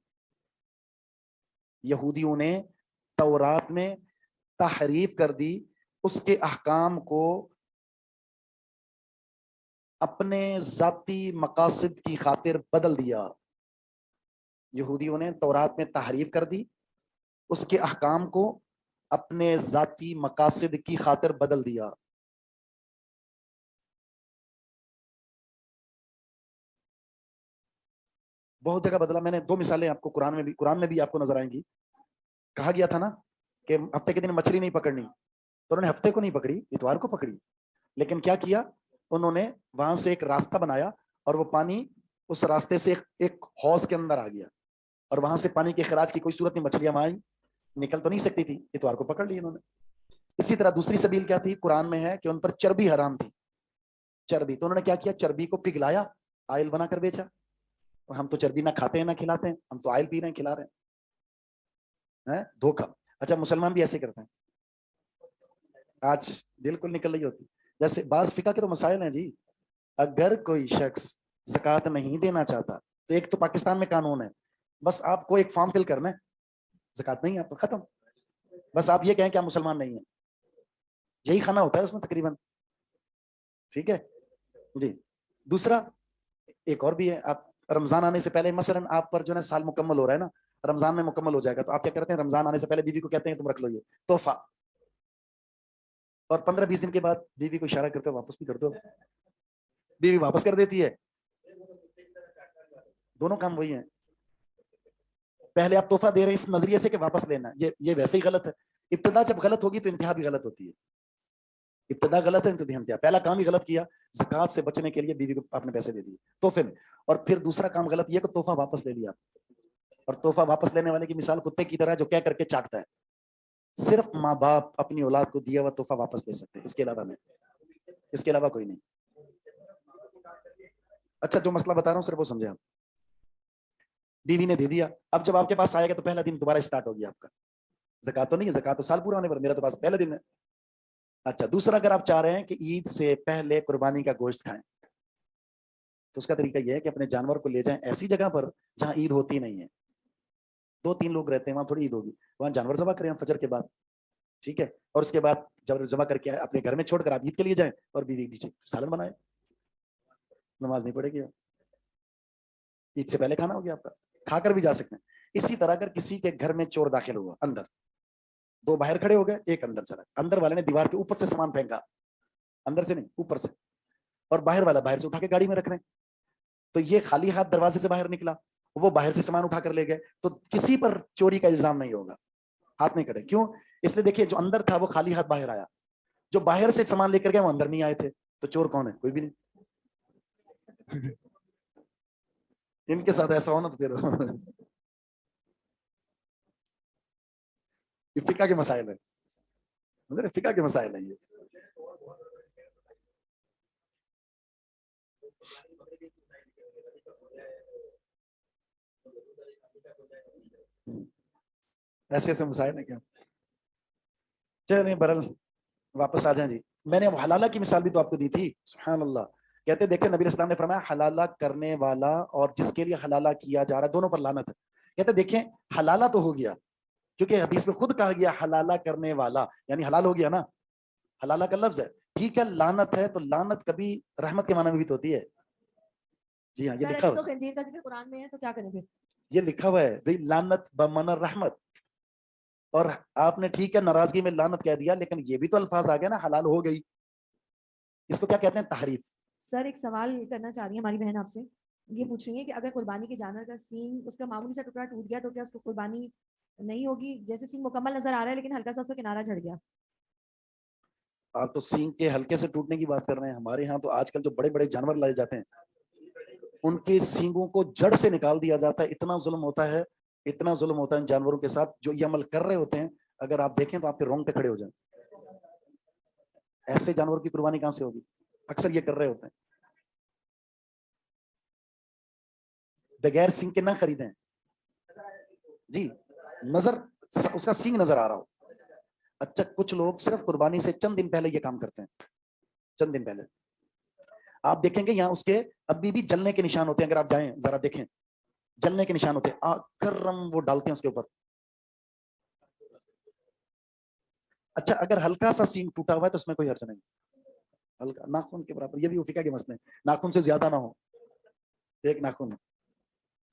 یہودیوں نے تورات میں تحریف کر دی, اس کے احکام کو اپنے ذاتی مقاصد کی خاطر بدل دیا. یہودیوں نے تورات میں تحریف کر دی, اس کے احکام کو اپنے ذاتی مقاصد کی خاطر بدل دیا. بہت جگہ بدلا. میں نے 2 مثالیں آپ کو قرآن میں بھی آپ کو نظر آئیں گی. کہا گیا تھا نا کہ ہفتے کے دن مچھلی نہیں پکڑنی, تو انہوں نے ہفتے کو نہیں پکڑی, اتوار کو پکڑی. لیکن کیا کیا انہوں نے, وہاں سے ایک راستہ بنایا اور وہ پانی اس راستے سے ایک حوض کے اندر آ گیا, اور وہاں سے پانی کے اخراج کی کوئی صورت نہیں, مچھلیاں وہاں نکل تو نہیں سکتی تھی, اتوار کو پکڑ لی انہوں نے. اسی طرح دوسری سبیل کیا تھی, قرآن میں ہے کہ ان پر چربی حرام تھی. چربی, تو انہوں نے کیا کیا, چربی کو پگھلایا, آئل بنا کر بیچا. ہم تو چربی نہ کھاتے ہیں نہ کھلاتے ہیں, ہم تو آئل پی رہے ہیں کھلا رہے ہیں. دھوکا. اچھا مسلمان بھی ایسے کرتے ہیں, آج بالکل نکل رہی ہوتی. جیسے بعض فقہ کے تو مسائل ہیں جی, اگر کوئی شخص زکوٰۃ نہیں دینا چاہتا تو ایک تو پاکستان میں قانون ہے, بس آپ کو ایک فارم فل کرنا ہے, زکوٰۃ نہیں ہے آپ کو, ختم. بس آپ یہ کہیں کہ آپ مسلمان نہیں ہیں, یہی کھانا ہوتا ہے اس میں تقریباً. ٹھیک ہے جی. دوسرا ایک اور بھی ہے, آپ رمضان آنے سے پہلے مثلاً آپ پر جو ہے سال مکمل ہو رہا ہے نا, رمضان میں مکمل ہو جائے گا, تو آپ کیا کرتے ہیں, رمضان آنے سے پہلے بیوی کو کہتے ہیں تم رکھ لو یہ تحفہ, اور 15-20 دن کے بعد بیوی کو اشارہ کرتے ہو واپس بھی کر دو, بیوی واپس کر دیتی ہے. دونوں کام وہی ہیں. پہلے آپ تحفہ دے رہے ہیں اس نظریے سے کہ واپس لینا, یہ ویسے ہی غلط ہے. ابتدا جب غلط ہوگی تو انتہا بھی غلط ہوتی ہے. ابتدا غلط ہے تو انتہا, پہلا کام ہی غلط کیا, زکوٰۃ سے بچنے کے لیے بیوی کو آپ نے پیسے دے دیے تحفے میں, اور پھر دوسرا کام غلط یہ کہ تحفہ واپس لے لیا. اور تحفہ واپس لینے والے کی مثال کتے کی طرح جو کہہ کر کے چاٹتا ہے. صرف ماں باپ اپنی اولاد کو دیا ہوا تحفہ واپس لے سکتے ہیں, اس کے علاوہ نہیں, اس کے علاوہ کوئی نہیں. اچھا جو مسئلہ بتا رہا ہوں صرف وہ سمجھے آپ. بیوی نے دے دیا, اب جب آپ کے پاس آئے گا تو پہلا دن دوبارہ اسٹارٹ ہو گیا آپ کا. زکوٰۃ تو نہیں ہے, زکوٰۃ تو سال پورا ہونے پر, میرا تو پاس پہلا دن ہے. اچھا دوسرا, اگر آپ چاہ رہے ہیں کہ عید سے پہلے قربانی کا گوشت کھائیں, تو اس کا طریقہ یہ ہے کہ اپنے جانور کو لے جائیں ایسی جگہ پر جہاں عید ہوتی نہیں ہے, 2-3 لوگ رہتے ہیں وہاں, تھوڑی عید ہوگی, وہاں جانور ذبح کریں فجر کے بعد. ٹھیک ہے, اور اس کے بعد جب ذبح کر کے اپنے گھر میں چھوڑ کر آپ عید کے لیے جائیں, اور بیوی پیچھے سالن بنائیں, نماز نہیں پڑھے گی, عید سے پہلے کھانا ہو گیا آپ کا, کھا کر بھی جا سکتے ہیں. اسی طرح اگر کسی کے گھر میں چور داخل ہوا, اندر 2 باہر کھڑے ہو گئے, ایک اندر چلا, اندر والے نے دیوار کے اوپر سے سامان پھینکا, اندر سے نہیں اوپر سے, اور باہر والا باہر سے اٹھا کے گاڑی میں رکھ رہے ہیں, تو یہ خالی ہاتھ دروازے سے باہر نکلا, وہ باہر سے سامان اٹھا کر لے گئے, تو کسی پر چوری کا الزام نہیں ہوگا, ہاتھ نہیں کھڑے. کیوں؟ اس لیے دیکھیے جو اندر تھا وہ خالی ہاتھ باہر آیا, جو باہر سے سامان لے کر گئے وہ اندر نہیں آئے تھے, تو چور کون ہے؟ کوئی بھی نہیں. ان کے ساتھ ایسا ہونا تو تیرا یہ فقہ کے مسائل ہے, فقہ کے مسائل ہیں یہ. ایسے ایسے مسائل ہیں کیا. چلیں برل واپس آ جائیں جی. میں نے اب حلالہ کی مثال بھی تو آپ کو دی تھی, سبحان اللہ. کہتے دیکھیں نبی اسلام نے فرمایا حلالہ کرنے والا اور جس کے لیے حلالہ کیا جا رہا ہے دونوں پر لعنت ہے. کہتے دیکھیں حلالہ تو ہو گیا کیونکہ حدیث میں خود کہا گیا حلالہ کرنے والا یعنی حلال ہو گیا نا, حلالہ کا لفظ ہے. ٹھیک ہے لعنت ہے تو لعنت کبھی رحمت کے معنی میں بھی تو ہوتی ہے. جی ہاں یہ سر لکھا ایسے تو ہوا ہے, خنزیر کا ذکر قرآن میں ہے تو کیا کریں پھر؟ یہ لکھا ہوا ہے بھائی لعنت بمعنی رحمت. اور آپ نے ٹھیک ہے ناراضگی میں لعنت کہہ دیا لیکن یہ بھی تو الفاظ آ گئے نا حلال ہو گئی, اس کو کیا کہتے ہیں تحریف. سر ایک سوال کرنا چاہ رہی ہے ہماری بہن آپ سے, یہ پوچھ رہی ہے کہ اگر قربانی کے جانور کا سینگ اس کا معمولی سا ٹکڑا ٹوٹ گیا تو کیا اس کو قربانی نہیں ہوگی؟ جیسے سینگ مکمل نظر آ رہا ہے لیکن ہلکا سا اس کا کنارہ جھڑ گیا. آپ تو سینگ کے ہلکے سے ٹوٹنے کی بات کر رہے ہیں, ہمارے ہاں تو آج کل جو بڑے بڑے جانور لائے جاتے ہیں ان کے سینگوں کو جڑ سے نکال دیا جاتا ہے. اتنا ظلم ہوتا ہے, اتنا ظلم ہوتا ہے ان جانوروں کے ساتھ جو یہ عمل کر رہے ہوتے ہیں. اگر آپ دیکھیں تو آپ کے رونگٹے کھڑے ہو جائیں. ایسے جانور کی قربانی کہاں سے ہوگی؟ اکثر یہ کر رہے ہوتے ہیں. بغیر سینگ کے نہ خریدیں جی, نظر اس کا سینگ نظر آ رہا ہو. اچھا کچھ لوگ صرف قربانی سے چند دن پہلے یہ کام کرتے ہیں, چند دن پہلے آپ دیکھیں گے یہاں اس کے ابھی بھی جلنے کے نشان ہوتے ہیں. اگر آپ جائیں ذرا دیکھیں جلنے کے نشان ہوتے ہیں, کرم وہ ڈالتے ہیں اس کے اوپر. اچھا اگر ہلکا سا سینگ ٹوٹا ہوا ہے تو اس میں کوئی حرج نہیں, ہلکا ناخن کے برابر, یہ بھی فقہ کے مسئلے ہیں, ناخن سے زیادہ نہ ہو. ایک ناخن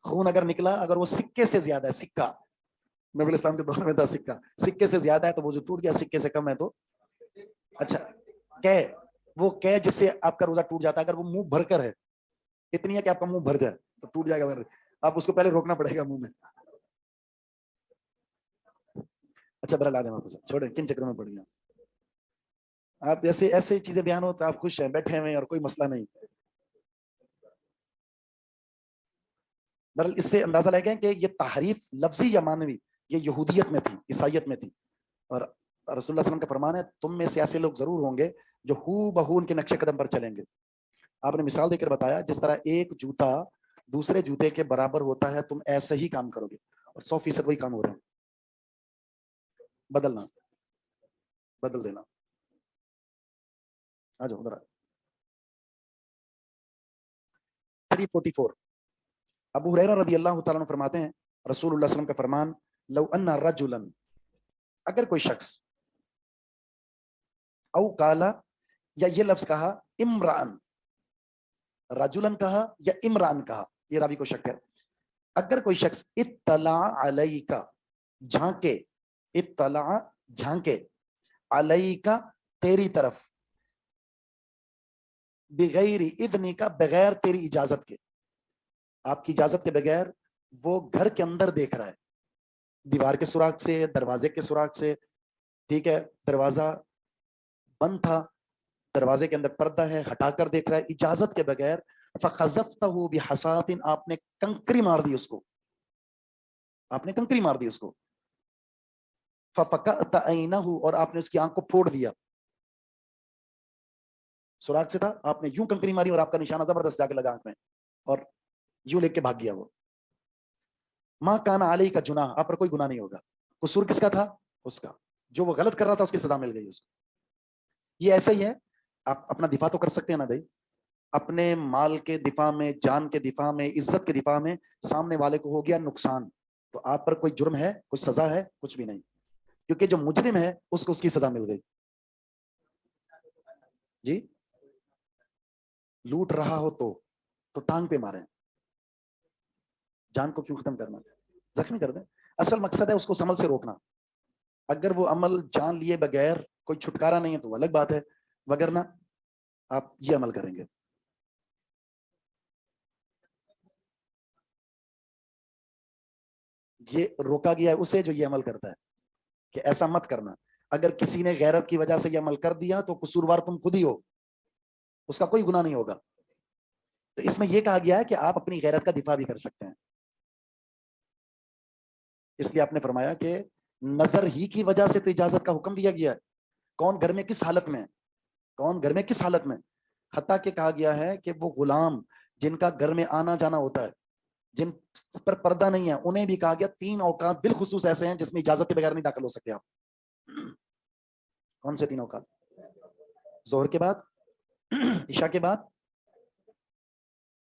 خون اگر نکلا, اگر وہ سکے سے زیادہ ہے, سکہ نبی اسلام کے دور میں تھا سکہ, سکے سے زیادہ ہے تو وہ جو ٹوٹ گیا, سکے سے کم ہے تو اچھا وہ جس سے آپ کا روزہ ٹوٹ جاتا ہے, اگر وہ منہ بھر کر ہے, اتنی ہے کہ آپ کا منہ بھر جائے تو ٹوٹ جائے گا, آپ اس کو پہلے روکنا پڑے گا منہ میں. اچھا برا لا جائیں چھوڑیں, کن چکروں میں پڑ گیا آپ. ایسے چیزیں بیان ہو تو آپ خوش ہیں, بیٹھے ہوئے اور کوئی مسئلہ نہیں. اس سے اندازہ لگائیں کہ یہ تحریف لفظی یا معنوی یہ یہودیت میں تھی, عیسائیت میں تھی. اور رسول اللہ صلی اللہ علیہ وسلم کا فرمان ہے تم میں سے ایسے لوگ ضرور ہوں گے جو ہو بہو ان کے نقش قدم پر چلیں گے. آپ نے مثال دے کر بتایا جس طرح ایک جوتا دوسرے جوتے کے برابر ہوتا ہے, تم ایسے ہی کام کرو گے اور 100% وہی کام ہو رہے ہیں. بدلنا, بدل دینا. آ جاؤ ادھر. 344 ابو ہریرہ رضی اللہ تعالیٰ عنہ فرماتے ہیں رسول اللہ صلی اللہ علیہ وسلم کا فرمان لو ان رجلا, اگر کوئی شخص او کالا یا یہ لفظ کہا امران, رجلن کہا یا امران کہا, یہ راوی کو شک ہے. اگر کوئی شخص اطلع علیکا جھانکے, اطلع جھانکے, علیکا تیری طرف, بغیر اذنی کا بغیر تیری اجازت کے, آپ کی اجازت کے بغیر وہ گھر کے اندر دیکھ رہا ہے, دیوار کے سوراخ سے, دروازے کے سوراخ سے, ٹھیک ہے دروازہ بند تھا, دروازے کے اندر پردہ ہے, ہٹا کر دیکھ رہا ہے اجازت کے بغیر. فخذفتہ بحصاۃ, آپ نے کنکری مار دی اس کو, آپ نے کنکری مار دی اس کو. ففقأت عینہ, اور آپ نے اس کی آنکھ کو پھوڑ دیا. سوراخ سے تھا, آپ نے یوں کنکری ماری اور آپ کا نشانہ زبردست جا کے لگا آنکھ میں اور یوں لے کے بھاگ گیا وہ. ما کان علیہ کا جناح, آپ پر کوئی گناہ نہیں ہوگا. قصور کس کا تھا؟ اس کا, جو وہ غلط کر رہا تھا اس کی سزا مل گئی اس کو. یہ ایسا ہی ہے, آپ اپنا دفاع تو کر سکتے ہیں نا بھائی, اپنے مال کے دفاع میں, جان کے دفاع میں, عزت کے دفاع میں سامنے والے کو ہو گیا نقصان, تو آپ پر کوئی جرم ہے, کچھ سزا ہے؟ کچھ بھی نہیں, کیونکہ جو مجرم ہے اس کو اس کی سزا مل گئی. جی لوٹ رہا ہو تو ٹانگ پہ ماریں, جان کو کیوں ختم کرنا, زخمی کر دیں. اصل مقصد ہے اس کو اس عمل سے روکنا. اگر وہ عمل جان لیے بغیر کوئی چھٹکارا نہیں ہے تو الگ بات ہے, وگرنہ آپ یہ عمل کریں گے. یہ روکا گیا ہے اسے جو یہ عمل کرتا ہے کہ ایسا مت کرنا. اگر کسی نے غیرت کی وجہ سے یہ عمل کر دیا تو قصوروار تم خود ہی ہو, اس کا کوئی گناہ نہیں ہوگا. تو اس میں یہ کہا گیا ہے کہ آپ اپنی غیرت کا دفاع بھی کر سکتے ہیں. اس لیے آپ نے فرمایا کہ نظر ہی کی وجہ سے تو اجازت کا حکم دیا گیا ہے. کون گھر میں کس حالت میں, کون گھر میں کس حالت میں, حتیٰ کہ کہا گیا ہے کہ وہ غلام جن کا گھر میں آنا جانا ہوتا ہے, جن پر پردہ نہیں ہے, انہیں بھی کہا گیا 3 اوقات بالخصوص ایسے ہیں جس میں اجازت کے بغیر نہیں داخل ہو سکتے آپ. کون سے 3 اوقات؟ ظہر کے بعد, عشاء کے بعد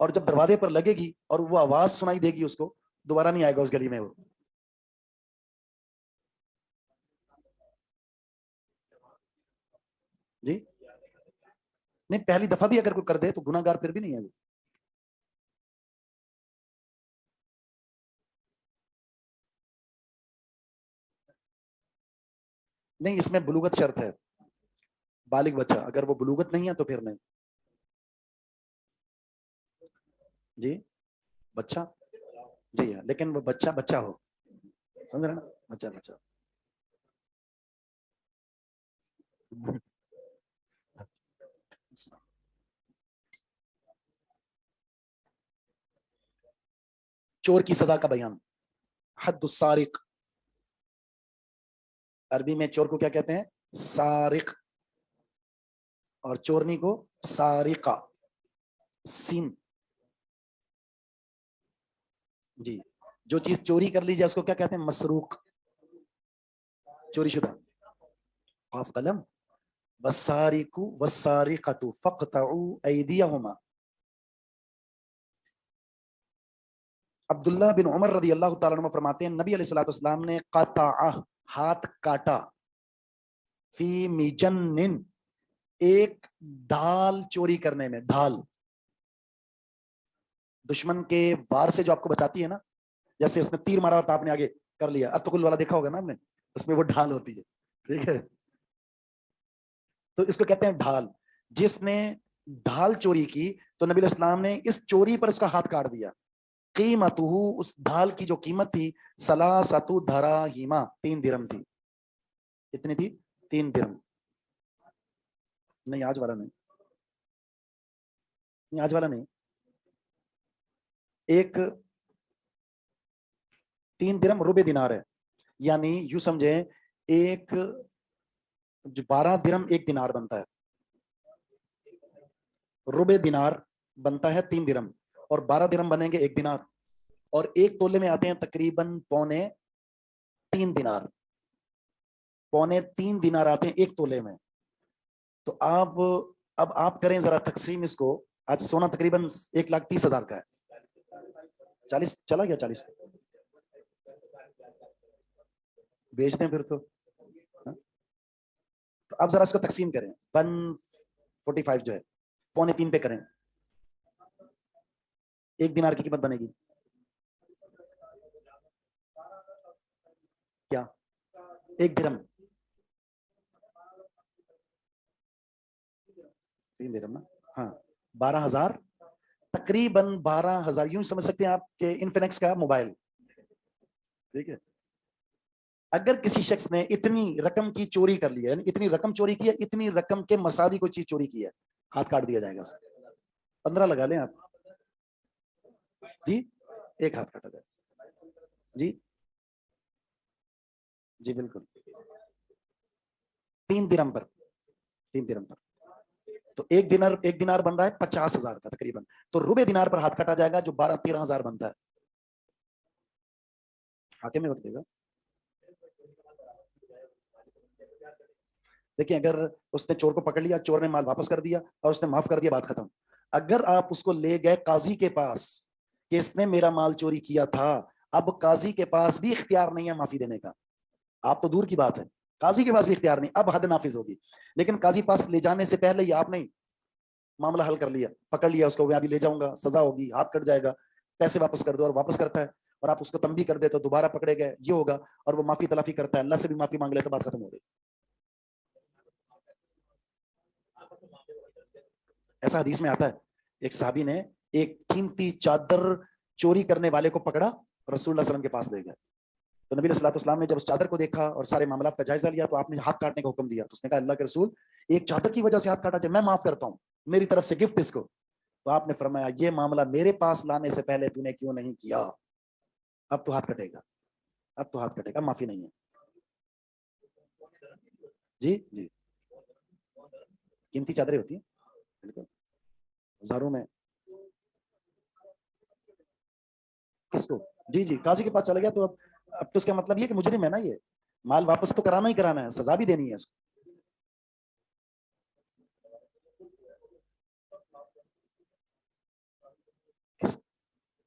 اور جب دروازے پر لگے گی اور وہ آواز سنائی دے گی اس کو, دوبارہ نہیں آئے گا اس گلی میں وہ. جی نہیں, پہلی دفعہ بھی اگر کوئی کر دے تو گناہگار پھر بھی نہیں ہے وہ. نہیں, اس میں بلوغت شرط ہے, بالغ بچہ. اگر وہ بلوغت نہیں ہے تو پھر نہیں. جی بچہ, جی ہاں, لیکن وہ بچہ بچہ ہو, سمجھ رہے نا, بچہ بچہ. چور کی سزا کا بیان. حد السارق, عربی میں چور کو کیا کہتے ہیں؟ سارق, اور چورنی کو سارقہ, سین. جی, جو چیز چوری کر لی جائے اس کو کیا کہتے ہیں؟ مسروق, چوری شدہ. قاف قلم. والسارق والسارقة فاقطعوا أيديهما. عبداللہ بن عمر رضی اللہ تعالیٰ عنہ فرماتے ہیں نبی علیہ الصلوۃ والسلام نے قطع, ہاتھ کاٹا, فی مجنن, ایک ڈھال چوری کرنے میں. ڈھال دشمن کے وار سے جو آپ کو بچاتی ہے نا, جیسے اس نے تیر مارا اور آپ نے آگے کر لیا, ارتقل والا دیکھا ہوگا نا آپ نے, اس میں وہ ڈھال ہوتی ہے, ٹھیک ہے. تو اس کو کہتے ہیں ڈھال. جس نے ڈھال چوری کی تو نبی علیہ السلام نے اس چوری پر اس کا ہاتھ کاٹ دیا. قیمتہ, اس ڈھال کی جو قیمت تھی, ثلاثۃ دراہیم, 3 درہم تھی. کتنی تھی؟ 3 درہم. نہیں آج والا نہیں, نہیں آج والا نہیں. ایک 3 درہم ربع دینار ہے, یعنی یوں سمجھیں ایک 12 درہم 1 دینار بنتا ہے. ربع دینار بنتا ہے 3 درہم, اور 12 درہم بنیں گے 1 دینار, اور ایک تولے میں آتے ہیں تقریباً 2.25 دینار. 2.25 دینار آتے ہیں ایک تولے میں. تو اب آپ کریں ذرا تقسیم اس کو. آج سونا تقریباً 1,30,000 کا ہے. 40 چلا گیا, 40 بیچ دیں پھر تو. تو اب ذرا اس کو تقسیم کریں. 145 جو ہے 2.25 پہ کریں, 1 دینار کی قیمت بنے گی کیا؟ 1 درہم. 3 درہم نا, ہاں 12,000, تقریباً 12,000. یوں سمجھ سکتے ہیں آپ کہ انفینکس کا موبائل, ٹھیک ہے. اگر کسی شخص نے اتنی رقم کی چوری کر لی ہے, یعنی اتنی رقم چوری کی ہے, اتنی رقم کے مساوی کوئی چیز چوری کی ہے, ہاتھ کاٹ دیا جائے گا اسے. 15 لگا لیں آپ. جی, ایک ہاتھ کاٹا جائے. جی جی بالکل, 3 درہم پر, 3 درہم پر. تو 1 دینار بن رہا ہے 50,000 کا تقریباً. تو ربع دینار پر ہاتھ کاٹا جائے گا جو 12-13,000 بنتا ہے. حاکم میں وقت دے گا. دیکھیں, اگر اس نے چور کو پکڑ لیا, چور نے مال واپس کر دیا اور اس نے معاف کر دیا, بات ختم. اگر آپ اس کو لے گئے قاضی کے پاس کہ اس نے میرا مال چوری کیا تھا, اب قاضی کے پاس بھی اختیار نہیں ہے معافی دینے کا. آپ تو دور کی بات ہے, قاضی کے پاس بھی اختیار نہیں. اب حد نافذ ہوگی. لیکن قاضی پاس لے جانے سے پہلے ہی آپ نے معاملہ حل کر لیا, پکڑ لیا اس کو, میں ابھی لے جاؤں گا, سزا ہوگی, ہاتھ کٹ جائے گا, پیسے واپس کر دو, اور واپس کرتا ہے, اور آپ اس کو تنبیہ کر دے تو دوبارہ پکڑے گئے, یہ ہوگا. اور وہ معافی تلافی کرتا ہے, اللہ سے بھی معافی مانگ لے تو بات ختم ہو گئی. ایسا حدیث میں آتا ہے, ایک صحابی نے ایک قیمتی چادر چوری کرنے والے کو پکڑا, رسول اللہ صلی اللہ علیہ وسلم کے پاس لے گئے. تو نبی صلی اللہ علیہ وسلم نے جب اس چادر کو دیکھا اور سارے معاملات کا جائزہ لیا, تو آپ نے ہاتھ کاٹنے کا حکم دیا. تو اس نے کہا اللہ کے رسول, ایک چادر کی وجہ سے ہاتھ کاٹا جائے, میں معاف کرتا ہوں, میری طرف سے گفٹ اس کو. تو آپ نے فرمایا یہ معاملہ میرے پاس لانے سے پہلے تو نے کیوں نہیں کیا؟ اب تو ہاتھ کٹے گا, اب تو ہاتھ کٹے گا, معافی نہیں ہے. جی جی, قیمتی چادریں ہوتی ہیں بالکل ہزاروں میں. کس کو؟ جی جی, قاضی کے پاس چلا گیا تو اب تو اس کا مطلب یہ کہ مجرم ہے نا, یہ مال واپس تو کرانا ہی کرانا ہے, سزا بھی دینی ہے اس کو.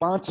5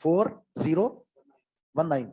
4019।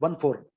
1/4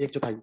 1/4।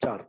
4,